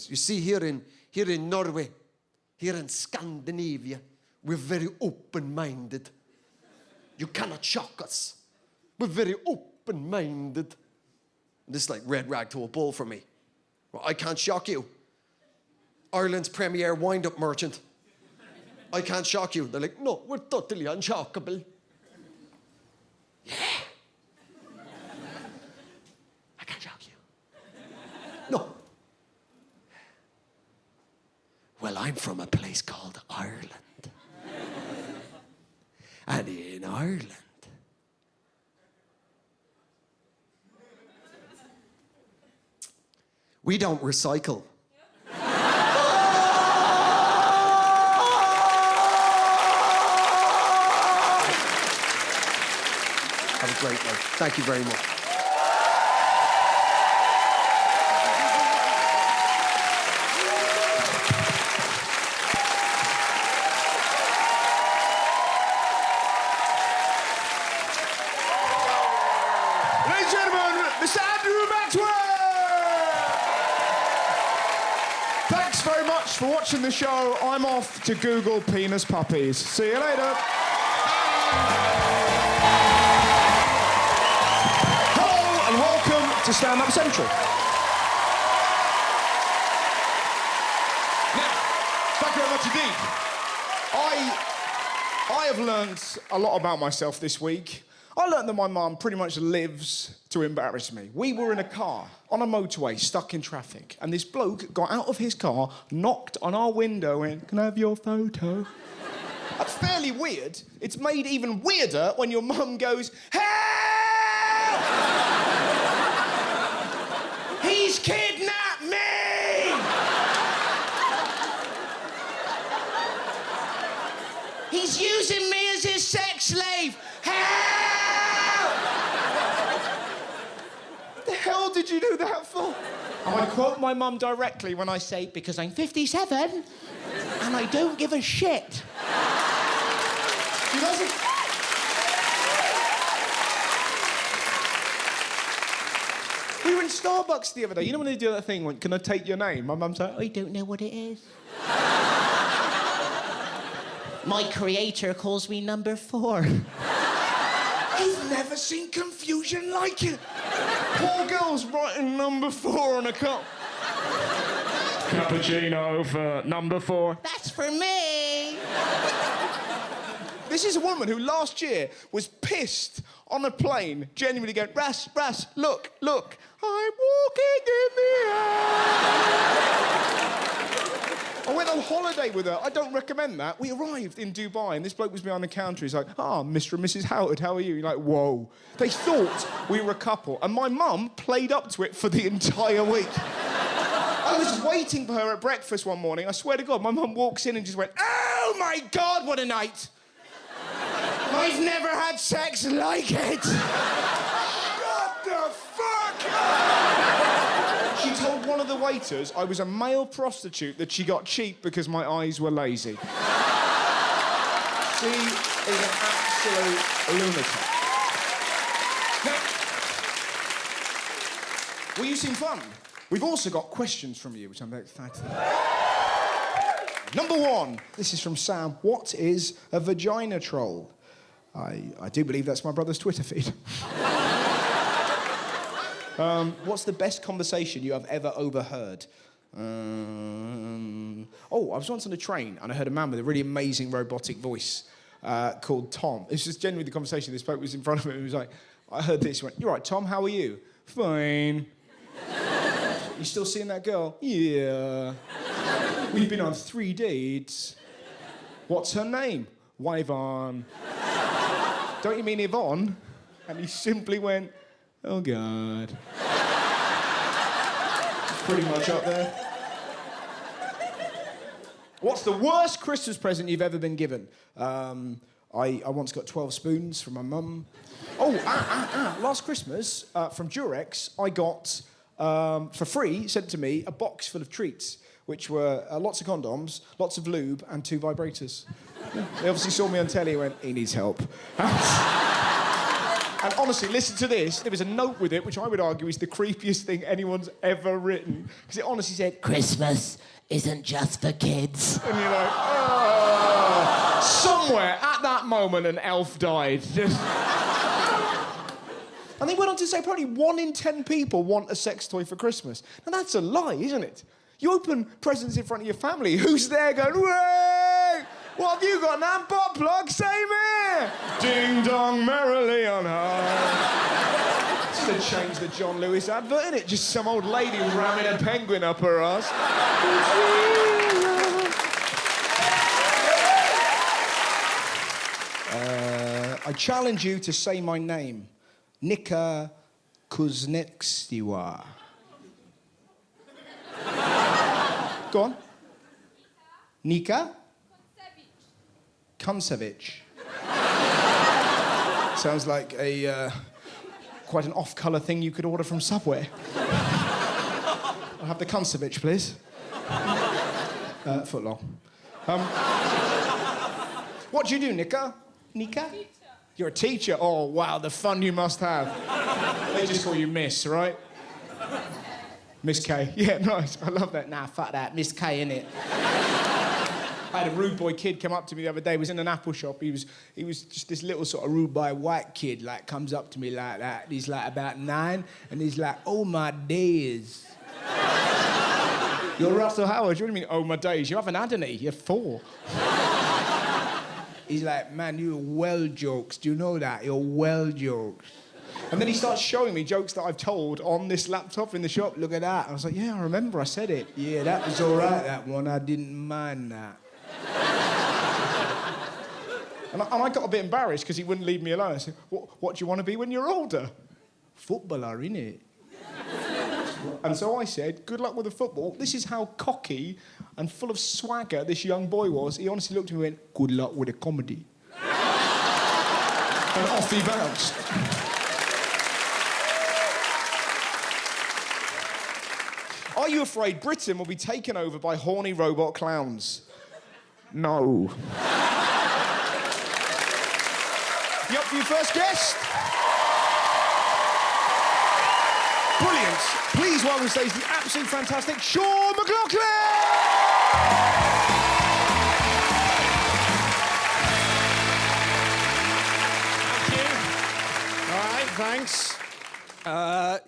You see, here in Norway, here in Scandinavia, we're very open-minded. You cannot shock us. We're very open-minded. This is like red rag to a bull for me. Well, I can't shock you. Ireland's premier wind-up merchant. I can't shock you. They're like, no, we're totally unshockable. Yeah. I can't shock you. No. Well, I'm from a place called Ireland. And in Ireland, we don't recycle. Have a great night. Thank you very much. Ladies and gentlemen, Mr. Andrew Maxwell! Thanks very much for watching the show. I'm off to Google penis puppies. See you later. Hello and welcome to Stand Up Central. Now, thank you very much indeed. I have learnt a lot about myself this week. I learnt that my mum pretty much lives to embarrass me. We were in a car on a motorway, stuck in traffic, and this bloke got out of his car, knocked on our window and, "Can I have your photo?" That's fairly weird. It's made even weirder when your mum goes, "Help!" He's quote my mum directly when I say, because I'm 57 and I don't give a shit. She doesn't... We were in Starbucks the other day. You know when they do that thing, can I take your name? My mum's like, I don't know what it is. My creator calls me number 4. I've never seen confusion like it. Poor girl's writing number 4 on a cup. Cappuccino for number 4. That's for me. This is a woman who last year was pissed on a plane, genuinely going, Ras, look, I'm walking in the air. I went on holiday with her. I don't recommend that. We arrived in Dubai and this bloke was behind the counter. He's like, Mr. and Mrs. Howard, how are you? You're like, whoa. They thought we were a couple. And my mum played up to it for the entire week. I was waiting for her at breakfast one morning. I swear to God, my mum walks in and just went, oh my God, what a night. I've never had sex like it. Shut the fuck up! She told one of the waiters I was a male prostitute that she got cheap because my eyes were lazy. She is an absolute lunatic. Now, well, you seem fun. We've also got questions from you, which I'm very excited about. Number 1, this is from Sam. What is a vagina troll? I do believe that's my brother's Twitter feed. What's the best conversation you have ever overheard? I was once on a train and I heard a man with a really amazing robotic voice called Tom. It's just genuinely the conversation. This bloke was in front of him and he was like, I heard this, he went, you're right, Tom, how are you? Fine. You still seeing that girl? Yeah. We've been on 3 dates. What's her name? Yvonne. Don't you mean Yvonne? And he simply went, oh, God. Pretty much up there. What's the worst Christmas present you've ever been given? I once got 12 spoons from my mum. Last Christmas, from Durex, I got, for free, sent to me, a box full of treats, which were lots of condoms, lots of lube, and 2 vibrators. They obviously saw me on telly and went, he needs help. And honestly, listen to this. There was a note with it, which I would argue is the creepiest thing anyone's ever written. Because it honestly said, Christmas isn't just for kids. And you're like, oh. Somewhere at that moment, an elf died. And they went on to say probably 1 in 10 people want a sex toy for Christmas. Now, that's a lie, isn't it? You open presents in front of your family. Who's there going, way? What have you got now? Butt plug, same here. Ding dong merrily on high. Should have changed the John Lewis advert, innit? Just some old lady ramming a penguin up her ass. I challenge you to say my name. Nika Kuznetskiwa. Go on. Nika? Kunsevich. Sounds like a quite an off-colour thing you could order from Subway. I'll have the Kunsevich, please. Foot long. What do you do, Nika? Nika? You're a teacher? Oh, wow, the fun you must have. They just call you Miss, right? Miss K. Yeah, nice. I love that. Nah, fuck that. Miss K, innit? I had a rude boy kid come up to me the other day. He was in an apple shop. He was just this little sort of rude boy white kid, like, comes up to me like that. He's like about 9, and he's like, oh, my days. You're Russell Howard. What do you mean, oh, my days? You haven't had any. You're 4. He's like, man, you're well jokes. Do you know that? You're well jokes. And then he starts showing me jokes that I've told on this laptop in the shop. Look at that. I was like, yeah, I remember I said it. Yeah, that was all right, that one. I didn't mind that. And I got a bit embarrassed because he wouldn't leave me alone. I said, what do you want to be when you're older? Footballer, innit? And so I said, good luck with the football. This is how cocky and full of swagger this young boy was. He honestly looked at me and went, good luck with the comedy. And off he bounced. I you afraid Britain will be taken over by horny robot clowns? No. You up for your first guest? Brilliant. Please welcome to stage the absolutely fantastic Shaun McLoughlin! Thanks.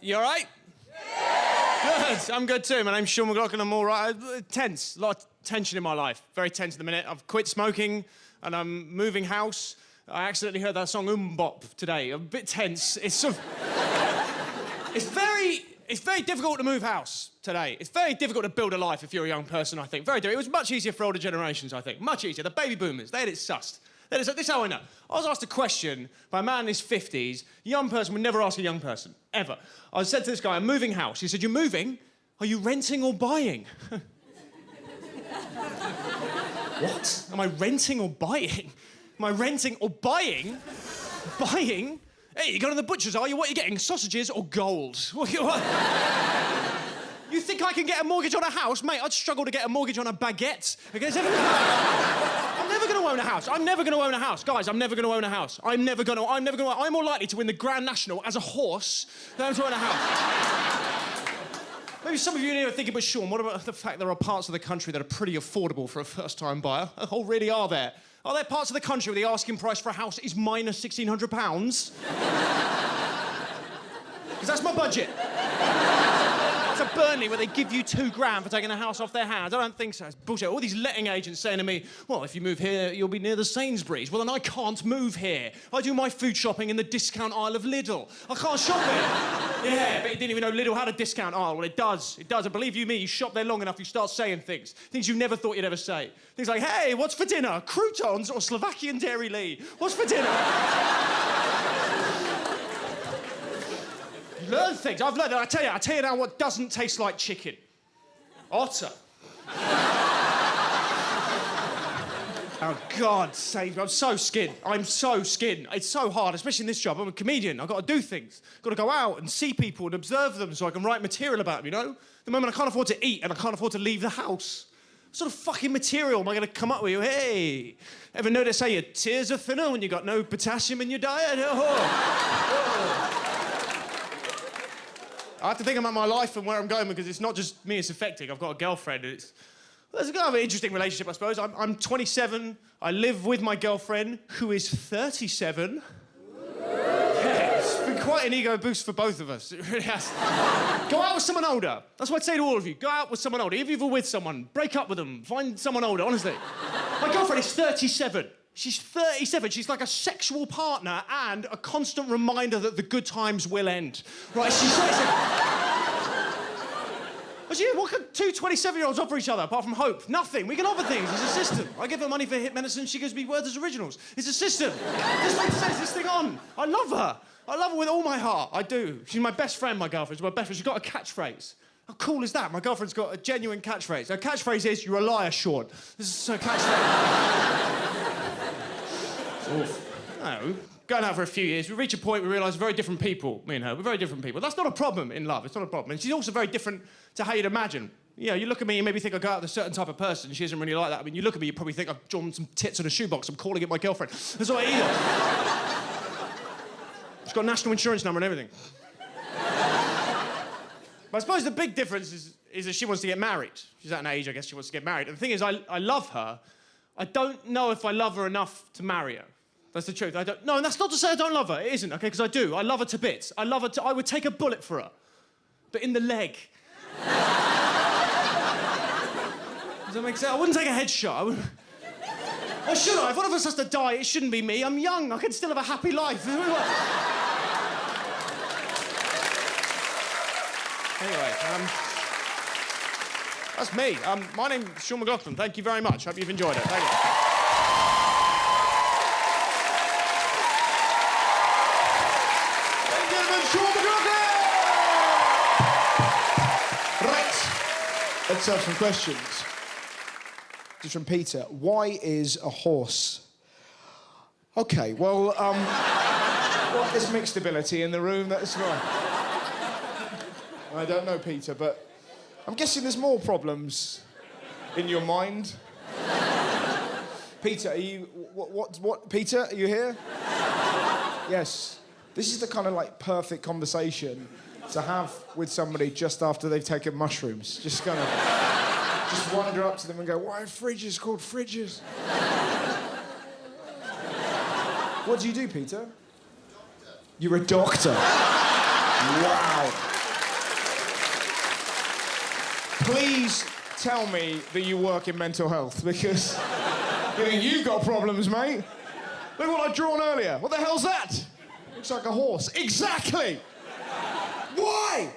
You all right? Yeah. Good. I'm good too. My name's Shaun McLoughlin. I'm all right. Tense. A lot of tension in my life. Very tense at the minute. I've quit smoking and I'm moving house. I accidentally heard that song Bop today. I'm a bit tense. It's sort of... It's very difficult to move house today. It's very difficult to build a life if you're a young person, I think. Very difficult. It was much easier for older generations, I think. Much easier. The baby boomers, they had it sussed. This is how I know. I was asked a question by a man in his 50s. A young person would never ask a young person, ever. I said to this guy, I'm moving house. He said, you're moving? Are you renting or buying? What? Am I renting or buying? Am I renting or buying? Buying? Hey, you're going to the butcher's, are you? What are you getting, sausages or gold? What? You think I can get a mortgage on a house? Mate, I'd struggle to get a mortgage on a baguette. I'm never going to own a house. I'm never going to own a house. Guys, I'm never going to own a house. I'm more likely to win the Grand National as a horse than to own a house. Maybe some of you in here are thinking, but Shaun, what about the fact there are parts of the country that are pretty affordable for a first-time buyer? Oh, really, are there? Are there parts of the country where the asking price for a house is minus £1,600? Because that's my budget. It's a Burnley where they give you £2,000 for taking a house off their hands. I don't think so. It's bullshit. All these letting agents saying to me, well, if you move here, you'll be near the Sainsbury's. Well, then I can't move here. I do my food shopping in the discount aisle of Lidl. I can't shop there. Yeah, but you didn't even know Lidl had a discount aisle. Well, it does. It does. And believe you me, you shop there long enough, you start saying things you never thought you'd ever say. Things like, hey, what's for dinner? Croutons or Slovakian Dairy Lee? What's for dinner? Learn things. I've learned. I tell you now what doesn't taste like chicken. Otter. Oh, God save me. I'm so skinned. It's so hard, especially in this job. I'm a comedian. I've got to do things. Got to go out and see people and observe them so I can write material about them, you know? The moment I can't afford to eat and I can't afford to leave the house. What sort of fucking material am I going to come up with? Hey, ever notice how your tears are thinner when you got no potassium in your diet? Oh. I have to think about my life and where I'm going because it's not just me it's affecting. I've got a girlfriend. It's kind of an interesting relationship, I suppose. I'm 27. I live with my girlfriend, who is 37. Yeah, it's been quite an ego boost for both of us. It really has. Go out with someone older. That's what I'd say to all of you. Go out with someone older. If you're with someone, break up with them. Find someone older, honestly. My girlfriend is 37. She's 37. She's like a sexual partner and a constant reminder that the good times will end. Right, she's 37. What can two 27-year-olds offer each other apart from hope? Nothing. We can offer things. It's a system. I give her money for hit medicine. She gives me Werther's Originals. It's a system. This makes sense. This thing on. I love her. I love her with all my heart. I do. She's my best friend, my girlfriend. She's my best friend. She's got a catchphrase. How cool is that? My girlfriend's got a genuine catchphrase. Her catchphrase is, you're a liar, Shaun. This is her catchphrase. No, going out for a few years, we reach a point where we realise we're very different people, me and her. We're very different people. That's not a problem in love. It's not a problem. And she's also very different to how you'd imagine. You know, you look at me, you maybe think I go out with a certain type of person. She isn't really like that. I mean, you look at me, you probably think I've drawn some tits in a shoebox. I'm calling it my girlfriend. That's not either. She's got a national insurance number and everything. But I suppose the big difference is that she wants to get married. She's at an age, I guess, she wants to get married. And the thing is, I love her. I don't know if I love her enough to marry her. That's the truth. No, and that's not to say I don't love her. It isn't, okay? Because I do. I love her to bits. I would take a bullet for her. But in the leg. Does that make sense? I wouldn't take a headshot. Or should I? If one of us has to die, it shouldn't be me. I'm young. I can still have a happy life. Anyway, that's me. My name's Shaun McLoughlin. Thank you very much. Hope you've enjoyed it. Thank you. Let's have some questions. Just from Peter. Why is a horse? Okay, well, there's mixed ability in the room, that's right. I don't know, Peter, but I'm guessing there's more problems in your mind. Peter, are you... What? Peter, are you here? Yes. This is the kind of, like, perfect conversation to have with somebody just after they've taken mushrooms. Just kind of... just wander up to them and go, why are fridges called fridges? What do you do, Peter? You're a doctor. Wow. Please tell me that you work in mental health, because you've got problems, mate. Look what I drawn earlier. What the hell's that? Looks like a horse. Exactly! Why?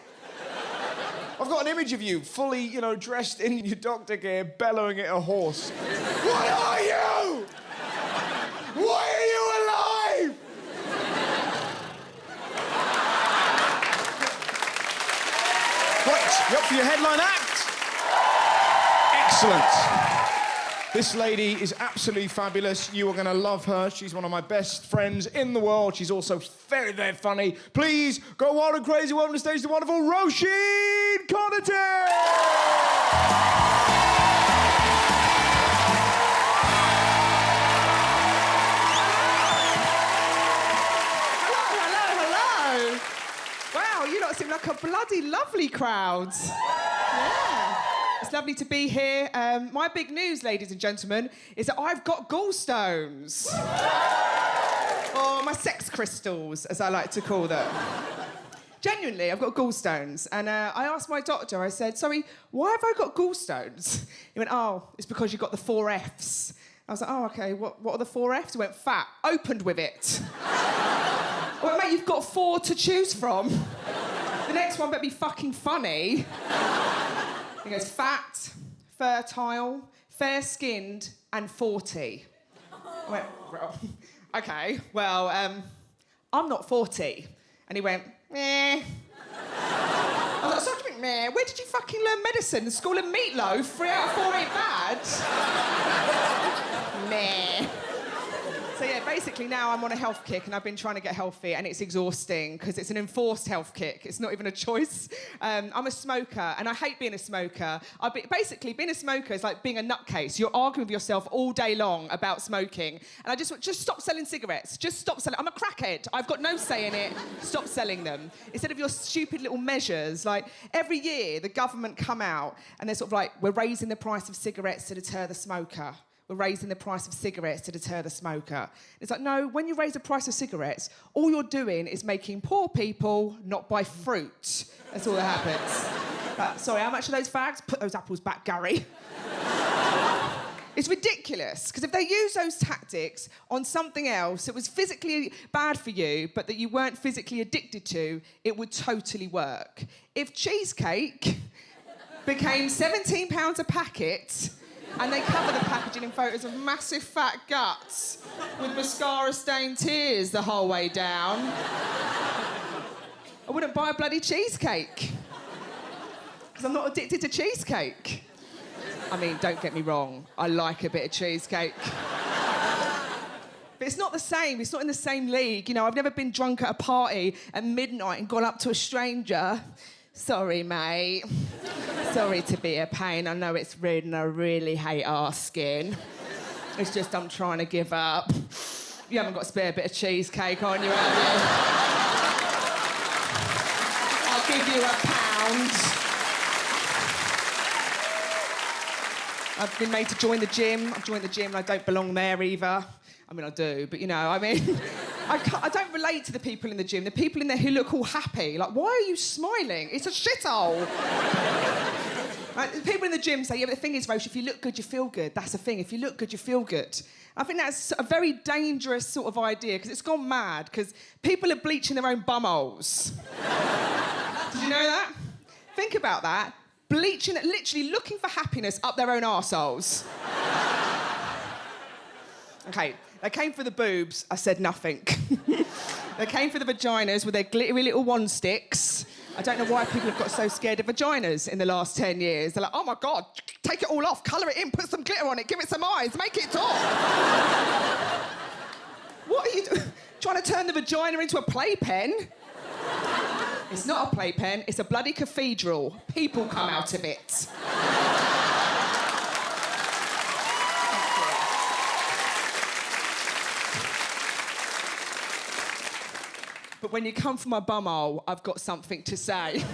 I've got an image of you, fully, you know, dressed in your doctor gear, bellowing at a horse. What are you? Why are you alive? Right, you up for your headline act? Excellent. This lady is absolutely fabulous. You are going to love her. She's one of my best friends in the world. She's also very, very funny. Please go wild and crazy. Welcome to stage the wonderful Roisin Conaty! Hello. Wow, you lot seem like a bloody lovely crowd. Yeah. It's lovely to be here. My big news, ladies and gentlemen, is that I've got gallstones. Or my sex crystals, as I like to call them. Genuinely, I've got gallstones. And I asked my doctor, I said, sorry, why have I got gallstones? He went, oh, it's because you've got the 4 Fs. I was like, oh, OK, what are the 4 Fs? He went, fat, opened with it. I went, mate, you've got 4 to choose from. The next one better be fucking funny. He goes, fat, fertile, fair-skinned, and 40. I went, well, OK, well, I'm not 40. And he went, meh. I was like, so what do you mean, meh? Where did you fucking learn medicine? The School of Meatloaf? 3 out of 4 ain't bad. Meh. So yeah, basically now I'm on a health kick and I've been trying to get healthy and it's exhausting because it's an enforced health kick. It's not even a choice. I'm a smoker and I hate being a smoker. Basically, being a smoker is like being a nutcase. You're arguing with yourself all day long about smoking. And I just stop selling cigarettes. Just stop selling. I'm a crackhead. I've got no say in it. Stop selling them. Instead of your stupid little measures, like every year the government come out and they're sort of like, we're raising the price of cigarettes to deter the smoker. We're raising the price of cigarettes to deter the smoker. It's like, no, when you raise the price of cigarettes, all you're doing is making poor people not buy fruit. That's all that happens. Sorry, how much are those fags? Put those apples back, Gary. It's ridiculous, because if they use those tactics on something else that was physically bad for you, but that you weren't physically addicted to, it would totally work. If cheesecake became £17 a packet, and they cover the packaging in photos of massive fat guts with mascara-stained tears the whole way down, I wouldn't buy a bloody cheesecake. Because I'm not addicted to cheesecake. I mean, don't get me wrong, I like a bit of cheesecake. But it's not the same, it's not in the same league. You know, I've never been drunk at a party at midnight and gone up to a stranger. Sorry, mate. Sorry to be a pain. I know it's rude and I really hate asking. It's just I'm trying to give up. You haven't got a spare bit of cheesecake on you, have you? I'll give you £1. I've been made to join the gym. I've joined the gym and I don't belong there either. I mean, I do, but you know, I mean... I don't relate to the people in the gym. The people in there who look all happy. Like, why are you smiling? It's a shithole. Right, the people in the gym say, yeah, but the thing is, Roche, if you look good, you feel good. That's the thing. If you look good, you feel good. I think that's a very dangerous sort of idea, because it's gone mad, because people are bleaching their own bumholes. Did you know that? Think about that. Bleaching, literally looking for happiness up their own arseholes. OK. They came for the boobs, I said nothing. They came for the vaginas with their glittery little wand sticks. I don't know why people have got so scared of vaginas in the last 10 years. They're like, oh my God, take it all off, colour it in, put some glitter on it, give it some eyes, make it talk. What are you doing? Trying to turn the vagina into a playpen? It's not a playpen, it's a bloody cathedral. People come out of it. But when you come for my bumhole, I've got something to say.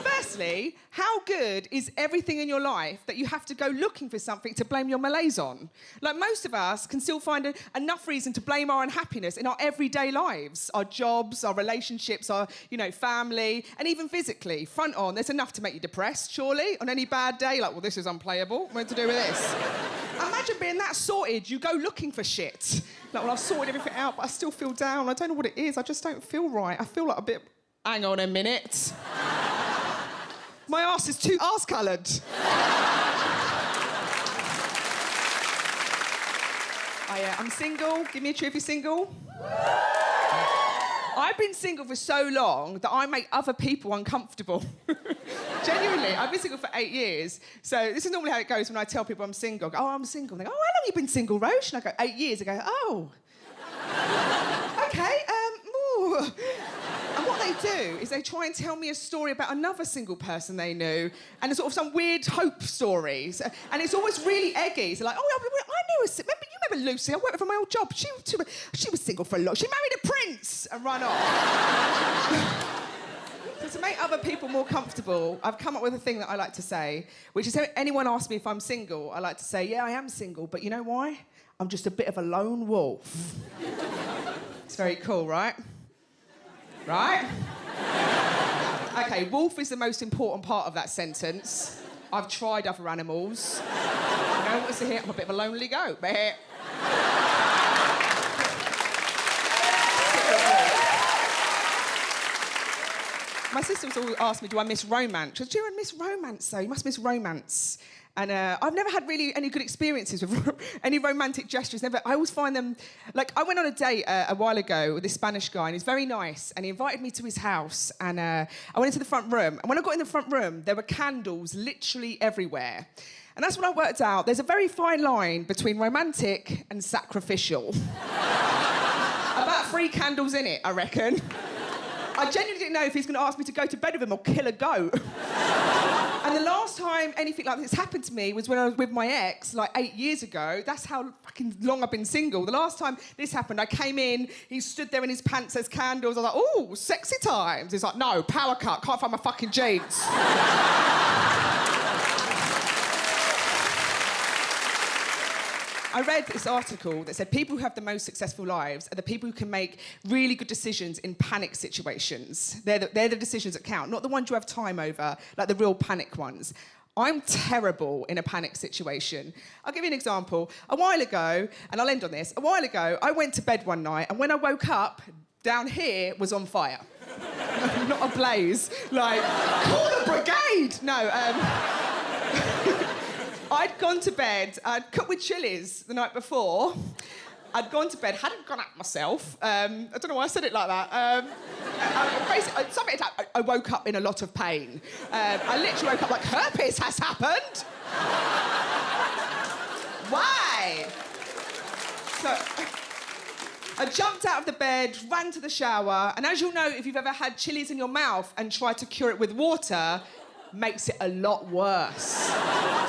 Firstly, how good is everything in your life that you have to go looking for something to blame your malaise on? Like, most of us can still find enough reason to blame our unhappiness in our everyday lives. Our jobs, our relationships, our, family, and even physically. Front on, there's enough to make you depressed, surely, on any bad day. Like, well, this is unplayable. What to do with this? Imagine being that sorted, you go looking for shit. Like, well, I've sorted everything out, but I still feel down. I don't know what it is. I just don't feel right. I feel like a bit... Hang on a minute. My arse is too arse-coloured. I'm single. Give me a cheer if you're single. I've been single for so long that I make other people uncomfortable. Genuinely, I've been single for 8 years. So this is normally how it goes when I tell people I'm single. I go, oh, I'm single. They go, oh, how long have you been single, Roche? And I go, 8 years. I go, oh. OK, ooh. And what they do is they try and tell me a story about another single person they knew, and it's sort of some weird hope stories. And it's always really eggy. So like, oh, I knew her. Remember Lucy? I worked with her my old job. She was single for a lot. She married a prince and run off. So to make other people more comfortable, I've come up with a thing that I like to say, which is, if anyone asks me if I'm single, I like to say, yeah, I am single, but you know why? I'm just a bit of a lone wolf. It's very cool, right? Right? OK, wolf is the most important part of that sentence. I've tried other animals. You know what's here? I'm a bit of a lonely goat, but here... My sister's always asked me, do I miss romance? She goes, do you miss romance, though? You must miss romance. And I've never had really any good experiences with any romantic gestures. Never. I always find them... Like, I went on a date a while ago with this Spanish guy, and he's very nice, and he invited me to his house, and I went into the front room. And when I got in the front room, there were candles literally everywhere. And that's when I worked out there's a very fine line between romantic and sacrificial. About 3 candles in it, I reckon. I genuinely didn't know if he's going to ask me to go to bed with him or kill a goat. And the last time anything like this happened to me was when I was with my ex, like 8 years ago. That's how fucking long I've been single. The last time this happened, I came in, he stood there in his pants as candles. I was like, ooh, sexy times. He's like, no, power cut, can't find my fucking jeans. I read this article that said people who have the most successful lives are the people who can make really good decisions in panic situations. They're the decisions that count, not the ones you have time over, like the real panic ones. I'm terrible in a panic situation. I'll give you an example. A while ago, and I'll end on this, I went to bed one night, and when I woke up, down here was on fire. Not a blaze. Like, call the brigade! No, I'd gone to bed, I'd cooked with chilies the night before. I'd gone to bed, hadn't gone out myself. I don't know why I said it like that. Basically, I woke up in a lot of pain. I literally woke up like, herpes has happened. Why? So I jumped out of the bed, ran to the shower, and as you'll know, if you've ever had chilies in your mouth and tried to cure it with water, makes it a lot worse.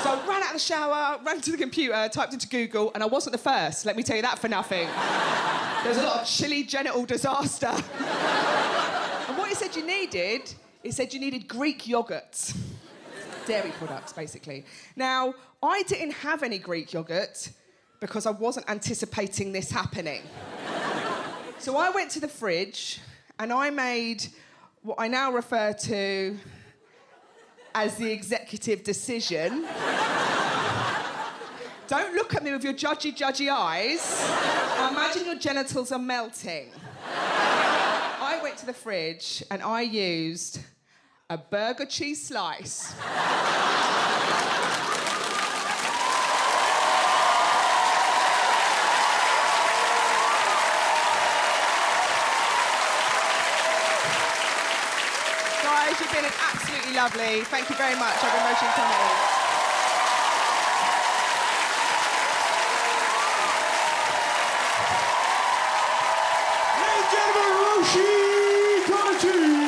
So I ran out of the shower, ran to the computer, typed into Google, and I wasn't the first, let me tell you that for nothing. There's a lot of chili genital disaster. And what it said you needed, Greek yoghurt. Dairy products, basically. Now, I didn't have any Greek yoghurt because I wasn't anticipating this happening. So I went to the fridge and I made what I now refer to as the executive decision. Don't look at me with your judgy eyes. Imagine your genitals are melting. I went to the fridge and I used a burger cheese slice. Guys, you've been absolutely lovely. Thank you very much. I've been Roisin Conaty. Ladies and gentlemen, Roisin Conaty!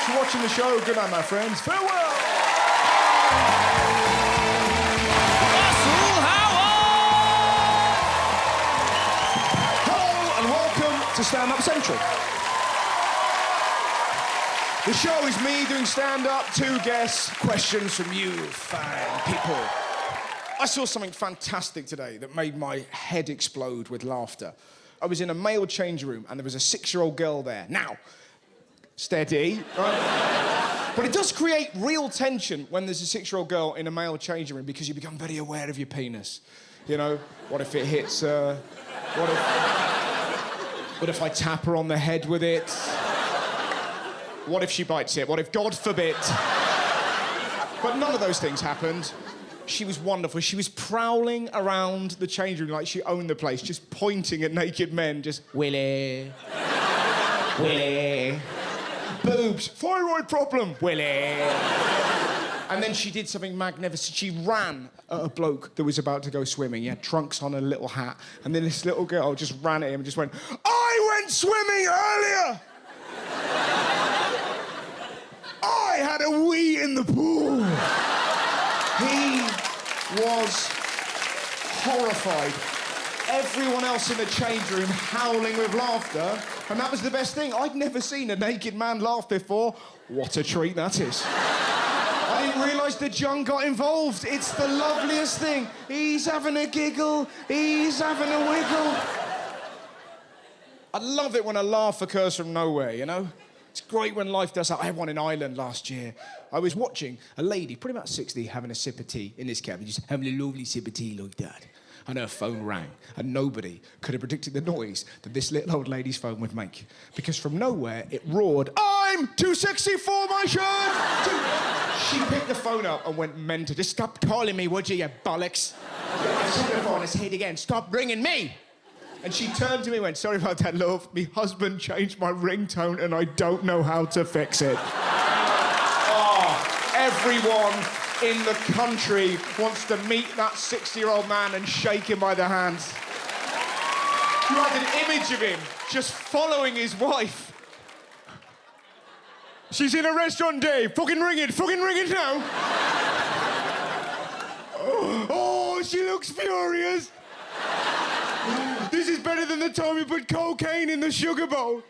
for watching the show. Good night, my friends. Farewell. Hello and welcome to Stand Up Central. The show is me doing stand-up, 2 guests, questions from you, fine people. I saw something fantastic today that made my head explode with laughter. I was in a male change room and there was a 6-year-old girl there. Now, steady, right? But it does create real tension when there's a 6-year-old girl in a male changing room because you become very aware of your penis. You know, what if it hits her? What if I tap her on the head with it? What if she bites it? What if, God forbid? But none of those things happened. She was wonderful. She was prowling around the change room like she owned the place, just pointing at naked men, just, Willie. Willie. Boobs. Thyroid problem. Willie. And then she did something magnificent. She ran at a bloke that was about to go swimming. He had trunks on and a little hat. And then this little girl just ran at him and just went, I went swimming earlier! I had a wee in the pool. He was horrified. Everyone else in the change room howling with laughter. And that was the best thing. I'd never seen a naked man laugh before. What a treat that is. I didn't realise the junk got involved. It's the loveliest thing. He's having a giggle. He's having a wiggle. I love it when a laugh occurs from nowhere, you know? It's great when life does that. I had one in Ireland last year. I was watching a lady, pretty about 60, having a sip of tea in this cabin, just having a lovely sip of tea like that. And her phone rang, and nobody could have predicted the noise that this little old lady's phone would make. Because from nowhere, it roared, I'm too sexy for my shirt! She picked the phone up and went mental. Just stop calling me, would you bollocks? I said the phone, I said again, stop ringing me! And she turned to me and went, sorry about that, love. My husband changed my ringtone and I don't know how to fix it. Oh, everyone in the country wants to meet that 60-year-old man and shake him by the hand. You had an image of him just following his wife. She's in a restaurant, Dave. Fucking ring it now. Oh, she looks furious. This is better than the time we put cocaine in the sugar bowl.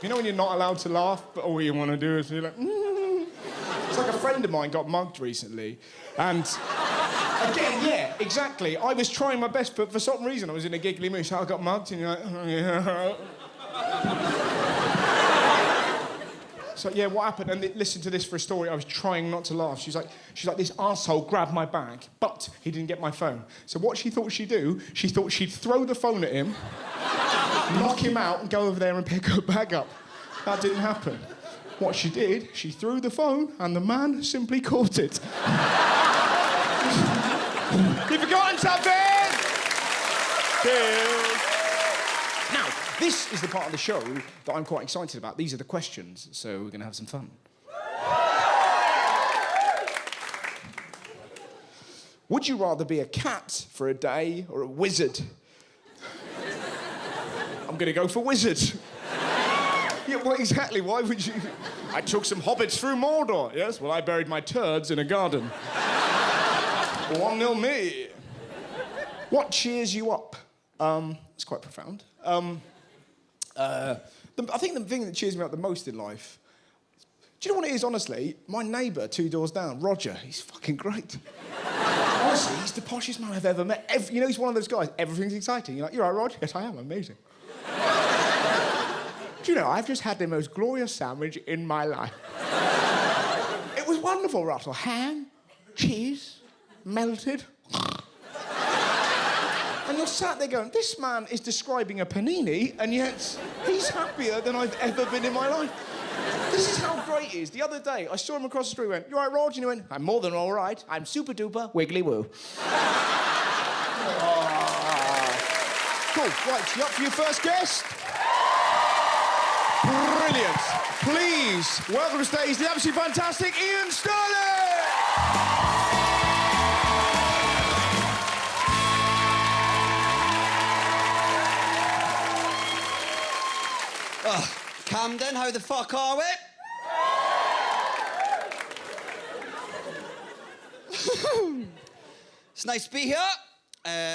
You know when you're not allowed to laugh, but all you want to do is be like, It's like a friend of mine got mugged recently, and again, yeah, exactly. I was trying my best, but for some reason I was in a giggly mood, so I got mugged, and you're like, oh, yeah. So yeah, what happened? And listen to this for a story. I was trying not to laugh. She's like, this arsehole grabbed my bag, but he didn't get my phone. So what she thought she'd do, she thought she'd throw the phone at him, knock him out, and go over there and pick her bag up. That didn't happen. What she did, she threw the phone, and the man simply caught it. You've forgotten something! Cheers. Now, this is the part of the show that I'm quite excited about. These are the questions, so we're going to have some fun. Would you rather be a cat for a day or a wizard? I'm going to go for wizard. Yeah, well, exactly. Why would you? I took some hobbits through Mordor. Yes, well, I buried my turds in a garden. 1-0 me. What cheers you up? It's quite profound. I think the thing that cheers me up the most in life... Do you know what it is, honestly? My neighbour 2 doors down, Roger, he's fucking great. Honestly, he's the poshest man I've ever met. You know, he's one of those guys, everything's exciting. You're like, you're right, Rog? Yes, I am, amazing. Do you know, I've just had the most glorious sandwich in my life. It was wonderful, Russell. Ham, cheese, melted. And you're sat there going, this man is describing a panini, and yet he's happier than I've ever been in my life. This is how great he is. The other day, I saw him across the street, went, you all right, Rog? And he went, I'm more than all right. I'm super duper wiggly woo. Cool. Right, you up for your first guest? Brilliant. Please, welcome to stage the absolutely fantastic Ian Sterling! Camden, how the fuck are we? It's nice to be here.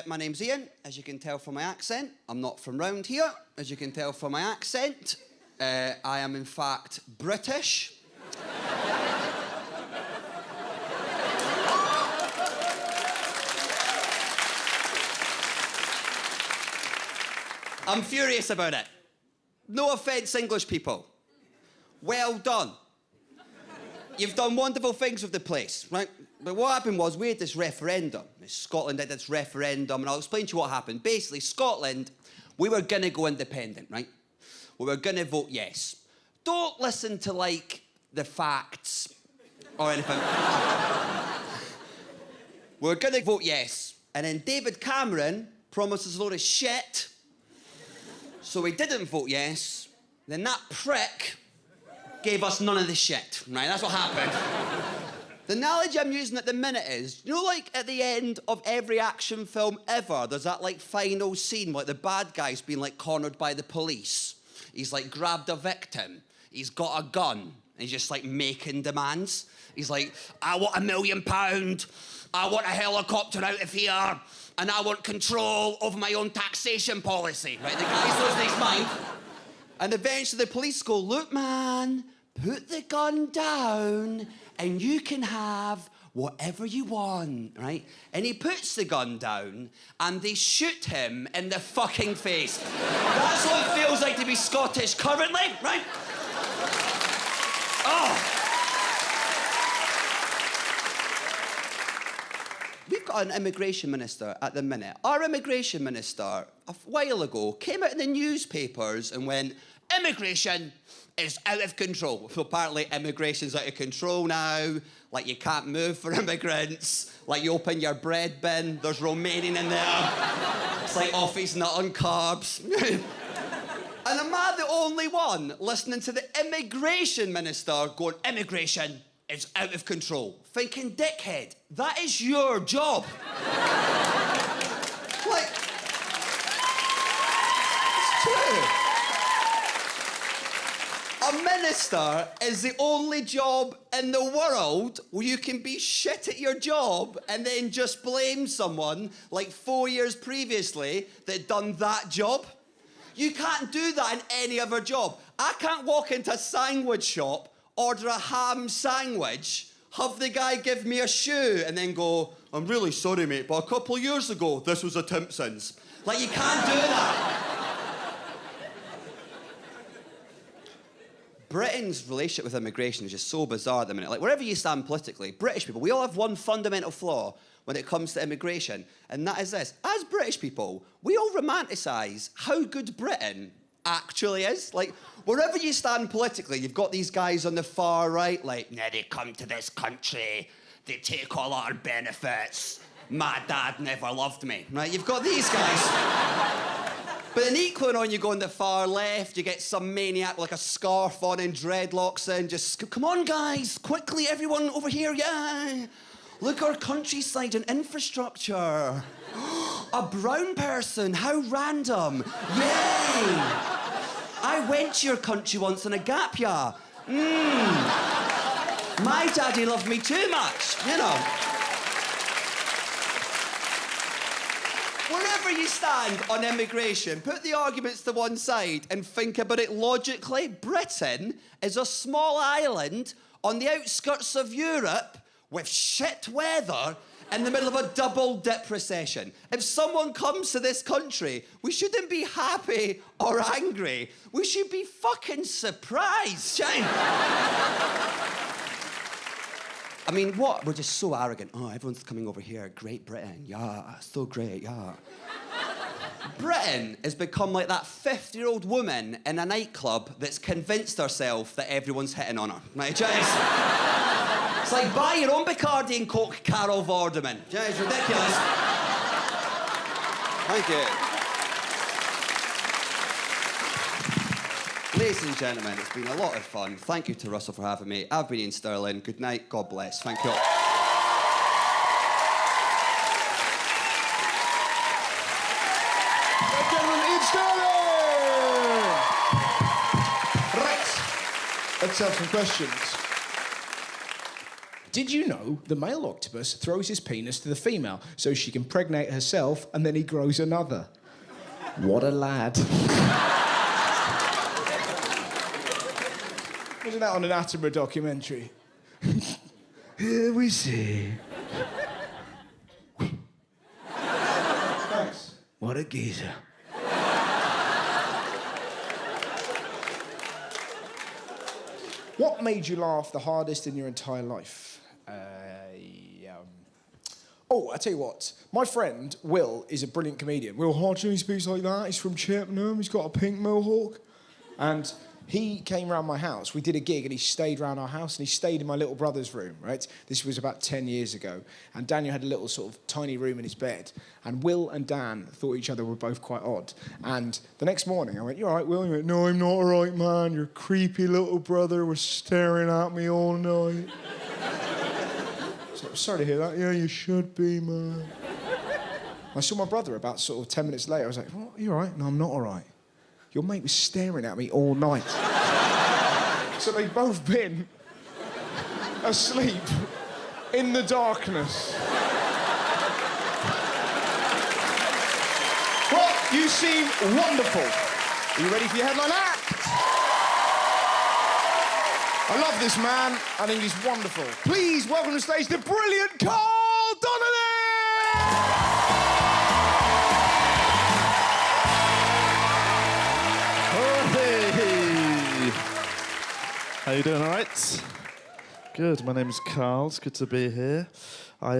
My name's Ian, as you can tell from my accent. I'm not from round here, as you can tell from my accent. I am, in fact, British. I'm furious about it. No offence, English people. Well done. You've done wonderful things with the place, right? But what happened was we had this referendum. Scotland had this referendum, and I'll explain to you what happened. Basically, Scotland, we were going to go independent, right? We were going to vote yes. Don't listen to, like, the facts or anything. We were going to vote yes, and then David Cameron promised us a load of shit. So we didn't vote yes. Then that prick gave us none of the shit, right? That's what happened. The analogy I'm using at the minute is, you know, like at the end of every action film ever, there's that like final scene, like the bad guy's been like cornered by the police. He's like grabbed a victim. He's got a gun. And he's just like making demands. He's like, I want £1 million. I want a helicopter out of here. And I want control of my own taxation policy. Right? The guy's losing his mind. And eventually the police go, look, man, put the gun down and you can have whatever you want, right? And he puts the gun down and they shoot him in the fucking face. That's what it feels like to be Scottish currently, right? Oh. We've got an immigration minister at the minute. Our immigration minister, a while ago, came out in the newspapers and went, immigration is out of control. So apparently immigration's out of control now. Like, you can't move for immigrants. Like, you open your bread bin, there's Romanian in there. It's like office nut on carbs. And am I the only one listening to the immigration minister going, immigration is out of control? Thinking, dickhead, that is your job. Like, it's true. A minister is the only job in the world where you can be shit at your job and then just blame someone like 4 years previously that done that job. You can't do that in any other job. I can't walk into a sandwich shop, order a ham sandwich, have the guy give me a shoe and then go, I'm really sorry, mate, but a couple of years ago, this was a Timpson's. Like, you can't do that. Britain's relationship with immigration is just so bizarre at the minute. Like, wherever you stand politically, British people, we all have one fundamental flaw when it comes to immigration, and that is this. As British people, we all romanticise how good Britain actually is. Like, wherever you stand politically, you've got these guys on the far right, like, nah, they come to this country, they take all our benefits, my dad never loved me, right? You've got these guys. But then equally on, you go on the far left, you get some maniac like a scarf on and dreadlocks in, just, come on, guys, quickly, everyone over here, yeah. Look, our countryside and infrastructure. A brown person, how random. Yay! I went to your country once on a gap year. My daddy loved me too much, you know. Wherever you stand on immigration, put the arguments to one side and think about it logically. Britain is a small island on the outskirts of Europe with shit weather in the middle of a double dip recession. If someone comes to this country, we shouldn't be happy or angry. We should be fucking surprised, Shane. I mean, what? We're just so arrogant. Oh, everyone's coming over here. Great Britain. Yeah, so great, yeah. Britain has become like that 50-year-old woman in a nightclub that's convinced herself that everyone's hitting on her. Right, James? It's like, buy your own Bacardi and Coke, Carol Vorderman. Yeah, it's ridiculous. Thank you. Ladies and gentlemen, it's been a lot of fun. Thank you to Russell for having me. I've been Ian Sterling. Good night. God bless. Thank you all. Ladies and gentlemen, Ian Sterling! Let's have some questions. Did you know the male octopus throws his penis to the female so she can pregnate herself and then he grows another? What a lad. Wasn't that on an Attenborough documentary? Here we see. Thanks. What a geezer. What made you laugh the hardest in your entire life? Oh, I tell you what. My friend, Will, is a brilliant comedian. Will Hodgson, he speaks like that. He's from Cheltenham. He's got a pink mohawk. And he came round my house. We did a gig and he stayed round our house and he stayed in my little brother's room, right? This was about 10 years ago. And Daniel had a little sort of tiny room in his bed. And Will and Dan thought each other were both quite odd. And the next morning I went, "You all right, Will?" He went, "No, I'm not all right, man. Your creepy little brother was staring at me all night." So, sorry to hear that. "Yeah, you should be, man." I saw my brother about sort of 10 minutes later. I was like, "What? Are you all right?" "No, I'm not all right. Your mate was staring at me all night." So they'd both been asleep in the darkness. Well, you seem wonderful. Are you ready for your headline act? I love this man. I think he's wonderful. Please welcome to the stage the brilliant Carl Donnelly! How you doing, all right? Good, my name's Carl, it's good to be here. I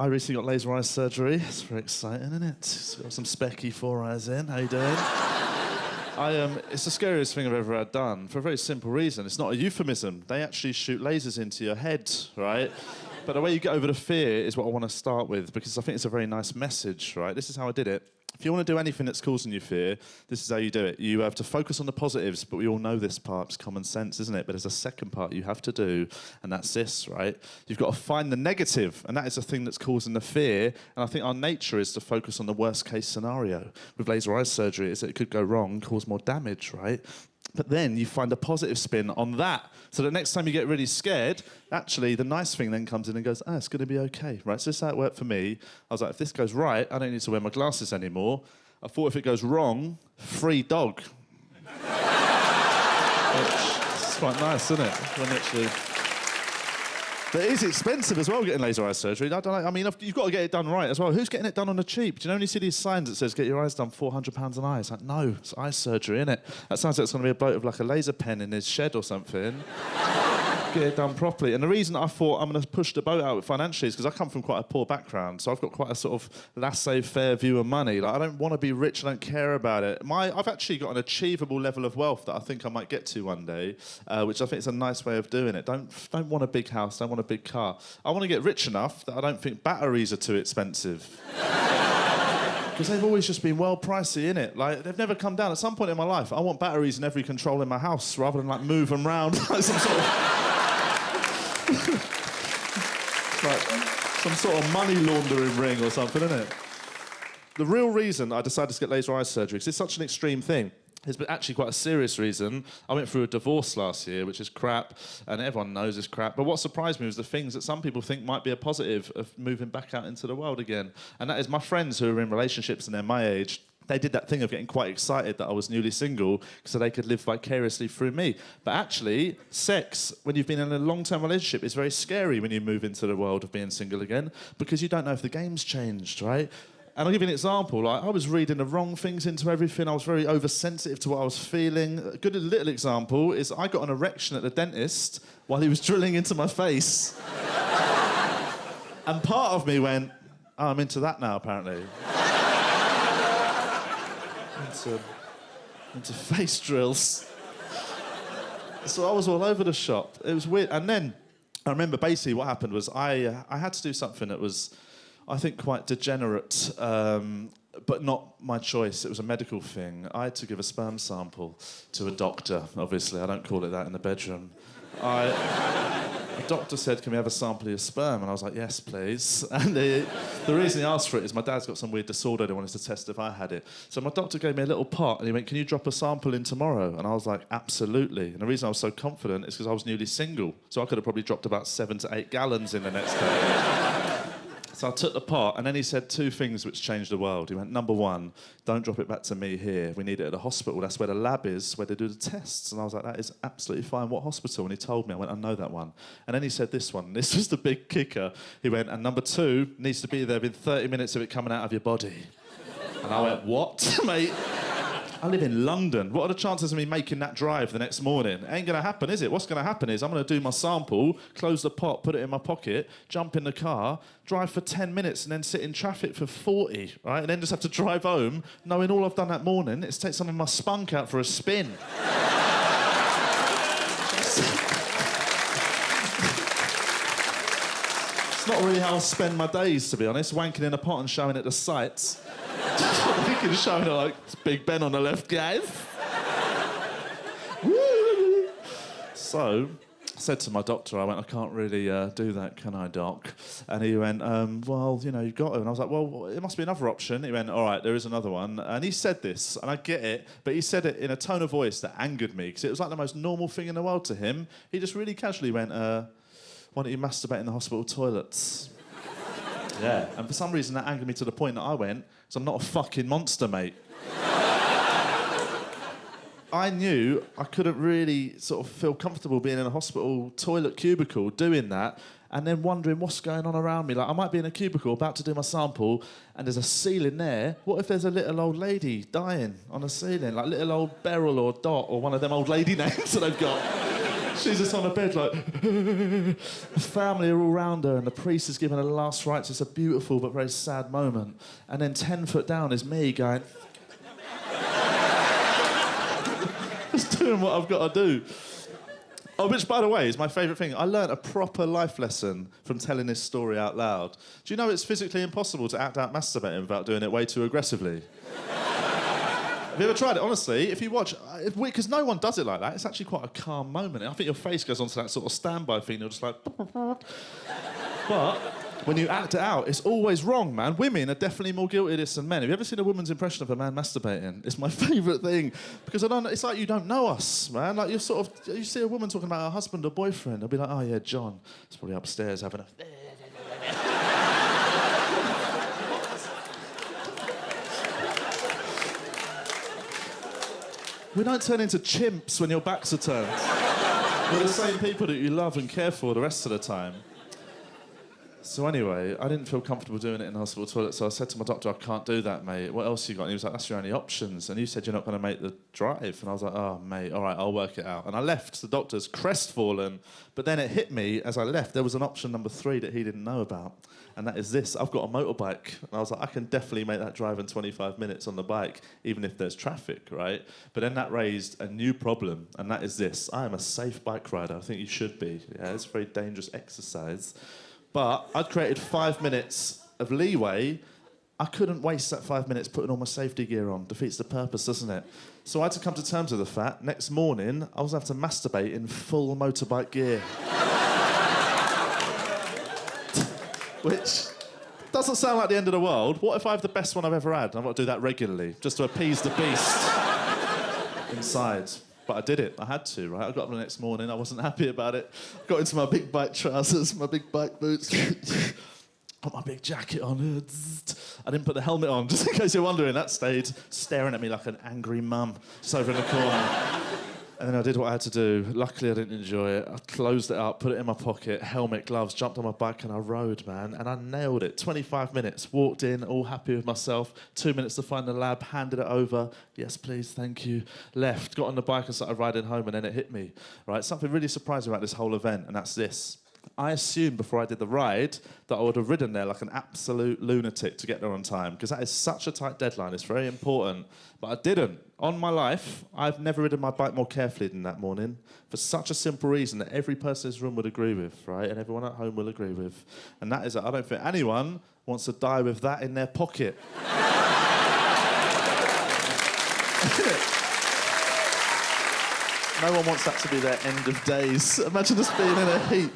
recently got laser eye surgery. It's very exciting, isn't it? It's got some specky 4 eyes in. How you doing? It's the scariest thing I've ever had done, for a very simple reason. It's not a euphemism. They actually shoot lasers into your head, right? But the way you get over the fear is what I want to start with, because I think it's a very nice message, right? This is how I did it. If you want to do anything that's causing you fear, this is how you do it. You have to focus on the positives, but we all know this part. It's common sense, isn't it? But there's a second part you have to do, and that's this, right? You've got to find the negative, and that is the thing that's causing the fear. And I think our nature is to focus on the worst-case scenario. With laser eye surgery, is that it could go wrong, cause more damage, right? But then you find a positive spin on that. So the next time you get really scared, actually, the nice thing then comes in and goes, it's going to be okay, right? So this is how it worked for me. I was like, if this goes right, I don't need to wear my glasses anymore. I thought if it goes wrong, free dog. It's quite nice, isn't it? When actually... But it is expensive as well, getting laser eye surgery. I don't know, I mean, you've got to get it done right as well. Who's getting it done on the cheap? Do you know when you see these signs that says, get your eyes done, £400 an eye? It's like, no, it's eye surgery, innit? That sounds like it's going to be a bloke with like a laser pen in his shed or something. Get it done properly. And the reason I thought I'm going to push the boat out financially is because I come from quite a poor background, so I've got quite a sort of laissez-faire view of money. Like, I don't want to be rich, I don't care about it. I've actually got an achievable level of wealth that I think I might get to one day, which I think is a nice way of doing it. Don't want a big house, don't want a big car. I want to get rich enough that I don't think batteries are too expensive. Because they've always just been well pricey, innit? Like, they've never come down. At some point in my life, I want batteries in every control in my house rather than, like, move them round like some sort of... like some sort of money laundering ring or something, isn't it? The real reason I decided to get laser eye surgery, because it's such an extreme thing, is actually quite a serious reason. I went through a divorce last year, which is crap, and everyone knows it's crap. But what surprised me was the things that some people think might be a positive of moving back out into the world again. And that is my friends who are in relationships and they're my age. They did that thing of getting quite excited that I was newly single so they could live vicariously through me. But actually, sex, when you've been in a long-term relationship, is very scary when you move into the world of being single again because you don't know if the game's changed, right? And I'll give you an example. Like, I was reading the wrong things into everything. I was very oversensitive to what I was feeling. A good little example is I got an erection at the dentist while he was drilling into my face. And part of me went, I'm into that now, apparently. into face drills. So I was all over the shop. It was weird. And then I remember basically what happened was I had to do something that was, I think, quite degenerate, but not my choice. It was a medical thing. I had to give a sperm sample to a doctor, obviously. I don't call it that in the bedroom. The doctor said, can we have a sample of your sperm? And I was like, yes, please. And the reason he asked for it is my dad's got some weird disorder and he wanted to test if I had it. So my doctor gave me a little pot and he went, can you drop a sample in tomorrow? And I was like, absolutely. And the reason I was so confident is because I was newly single. So I could have probably dropped about 7 to 8 gallons in the next day. So I took the pot, and then he said 2 things which changed the world. He went, number 1, don't drop it back to me here. We need it at a hospital. That's where the lab is, where they do the tests. And I was like, that is absolutely fine. What hospital? And he told me. I went, I know that one. And then he said this one. This was the big kicker. He went, and number 2 needs to be there within 30 minutes of it coming out of your body. And I went, what, mate? I live in London. What are the chances of me making that drive the next morning? Ain't going to happen, is it? What's going to happen is I'm going to do my sample, close the pot, put it in my pocket, jump in the car, drive for 10 minutes and then sit in traffic for 40, right? And then just have to drive home, knowing all I've done that morning is take some of my spunk out for a spin. It's not really how I spend my days, to be honest. Wanking in a pot and showing it the sights. Thinking of showing it like, it's Big Ben on the left, guys. So, I said to my doctor, I went, I can't really do that, can I, doc? And he went, well, you know, you've got to. And I was like, well, it must be another option. He went, all right, there is another one. And he said this, and I get it, but he said it in a tone of voice that angered me, because it was like the most normal thing in the world to him. He just really casually went, why don't you masturbate in the hospital toilets? Yeah, and for some reason that angered me to the point that I went, so I'm not a fucking monster, mate. I knew I couldn't really sort of feel comfortable being in a hospital toilet cubicle doing that and then wondering what's going on around me. Like, I might be in a cubicle about to do my sample and there's a ceiling there. What if there's a little old lady dying on a ceiling? Like little old Beryl or Dot or one of them old lady names that they've got. She's just on a bed like... The family are all round her and the priest is giving her the last rites. It's a beautiful but very sad moment. And then 10 foot down is me going... just doing what I've got to do. Oh, which, by the way, is my favourite thing. I learnt a proper life lesson from telling this story out loud. Do you know it's physically impossible to act out masturbating without doing it way too aggressively? Have you ever tried it? Honestly, if you watch... Because no one does it like that. It's actually quite a calm moment. I think your face goes onto that sort of standby thing. You're just like... But when you act it out, it's always wrong, man. Women are definitely more guilty of this than men. Have you ever seen a woman's impression of a man masturbating? It's my favourite thing. Because I don't... It's like you don't know us, man. Like, you're sort of... You see a woman talking about her husband or boyfriend, they'll be like, oh, yeah, John. He's probably upstairs having a... We don't turn into chimps when your backs are turned. We're the same people that you love and care for the rest of the time. So anyway, I didn't feel comfortable doing it in the hospital toilet, so I said to my doctor, I can't do that, mate. What else you got? And he was like, that's your only options. And you said you're not going to make the drive. And I was like, oh, mate, all right, I'll work it out. And I left the doctor's crestfallen, but then it hit me as I left. There was an option number 3 that he didn't know about, and that is this. I've got a motorbike. And I was like, I can definitely make that drive in 25 minutes on the bike, even if there's traffic, right? But then that raised a new problem, and that is this. I am a safe bike rider. I think you should be. Yeah, it's a very dangerous exercise. But I'd created 5 minutes of leeway. I couldn't waste that 5 minutes putting all my safety gear on. Defeats the purpose, doesn't it? So I had to come to terms with the fact, next morning, I was going to have to masturbate in full motorbike gear. Which doesn't sound like the end of the world. What if I have the best one I've ever had and I've got to do that regularly, just to appease the beast inside? But I did it. I had to, right? I got up the next morning. I wasn't happy about it. Got into my big bike trousers, my big bike boots, put my big jacket on. I didn't put the helmet on, just in case you're wondering. That stayed staring at me like an angry mum, just over in the corner. And then I did what I had to do. Luckily, I didn't enjoy it. I closed it up, put it in my pocket, helmet, gloves, jumped on my bike and I rode, man. And I nailed it. 25 minutes, walked in, all happy with myself. 2 minutes to find the lab, handed it over. Yes, please, thank you. Left, got on the bike and started riding home, and then it hit me, right? Something really surprising about this whole event, and that's this. I assumed before I did the ride that I would have ridden there like an absolute lunatic to get there on time, because that is such a tight deadline. It's very important. But I didn't. On my life, I've never ridden my bike more carefully than that morning, for such a simple reason that every person in this room would agree with, right? And everyone at home will agree with. And that is that I don't think anyone wants to die with that in their pocket. No one wants that to be their end of days. Imagine just being in a heap.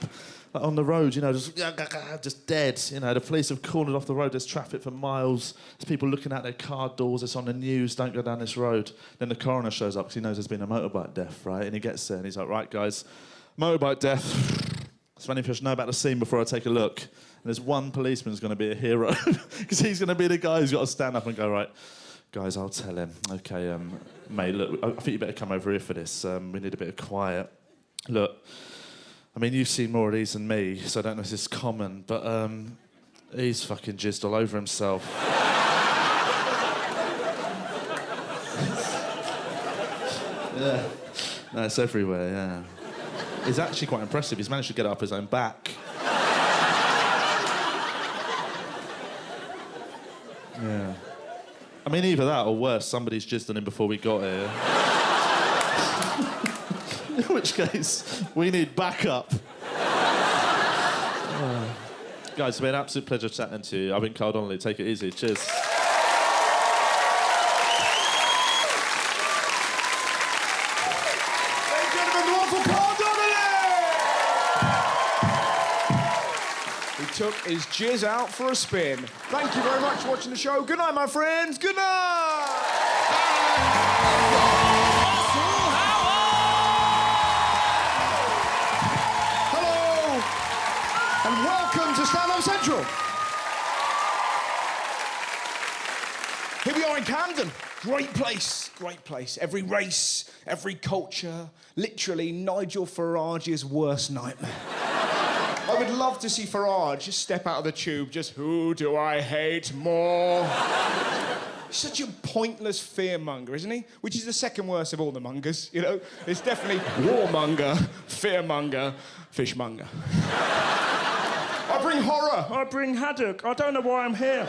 like on the road, you know, just dead. You know, the police have cornered off the road. There's traffic for miles. There's people looking out their car doors. It's on the news. Don't go down this road. Then the coroner shows up because he knows there's been a motorbike death, right? And he gets there and he's like, right, guys, motorbike death. So many people should know about the scene before I take a look. And there's one policeman who's going to be a hero because he's going to be the guy who's got to stand up and go, right, guys, I'll tell him. Okay, mate, look, I think you better come over here for this. We need a bit of quiet. Look, I mean, you've seen more of these than me, so I don't know if this is common, but he's fucking jizzed all over himself. Yeah. No, it's everywhere, yeah. It's actually quite impressive. He's managed to get it up his own back. Yeah. I mean, either that or worse, somebody's jizzed on him before we got here. In which case, we need backup. Guys, it's been an absolute pleasure chatting to you. I've been Carl Donnelly. Take it easy. Cheers. Ladies and gentlemen, the one for Carl Donnelly! He took his jizz out for a spin. Thank you very much for watching the show. Good night, my friends. Good night! And welcome to Stand Up Central. Here we are in Camden. Great place, great place. Every race, every culture, literally Nigel Farage's worst nightmare. I would love to see Farage just step out of the tube, just who do I hate more? He's such a pointless fearmonger, isn't he? Which is the second worst of all the mongers, you know? It's definitely warmonger, fearmonger, fishmonger. I bring horror. I bring haddock. I don't know why I'm here.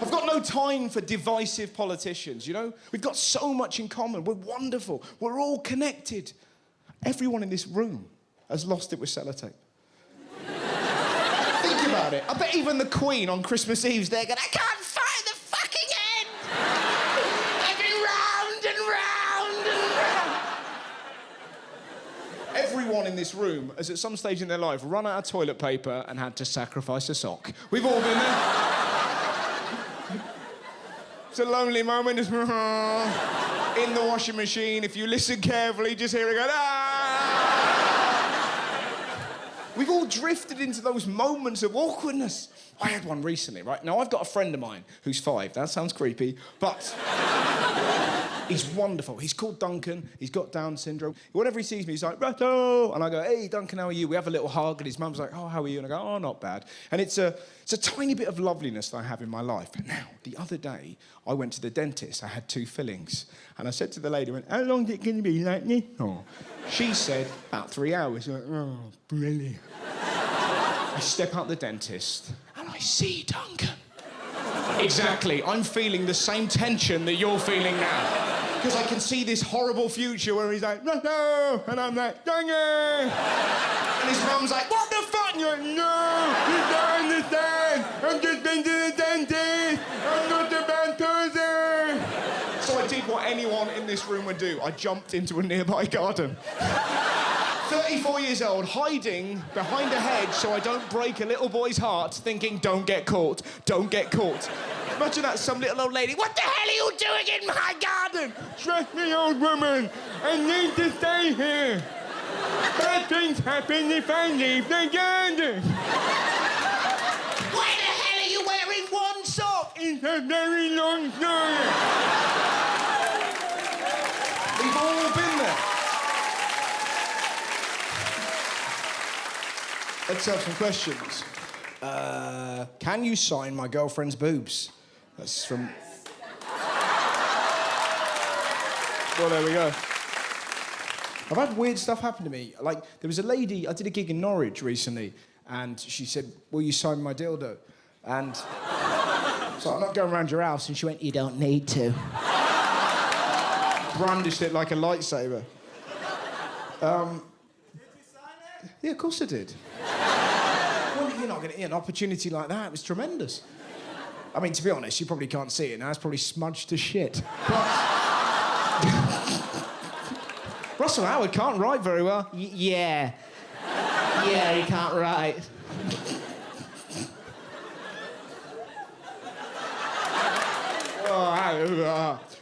I've got no time for divisive politicians, you know? We've got so much in common. We're wonderful. We're all connected. Everyone in this room has lost it with sellotape. Think about it. I bet even the Queen on Christmas Eve's there going, I can't find the fucking end! I've been round and round and round. Everyone in this room has at some stage in their life run out of toilet paper and had to sacrifice a sock. We've all been there. It's a lonely moment. It's in the washing machine. If you listen carefully, just hear it go, ah! We've all drifted into those moments of awkwardness. I had one recently, right? Now, I've got a friend of mine who's 5. That sounds creepy, but he's wonderful. He's called Duncan. He's got Down syndrome. Whenever he sees me, he's like, Ratto! And I go, hey, Duncan, how are you? We have a little hug, and his mum's like, oh, how are you? And I go, oh, not bad. And it's a tiny bit of loveliness that I have in my life. But now, the other day, I went to the dentist. I had 2 fillings. And I said to the lady, how long is it going to be like this? Oh. She said, about 3 hours. Like, oh, brilliant. I step out the dentist, and I see Duncan. Exactly. I'm feeling the same tension that you're feeling now. Because I can see this horrible future where he's like, no, and I'm like, Duncan! And his mum's like, what the fuck? And you're like, no, you don't understand. I'm just been to the dentist. I'm not a bad person. So I did what anyone in this room would do. I jumped into a nearby garden. 34 years old, hiding behind a hedge so I don't break a little boy's heart, thinking, don't get caught, don't get caught. Imagine that, some little old lady, what the hell are you doing in my garden? Trust me, old woman, I need to stay here. Bad things happen if I leave the garden. Why the hell are you wearing one sock? It's a very long story. We've all been there. Let's have some questions. Can you sign my girlfriend's boobs? That's from... Well, there we go. I've had weird stuff happen to me. Like, there was a lady, I did a gig in Norwich recently, and she said, will you sign my dildo? And so I'm not going around your house, and she went, you don't need to. Brandished it like a lightsaber. Yeah, of course I did. Well, you're not going to get an opportunity like that. It was tremendous. I mean, to be honest, you probably can't see it now. It's probably smudged to shit. But... Russell Howard can't write very well. Yeah. Yeah, he can't write.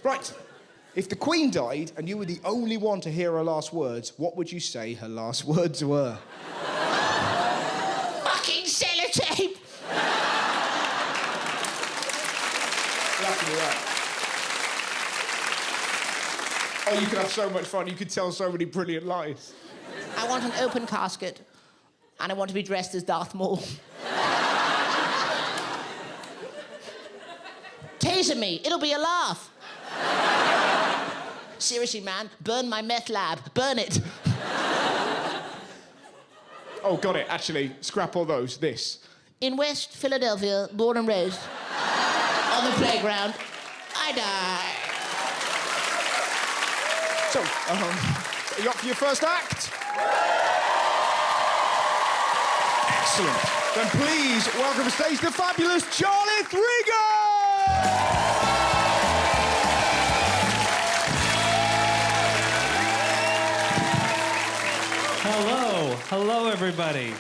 Right. If the Queen died and you were the only one to hear her last words, what would you say her last words were? Fucking sellotape! Oh, you could have so much fun. You could tell so many brilliant lies. I want an open casket, and I want to be dressed as Darth Maul. Taser me, it'll be a laugh. Seriously, man, burn my meth lab, burn it. Oh, got it, actually. Scrap all those. This. In West Philadelphia, born and raised, on the playground, I die. So, are you up for your first act? Excellent. Then please welcome to stage the fabulous Charlie Thrigo! Hello everybody.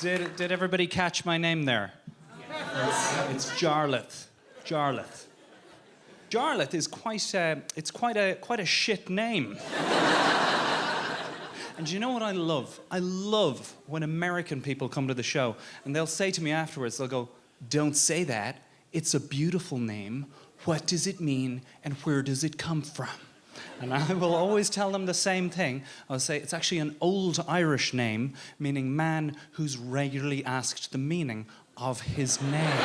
Did everybody catch my name there? It's Jarlath. Jarlath is quite a shit name. And you know what I love? I love when American people come to the show and they'll say to me afterwards, they'll go, "Don't say that. It's a beautiful name. What does it mean and where does it come from?" And I will always tell them the same thing. I'll say, it's actually an old Irish name, meaning man who's regularly asked the meaning of his name.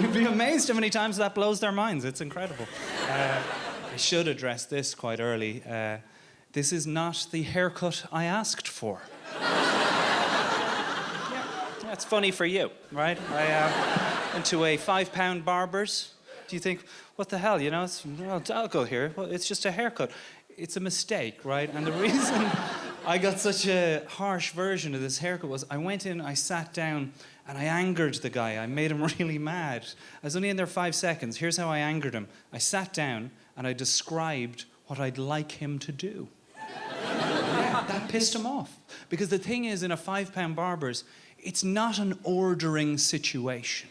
You'd be amazed how many times that blows their minds. It's incredible. I should address this quite early. This is not the haircut I asked for. Yeah, that's funny for you, right? I went to a £5 barber's. Do you think, what the hell, you know, I'll go here. Well, it's just a haircut. It's a mistake, right? And the reason I got such a harsh version of this haircut was I went in, I sat down, and I angered the guy. I made him really mad. I was only in there 5 seconds. Here's how I angered him. I sat down, and I described what I'd like him to do. Yeah, that pissed him off. Because the thing is, in a £5 barber's, it's not an ordering situation.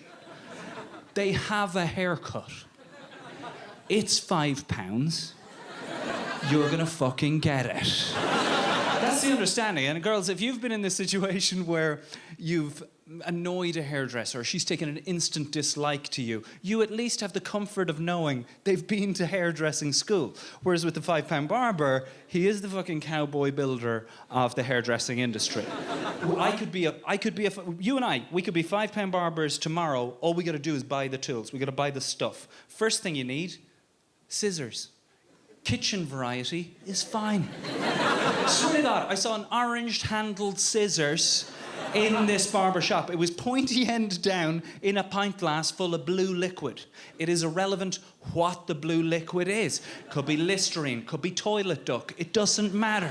They have a haircut. It's £5. You're gonna fucking get it. That's the understanding. And girls, if you've been in this situation where you've annoyed a hairdresser, or she's taken an instant dislike to you, you at least have the comfort of knowing they've been to hairdressing school. Whereas with the £5 barber, he is the fucking cowboy builder of the hairdressing industry. You and I, we could be £5 barbers tomorrow. All we gotta do is buy the tools. We gotta buy the stuff. First thing you need, scissors. Kitchen variety is fine. Swear to God, I saw an orange-handled scissors in this barber shop. It was pointy end down in a pint glass full of blue liquid. It is irrelevant what the blue liquid is. Could be Listerine, could be toilet duck. It doesn't matter.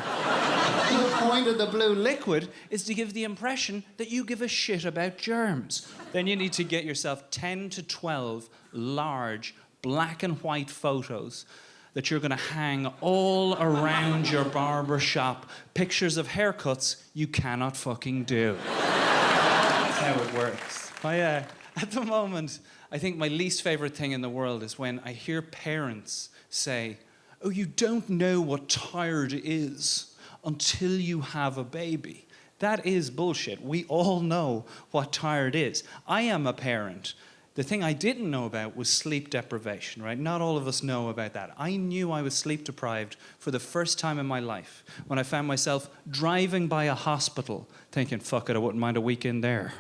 The point of the blue liquid is to give the impression that you give a shit about germs. Then you need to get yourself 10 to 12 large black and white photos that you're going to hang all around your barber shop. Pictures of haircuts you cannot fucking do. That's how it works. At the moment, I think my least favourite thing in the world is when I hear parents say, "Oh, you don't know what tired is until you have a baby." That is bullshit. We all know what tired is. I am a parent. The thing I didn't know about was sleep deprivation, right? Not all of us know about that. I knew I was sleep deprived for the first time in my life when I found myself driving by a hospital thinking, fuck it, I wouldn't mind a weekend there.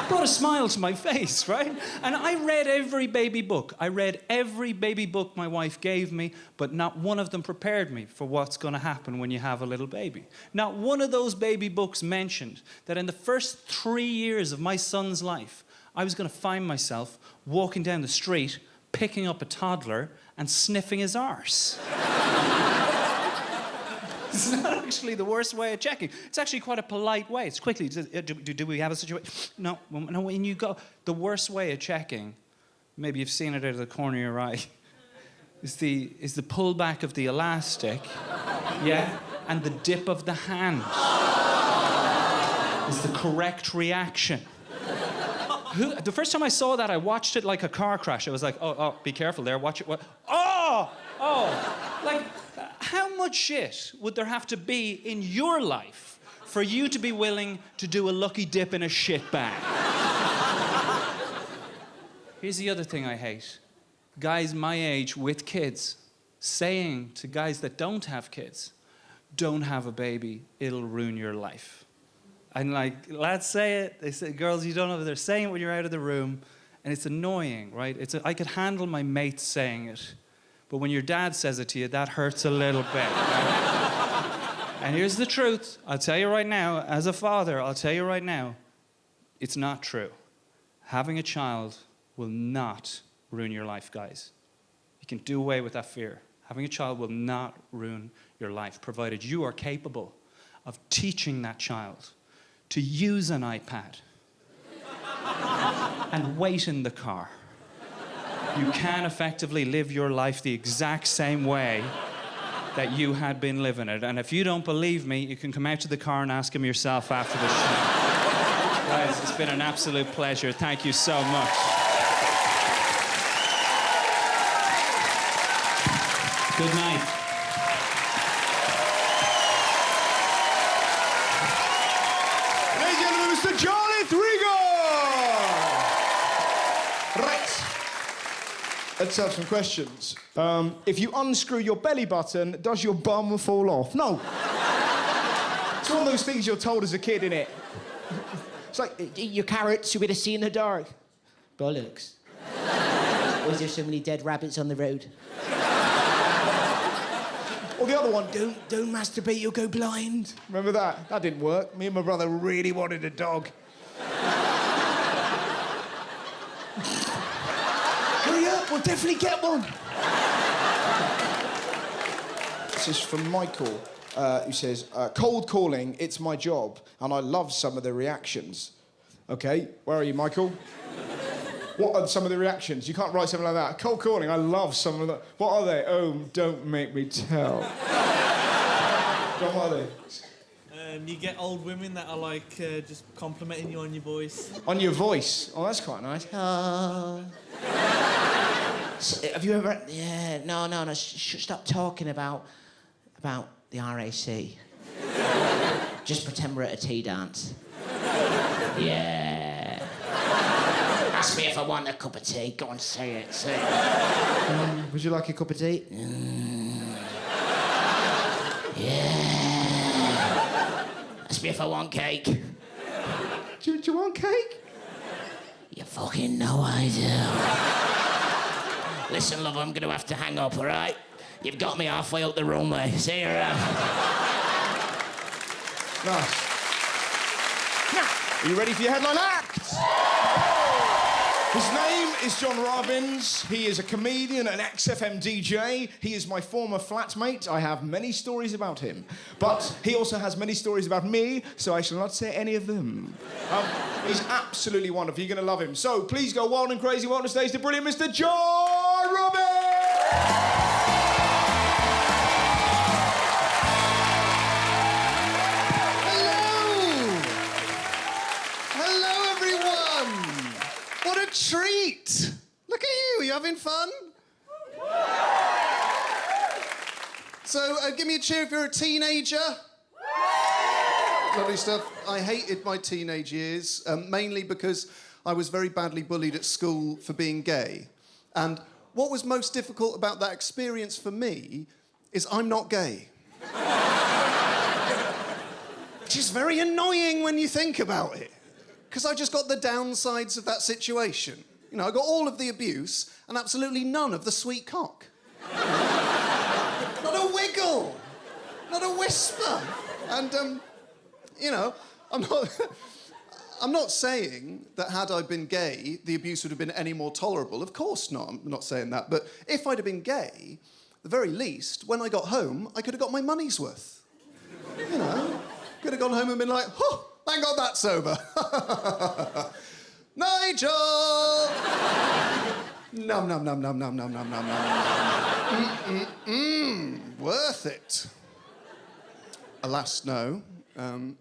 Brought a smile to my face, right? And I read every baby book. I read every baby book my wife gave me, but not one of them prepared me for what's going to happen when you have a little baby. Not one of those baby books mentioned that in the first 3 years of my son's life, I was going to find myself walking down the street, picking up a toddler and sniffing his arse. It's not actually the worst way of checking. It's actually quite a polite way. It's quickly, do we have a situation? No, when you go, the worst way of checking, maybe you've seen it out of the corner of your eye, is the pullback of the elastic. Yeah? and the dip of the hand is the correct reaction. The first time I saw that, I watched it like a car crash. I was like, oh, be careful there, watch it. Oh! Like, how much shit would there have to be in your life for you to be willing to do a lucky dip in a shit bag? Here's the other thing I hate. Guys my age with kids saying to guys that don't have kids, don't have a baby, it'll ruin your life. And like, lads say it, they say, girls, you don't know, they're saying it when you're out of the room, and it's annoying, right? I could handle my mates saying it, but when your dad says it to you, that hurts a little bit. Right? And here's the truth, I'll tell you right now, as a father, I'll tell you right now, it's not true. Having a child will not ruin your life, guys. You can do away with that fear. Having a child will not ruin your life, provided you are capable of teaching that child to use an iPad and wait in the car. You can effectively live your life the exact same way that you had been living it. And if you don't believe me, you can come out to the car and ask him yourself after the show. Guys, it's been an absolute pleasure. Thank you so much. Good night. Ladies and gentlemen, Mr. Charlie Threegar! Right. Let's have some questions. If you unscrew your belly button, does your bum fall off? No. It's one of those things you're told as a kid, innit? It's like, Eat your carrots, you'll be able to see in the dark. Bollocks. Why is there so many dead rabbits on the road? or the other one, Don't masturbate, you'll go blind. remember that? That didn't work. Me and my brother really wanted a dog. Hurry up, we'll definitely get one. This is from Michael, who says, cold calling, it's my job, and I love some of the reactions. Okay, where are you, Michael? What are some of the reactions? You can't write something like that. Cold calling, I love some of that. What are they? Oh, don't make me tell. John, what are they? You get old women that are like just complimenting you on your voice. On your voice? Oh, that's quite nice. Have you ever... Yeah, no. Stop talking about the RAC. Just pretend we're at a tea dance. Yeah. Ask me if I want a cup of tea. Go on, say it. Would you like a cup of tea? Yeah. Ask me if I want cake. Do you want cake? You fucking know I do. Listen, love, I'm going to have to hang up, all right? You've got me halfway up the runway. See you around. Nice. Are you ready for your headline act? His name is John Robbins. He is a comedian, an ex-FM DJ. He is my former flatmate. I have many stories about him. But he also has many stories about me, so I shall not say any of them. He's absolutely wonderful. You're going to love him. So please go wild and crazy. Welcome to stage the brilliant Mr. John Robbins! Treat! Look at you, are you having fun? So, give me a cheer if you're a teenager. Lovely stuff. I hated my teenage years, mainly because I was very badly bullied at school for being gay. And what was most difficult about that experience for me is I'm not gay. Which is very annoying when you think about it. Because I just got the downsides of that situation. You know, I got all of the abuse and absolutely none of the sweet cock. Not a wiggle, not a whisper. And, you know, I'm not saying that had I been gay, the abuse would have been any more tolerable. Of course not, I'm not saying that. But if I'd have been gay, at the very least, when I got home, I could have got my money's worth. You know, could have gone home and been like, oh, thank God that's over. Nigel! Nom, nom, nom, nom, nom, nom, nom, nom, nom. Worth it. Alas, no.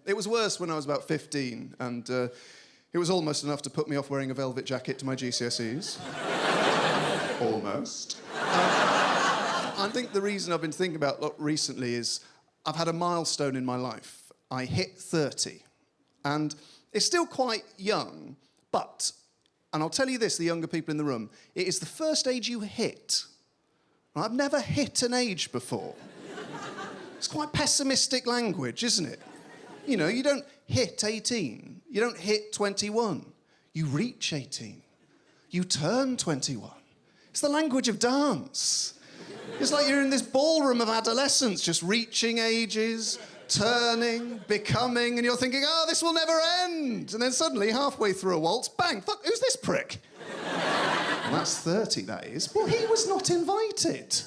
It was worse when I was about 15, and it was almost enough to put me off wearing a velvet jacket to my GCSEs. Almost. I think the reason I've been thinking about recently is I've had a milestone in my life. I hit 30, and it's still quite young, but, and I'll tell you this, the younger people in the room, it is the first age you hit. I've never hit an age before. It's quite pessimistic language, isn't it? You know, you don't hit 18. You don't hit 21. You reach 18. You turn 21. It's the language of dance. It's like you're in this ballroom of adolescence, just reaching ages, turning, becoming, and you're thinking, oh, this will never end. And then suddenly, halfway through a waltz, bang, fuck, who's this prick? Well, that's 30, that is. Well, he was not invited.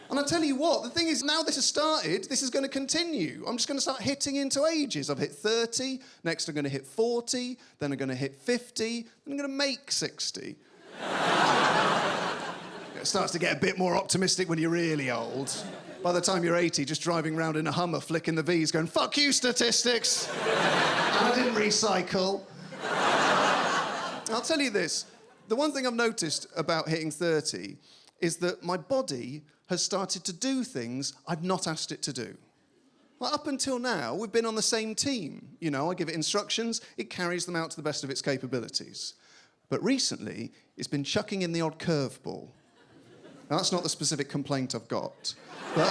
And I tell you what, the thing is, now this has started, this is going to continue. I'm just going to start hitting into ages. I've hit 30, next I'm going to hit 40, then I'm going to hit 50, then I'm going to make 60. It starts to get a bit more optimistic when you're really old. By the time you're 80, just driving around in a Hummer, flicking the V's, going, fuck you, statistics! And I didn't recycle. I'll tell you this, the one thing I've noticed about hitting 30 is that my body has started to do things I've not asked it to do. Well, up until now, we've been on the same team. You know, I give it instructions, it carries them out to the best of its capabilities. But recently, it's been chucking in the odd curveball. Now, that's not the specific complaint I've got. But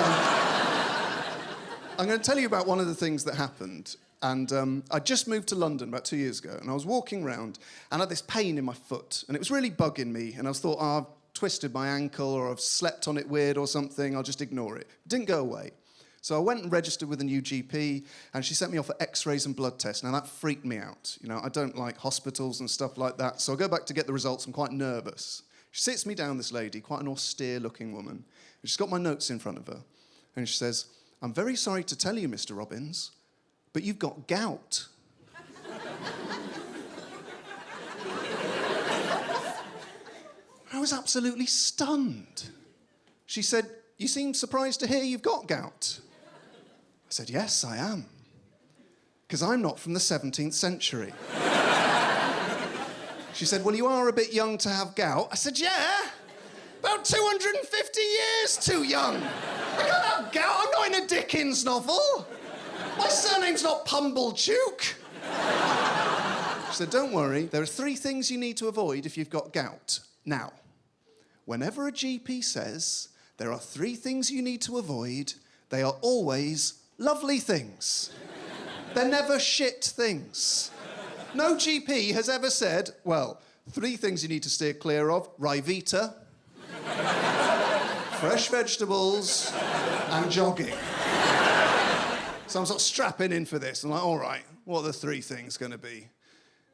I'm going to tell you about one of the things that happened. And I just moved to London about 2 years ago, and I was walking around, and I had this pain in my foot, and it was really bugging me, and I thought, oh, I've twisted my ankle, or I've slept on it weird or something, I'll just ignore it. It didn't go away. So I went and registered with a new GP, and she sent me off for x-rays and blood tests. Now, that freaked me out. You know, I don't like hospitals and stuff like that, so I go back to get the results, I'm quite nervous. She sits me down, this lady, quite an austere-looking woman, and she's got my notes in front of her, and she says, I'm very sorry to tell you, Mr. Robbins, but you've got gout. I was absolutely stunned. She said, you seem surprised to hear you've got gout. I said, yes, I am. Because I'm not from the 17th century. She said, well, you are a bit young to have gout. I said, yeah, about 250 years too young. I can't have gout, I'm not in a Dickens novel. My surname's not Pumblechook. She said, don't worry, there are 3 things you need to avoid if you've got gout. Now, whenever a GP says there are 3 things you need to avoid, they are always lovely things. They're never shit things. No GP has ever said, well, 3 things you need to steer clear of, Ryvita, fresh vegetables, and jogging. So I'm sort of strapping in for this. I'm like, all right, what are the 3 things going to be?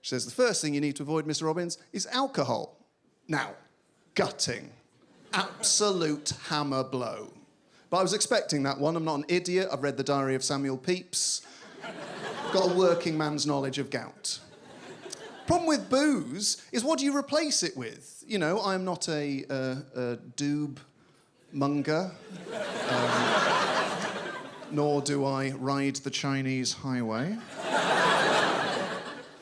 She says, the first thing you need to avoid, Mr. Robbins, is alcohol. Now, gutting. Absolute hammer blow. But I was expecting that one. I'm not an idiot. I've read The Diary of Samuel Pepys. I've got a working man's knowledge of gout. Problem with booze is what do you replace it with? You know, I'm not a doob monger. Nor do I ride the Chinese highway.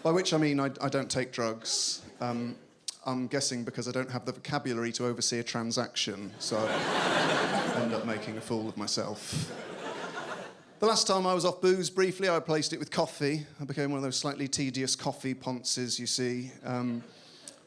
By which I mean I don't take drugs. I'm guessing because I don't have the vocabulary to oversee a transaction, so I end up making a fool of myself. The last time I was off booze, briefly, I replaced it with coffee. I became one of those slightly tedious coffee ponces, you see.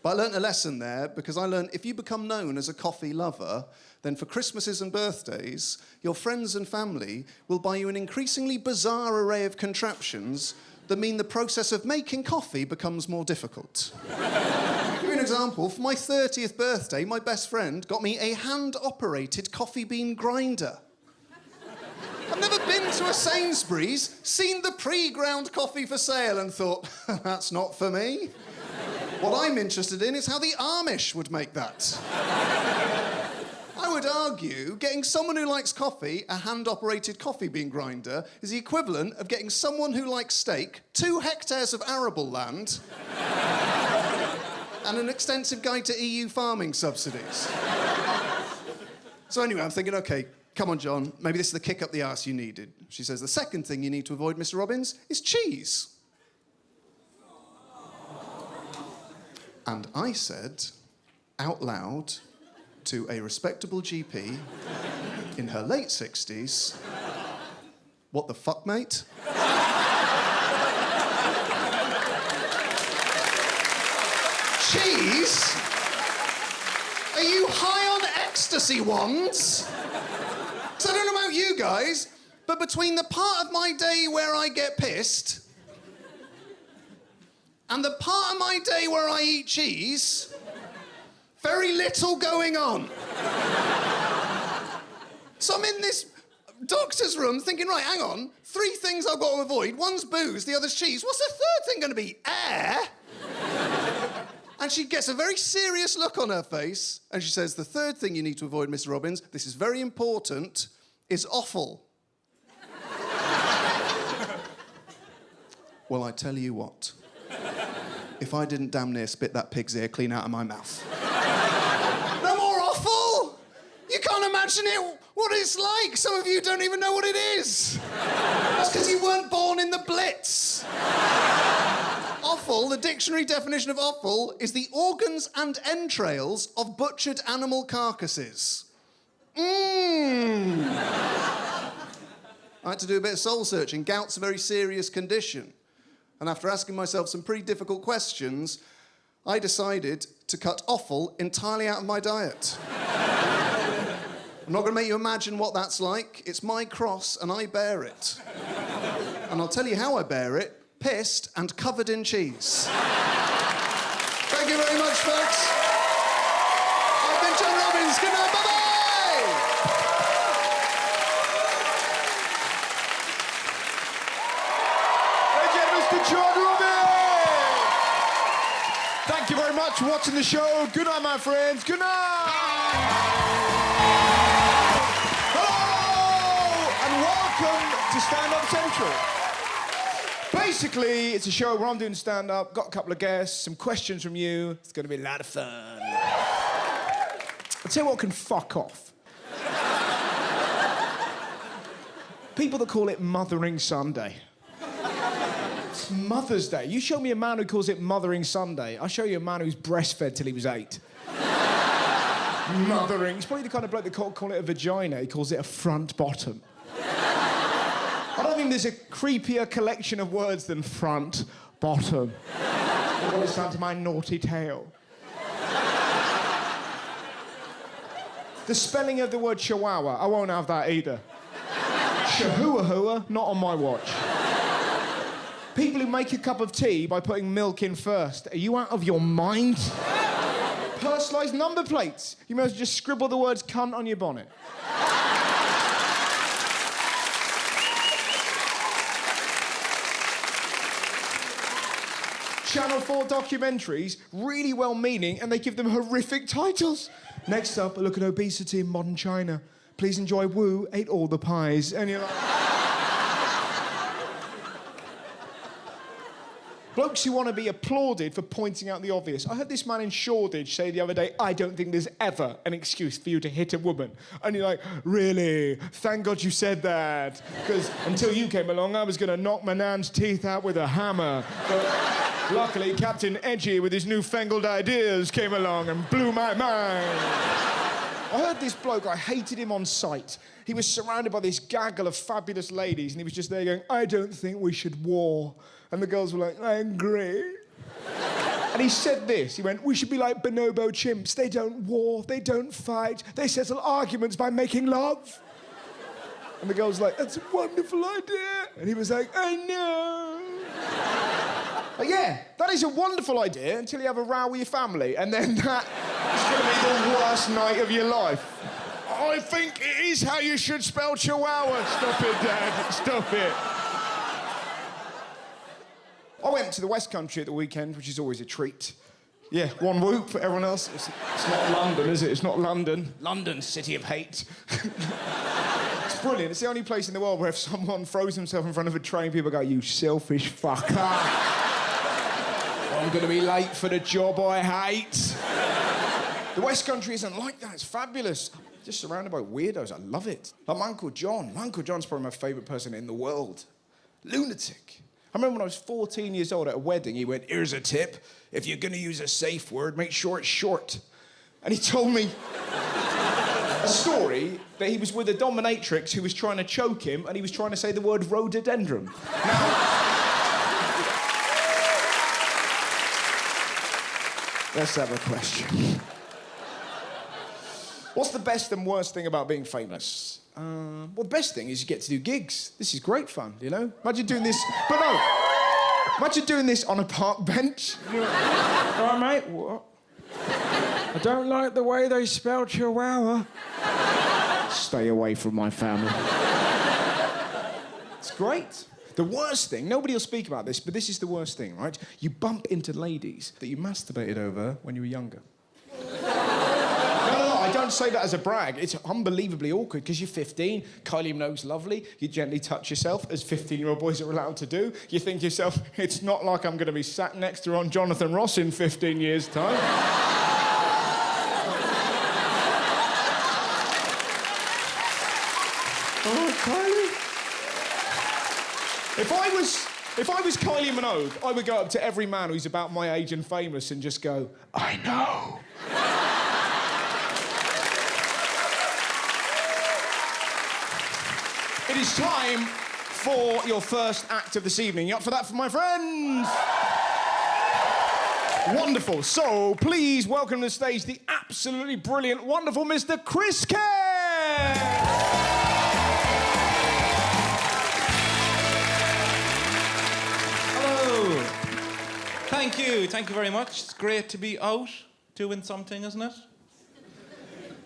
But I learnt a lesson there, because I learned if you become known as a coffee lover, then for Christmases and birthdays, your friends and family will buy you an increasingly bizarre array of contraptions that mean the process of making coffee becomes more difficult. To give you an example, for my 30th birthday, my best friend got me a hand-operated coffee bean grinder. I've never been to a Sainsbury's, seen the pre-ground coffee for sale and thought, that's not for me. What I'm interested in is how the Amish would make that. I would argue getting someone who likes coffee a hand-operated coffee bean grinder is the equivalent of getting someone who likes steak 2 hectares of arable land and an extensive guide to EU farming subsidies. So anyway, I'm thinking, OK, come on, John, maybe this is the kick up the arse you needed. She says, the second thing you need to avoid, Mr. Robbins, is cheese. And I said, out loud, to a respectable GP in her late 60s, what the fuck, mate? Cheese? Are you high on ecstasy wands? Because I don't know about you guys, but between the part of my day where I get pissed and the part of my day where I eat cheese, very little going on. So I'm in this doctor's room thinking, right, hang on, 3 things I've got to avoid. One's booze, the other's cheese. What's the third thing going to be? Air? And she gets a very serious look on her face, and she says, the third thing you need to avoid, Mr. Robbins, this is very important, is offal. Well, I tell you what. If I didn't damn near spit that pig's ear clean out of my mouth. No more offal! You can't imagine it, what it's like. Some of you don't even know what it is. That's because you weren't born in the Blitz. Offal, the dictionary definition of offal, is the organs and entrails of butchered animal carcasses. I had to do a bit of soul searching. Gout's a very serious condition. And after asking myself some pretty difficult questions, I decided to cut offal entirely out of my diet. I'm not going to make you imagine what that's like. It's my cross, and I bear it. And I'll tell you how I bear it. Pissed and covered in cheese. Thank you very much, folks. I've been John Robbins. Good night, bye-bye! Mr. John Robbins! Thank you very much for watching the show. Good night, my friends. Good night! Hello! And welcome to Stand Up Central. Basically, it's a show where I'm doing stand-up, got a couple of guests, some questions from you. It's going to be a lot of fun. I'll tell you what can fuck off. People that call it Mothering Sunday. It's Mother's Day. You show me a man who calls it Mothering Sunday, I'll show you a man who's breastfed till he was 8. Mothering. He's probably the kind of bloke that can't call it a vagina. He calls it a front bottom. I don't think there's a creepier collection of words than front, bottom. What it's done to my naughty tail. The spelling of the word chihuahua, I won't have that either. Chihuahua, not on my watch. People who make a cup of tea by putting milk in first. Are you out of your mind? Personalised number plates. You may as well just scribble the words cunt on your bonnet. Channel 4 documentaries, really well-meaning, and they give them horrific titles. Next up, a look at obesity in modern China. Please enjoy Wu ate all the pies. And you're like... Blokes who want to be applauded for pointing out the obvious. I heard this man in Shoreditch say the other day, I don't think there's ever an excuse for you to hit a woman. And you're like, really? Thank God you said that. Because until you came along, I was going to knock my nan's teeth out with a hammer. But luckily, Captain Edgy, with his newfangled ideas, came along and blew my mind. I heard this bloke, I hated him on sight. He was surrounded by this gaggle of fabulous ladies, and he was just there going, I don't think we should war. And the girls were like, I agree. And he said this, he went, we should be like bonobo chimps. They don't war, they don't fight, they settle arguments by making love. And the girls were like, that's a wonderful idea. And he was like, I know. But yeah, that is a wonderful idea until you have a row with your family, and then that is going to be the worst night of your life. I think it is how you should spell chihuahua. Stop it, Dad, stop it. I went to the West Country at the weekend, which is always a treat. Yeah, one whoop for everyone else. It's not London, is it? It's not London. London, city of hate. It's brilliant. It's the only place in the world where if someone throws himself in front of a train, people go, you selfish fucker. I'm going to be late for the job I hate. The West Country isn't like that. It's fabulous. Just surrounded by weirdos. I love it. Like my Uncle John. My Uncle John's probably my favourite person in the world. Lunatic. I remember when I was 14 years old at a wedding, he went, here's a tip. If you're going to use a safe word, make sure it's short. And he told me a story that he was with a dominatrix who was trying to choke him and he was trying to say the word rhododendron. Let's have a question. What's the best and worst thing about being famous? Well, the best thing is you get to do gigs. This is great fun, you know? Imagine doing this... But no! Imagine doing this on a park bench. All right, mate? What? I don't like the way they spelled Chihuahua. Stay away from my family. It's great. The worst thing, nobody will speak about this, but this is the worst thing, right? You bump into ladies that you masturbated over when you were younger. No, I don't say that as a brag. It's unbelievably awkward because you're 15, Kylie Minogue's lovely, you gently touch yourself, as 15-year-old boys are allowed to do. You think to yourself, it's not like I'm going to be sat next to her on Jonathan Ross in 15 years' time. Oh, Kylie. If I was Kylie Minogue, I would go up to every man who's about my age and famous and just go, I know. It is time for your first act of this evening. You up for that, my friends? Wonderful. So, please welcome to the stage the absolutely brilliant, wonderful Mr. Chris Kerr. Thank you very much. It's great to be out doing something, isn't it?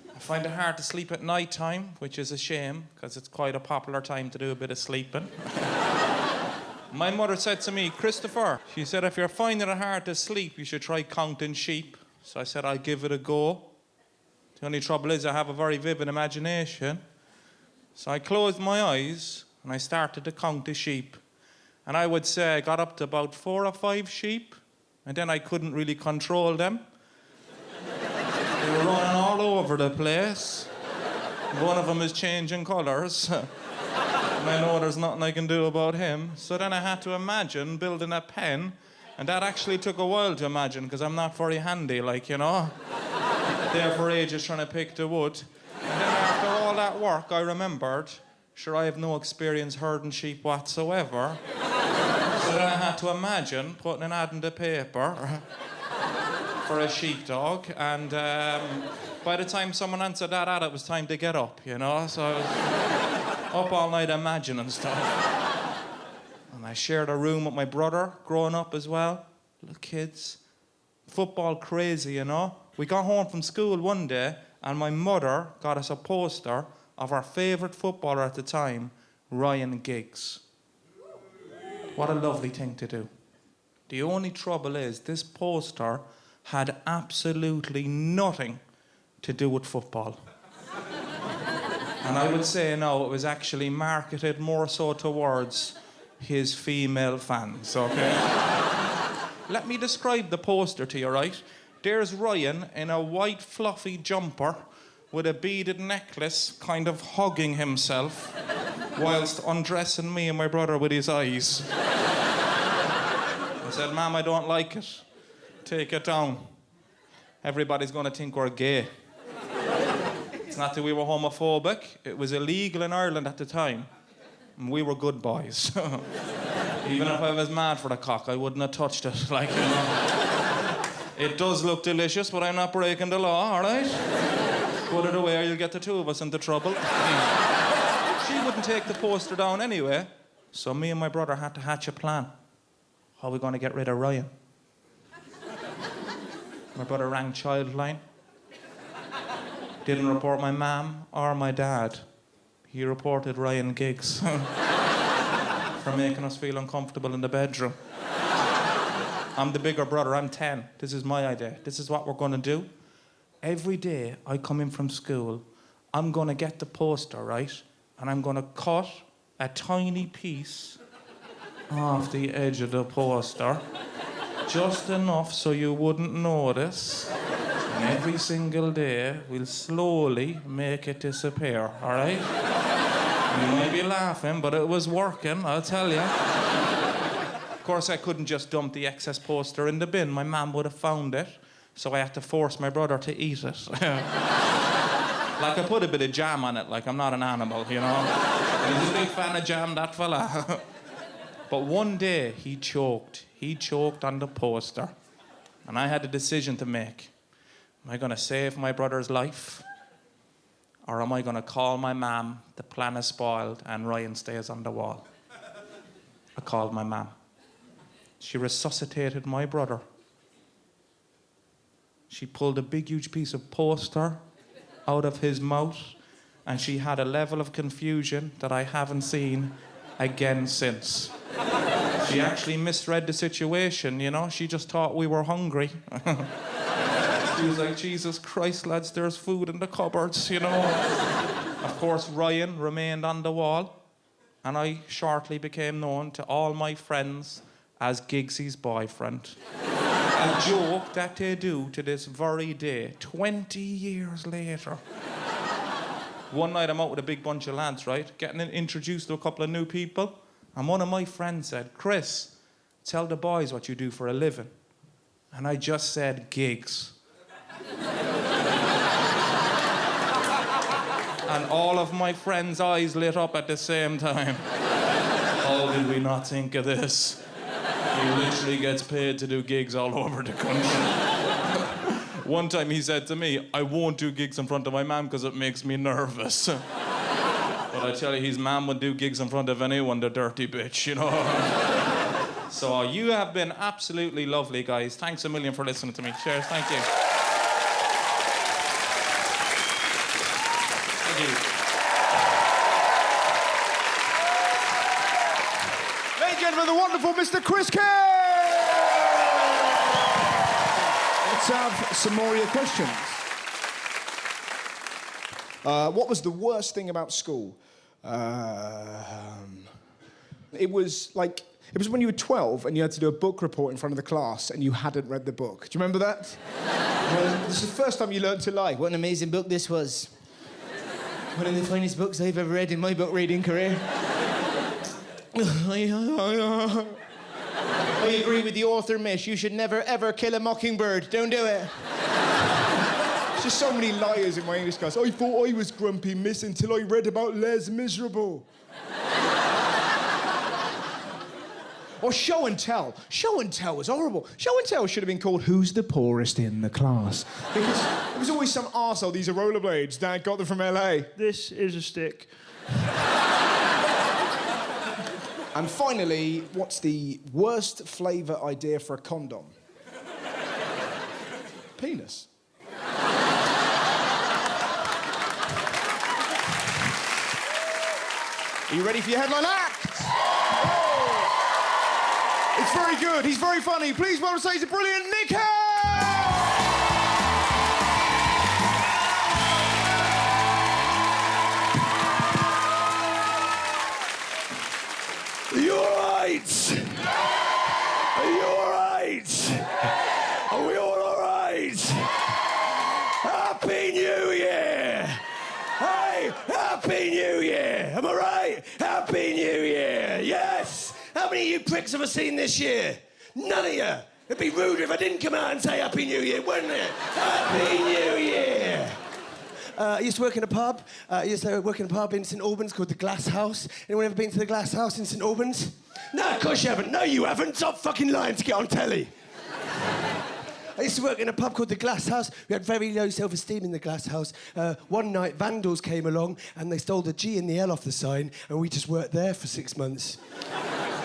I find it hard to sleep at night time, which is a shame, because it's quite a popular time to do a bit of sleeping. My mother said to me, Christopher, she said, if you're finding it hard to sleep, you should try counting sheep. So I said, I'll give it a go. The only trouble is I have a very vivid imagination. So I closed my eyes and I started to count the sheep. And I would say I got up to about 4 or 5 sheep, and then I couldn't really control them. They were running all over the place. One of them is changing colours. And I know there's nothing I can do about him. So then I had to imagine building a pen, and that actually took a while to imagine, because I'm not very handy, like, you know. There for ages trying to pick the wood. And then after all that work, I remembered, sure, I have no experience herding sheep whatsoever. So then I had to imagine putting an ad in the paper for a sheepdog, and by the time someone answered that ad, it was time to get up, you know? So I was up all night imagining stuff. And I shared a room with my brother, growing up as well. Little kids. Football crazy, you know? We got home from school one day, and my mother got us a poster of our favourite footballer at the time, Ryan Giggs. What a lovely thing to do. The only trouble is this poster had absolutely nothing to do with football. And I would say, no, it was actually marketed more so towards his female fans, okay? Let me describe the poster to you, right? There's Ryan in a white fluffy jumper with a beaded necklace, kind of hugging himself, whilst undressing me and my brother with his eyes. I said, Ma'am, I don't like it. Take it down. Everybody's gonna think we're gay. It's not that we were homophobic. It was illegal in Ireland at the time. And we were good boys. Even if I was mad for the cock, I wouldn't have touched it, like, you know. It does look delicious, but I'm not breaking the law, all right? Put it away or you'll get the two of us into trouble. She wouldn't take the poster down anyway, so me and my brother had to hatch a plan. How are we going to get rid of Ryan? My brother rang Childline. Didn't report my mum or my dad. He reported Ryan Giggs for making us feel uncomfortable in the bedroom. I'm the bigger brother, I'm 10. This is my idea. This is what we're going to do. Every day I come in from school, I'm going to get the poster, right? And I'm going to cut a tiny piece off the edge of the poster, just enough so you wouldn't notice. And every single day, we'll slowly make it disappear, all right? You might be laughing, but it was working, I'll tell you. Of course, I couldn't just dump the excess poster in the bin. My mum would have found it, so I had to force my brother to eat it. Like, I put a bit of jam on it, like I'm not an animal, you know? He's a big fan of jam, that fella. But one day, he choked. He choked on the poster. And I had a decision to make. Am I going to save my brother's life? Or am I going to call my mum, the plan is spoiled, and Ryan stays on the wall? I called my mum. She resuscitated my brother. She pulled a big, huge piece of poster out of his mouth, and she had a level of confusion that I haven't seen again since. She actually misread the situation, you know? She just thought we were hungry. She was like, Jesus Christ, lads, there's food in the cupboards, you know? Of course, Ryan remained on the wall, and I shortly became known to all my friends as Giggsy's boyfriend. A joke that they do to this very day, 20 years later. One night I'm out with a big bunch of lads, right? Getting introduced to a couple of new people. And one of my friends said, Chris, tell the boys what you do for a living. And I just said, gigs. And all of my friends' eyes lit up at the same time. Oh, did we not think of this? He literally gets paid to do gigs all over the country. One time he said to me, I won't do gigs in front of my mum because it makes me nervous. But I tell you, his mum would do gigs in front of anyone, the dirty bitch, you know? So you have been absolutely lovely, guys. Thanks a million for listening to me. Cheers, thank you. Thank you. Ladies and gentlemen, the wonderful Mr. Chris Kerr! Let's have some more of your questions. What was the worst thing about school? It was when you were 12 and you had to do a book report in front of the class and you hadn't read the book. Do you remember that? This is the first time you learned to lie. What an amazing book this was. One of the finest books I've ever read in my book reading career. I agree with the author, Mish. You should never, ever kill a mockingbird. Don't do it. There's just so many liars in my English class. I thought I was grumpy, miss, until I read about Les Miserable. Or show and tell. Show and tell was horrible. Show and tell should have been called Who's the Poorest in the Class? Because there was always some arsehole, these are rollerblades, Dad got them from LA. This is a stick. And finally, what's the worst flavour idea for a condom? Penis. Are you ready for your headline act? Oh. It's very good. He's very funny. Please welcome to stage the brilliant Nick Hare! Are you all right? Are you all right? Are we all right? Happy New Year! Hey, Happy New Year! Am I right? Happy New Year! Yes! How many of you pricks have I seen this year? None of you! It'd be rude if I didn't come out and say Happy New Year, wouldn't it? Happy New Year! I used to work in a pub. In St Albans called the Glass House. Anyone ever been to the Glass House in St Albans? No, of course you haven't. No, you haven't. Stop fucking lying to get on telly. I used to work in a pub called the Glass House. We had very low self-esteem in the Glass House. One night, vandals came along and they stole the G and the L off the sign, and we just worked there for 6 months.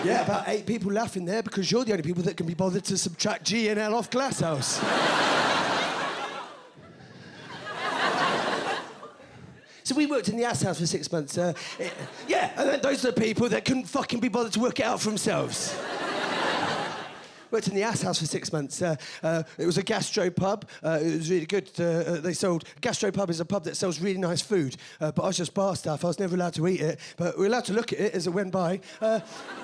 Yeah, about 8 people laughing there because you're the only people that can be bothered to subtract G and L off Glass House. So we worked in the ass house for 6 months. Yeah, and then those are the people that couldn't fucking be bothered to work it out for themselves. Worked in the ass house for 6 months. It was a gastro pub. It was really good. Gastro pub is a pub that sells really nice food. But I was just bar staff. I was never allowed to eat it. But we were allowed to look at it as it went by.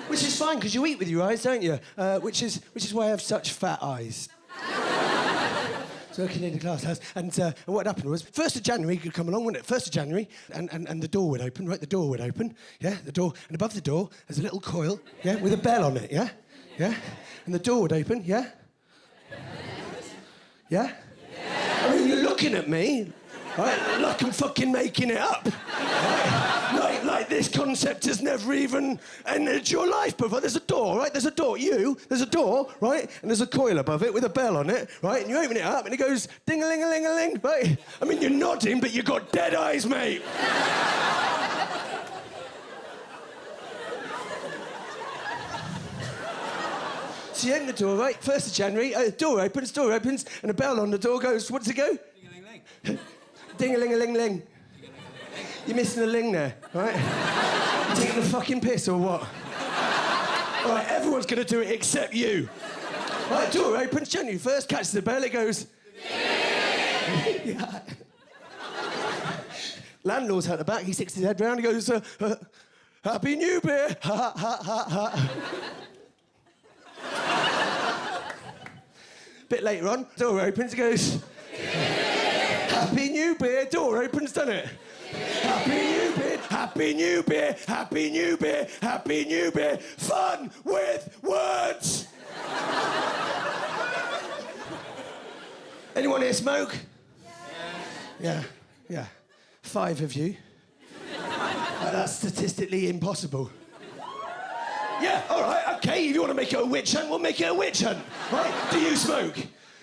Which is fine, because you eat with your eyes, don't you? Which is why I have such fat eyes. was working in the glass house, and what happened was, 1st of January could come along, wouldn't it? 1st of January, and the door would open, right? The door would open, yeah? The door, and above the door, there's a little coil, yeah? With a bell on it, yeah? Yeah? And the door would open, yeah? Yeah? I mean, you're looking at me, right? Like I'm fucking making it up. Right? Like this concept has never even entered your life before. There's a door, right? There's a door. There's a door, right? And there's a coil above it with a bell on it, right? And you open it up and it goes ding-a-ling-a-ling-a-ling, right? I mean, you're nodding, but you've got dead eyes, mate. So you open the door, right? 1st of January, door opens, and a bell on the door goes, what does it go? Ding-a-ling-ling. Ding-a-ling-a-ling-ling. You're missing a ling there, right? You taking the fucking piss or what? All right, everyone's going to do it except you. Right, door opens, January 1st, catches the bell, it goes... Yeah. Landlord's out the back, he sticks his head round, he goes, Happy New Beer! Ha, ha, ha, ha. Bit later on, door opens, it goes... Happy New Beer, door opens, doesn't it? Happy New Beer, Happy New Beer, Happy New Beer, Happy New Beer. Fun with words. Anyone here smoke? Yeah. Yeah. 5 of you. That's statistically impossible. Yeah, all right, okay, if you want to make it a witch hunt, we'll make it a witch hunt. Right? Do you smoke?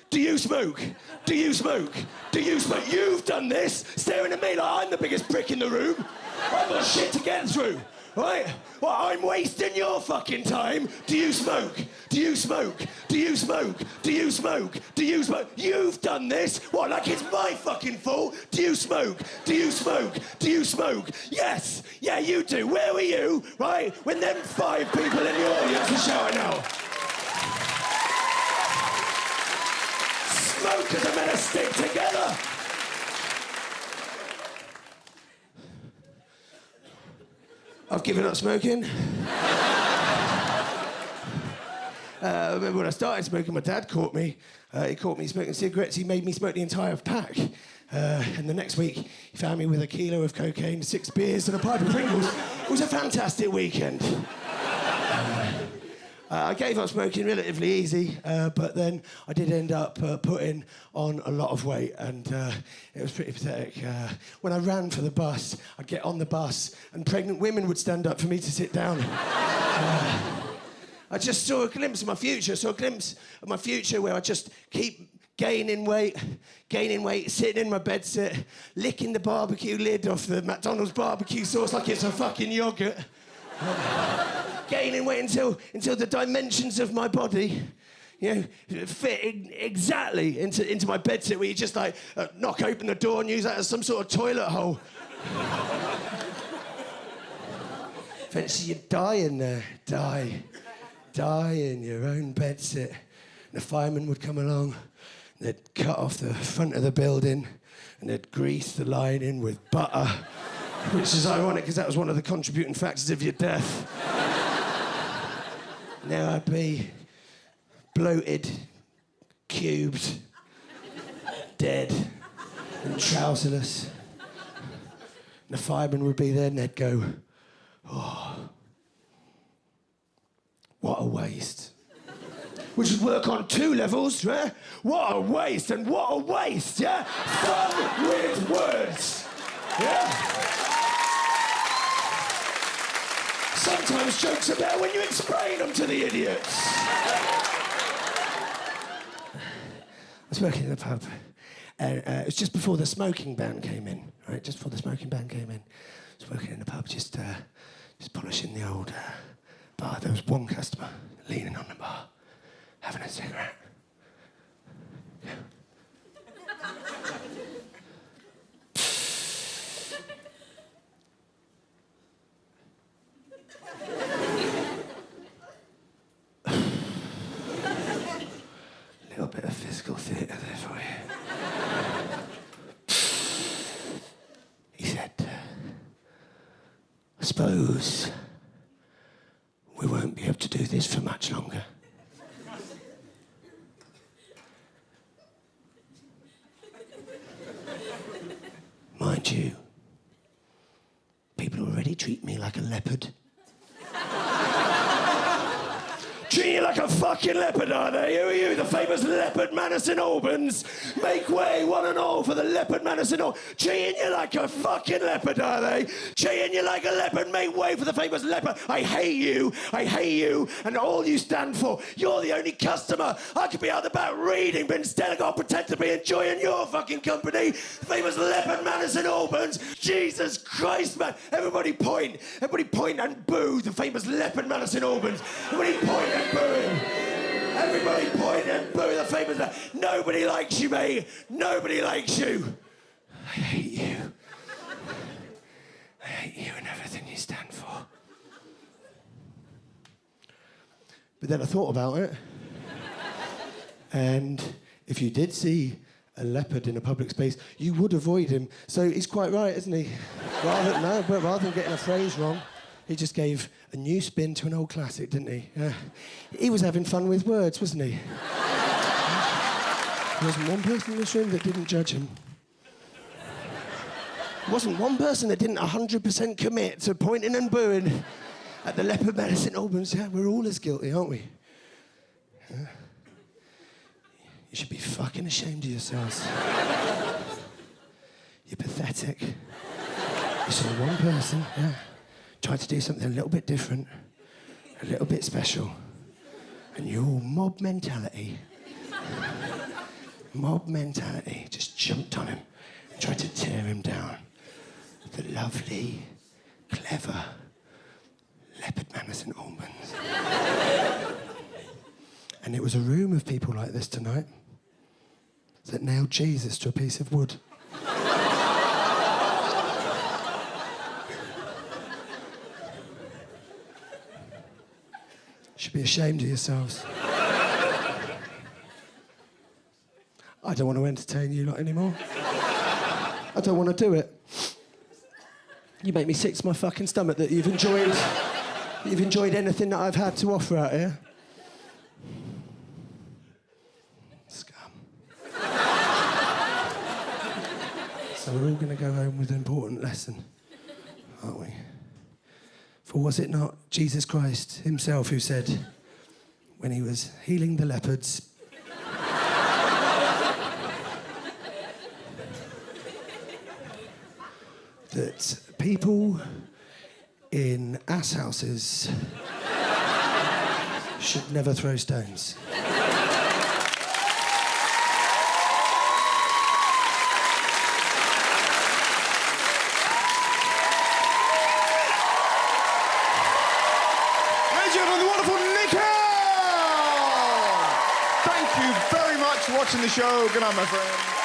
Do you smoke? Do you smoke? Do you smoke? You've done this, staring at me like I'm the biggest prick in the room. I've got shit to get through, right? Well, I'm wasting your fucking time. Do you smoke? Do you smoke? Do you smoke? Do you smoke? Do you smoke? You've done this. What, like it's my fucking fault? Do you smoke? Do you smoke? Do you smoke? Yes. Yeah, you do. Where were you, right, when them 5 people in the audience were shouting out? Smokers are meant to stick together. I've given up smoking. I remember when I started smoking, my dad caught me. He caught me smoking cigarettes. He made me smoke the entire pack. And the next week, he found me with a kilo of cocaine, 6 beers, and a pipe of Pringles. It was a fantastic weekend. I gave up smoking relatively easy, but then I did end up putting on a lot of weight, and it was pretty pathetic. When I ran for the bus, I'd get on the bus, and pregnant women would stand up for me to sit down. I just saw a glimpse of my future, where I just keep gaining weight, sitting in my bedsit, licking the barbecue lid off the McDonald's barbecue sauce like it's a fucking yoghurt. Gaining weight until the dimensions of my body, fit exactly into my bedsit, where you just like knock open the door and use that as some sort of toilet hole. Eventually you die in there, die in your own bedsit. And the fireman would come along, and they'd cut off the front of the building, and they'd grease the lining with butter, which is ironic because that was one of the contributing factors of your death. Now I'd be bloated, cubed, dead, and trouserless. And the fireman would be there and they'd go, oh, what a waste. Which would work on 2 levels, right? What a waste and what a waste, yeah? Fun with words, yeah? Sometimes jokes are better when you explain them to the idiots. I was working in a pub, and it was just before the smoking ban came in, right? Just before the smoking ban came in. I was working in a pub, just polishing the old bar. There was one customer leaning on the bar, having a cigarette. Yeah. A little bit of physical theatre there for you. He said, I suppose we won't be able to do this for much longer. treat me like a leopard. Treat you like a fucking leopard, are they? Who are you, the famous leopard man of St Albans? Make way, one and all, for the leopard man of St Albans. Treating you like a fucking leopard, are they? Treating you like a leopard. Make way for the famous leopard. I hate you, and all you stand for. You're the only customer. I could be out and about reading, but instead I gotta pretend to be enjoying your fucking company. The famous leopard man of St Albans. Jesus Christ, man. Everybody point and boo the famous leopard man of St Albans. Everybody point and boo. Everybody point and boo the famous man. Nobody likes you, mate. Nobody likes you. I hate you. I hate you and everything you stand for. But then I thought about it. And if you did see a leopard in a public space, you would avoid him. So he's quite right, isn't he? Rather than getting a phrase wrong, he just gave a new spin to an old classic, didn't he? He was having fun with words, wasn't he? There wasn't one person in this room that didn't judge him. There wasn't one person that didn't 100% commit to pointing and booing at the leopard man of St Albans. Yeah, we're all as guilty, aren't we? You should be fucking ashamed of yourselves. You're pathetic. You saw one person, tried to do something a little bit different, a little bit special, and your mob mentality just jumped on him and tried to tear him down. The lovely, clever leopard man of St Albans. And it was a room of people like this tonight that nailed Jesus to a piece of wood. You should be ashamed of yourselves. I don't want to entertain you lot anymore. I don't want to do it. You make me sick to my fucking stomach that you've enjoyed anything that I've had to offer out here. Scum. So we're all going to go home with an important lesson, aren't we? For was it not Jesus Christ himself who said, when he was healing the leopards, that people in ass houses should never throw stones? Watching the show. Good night, my friend.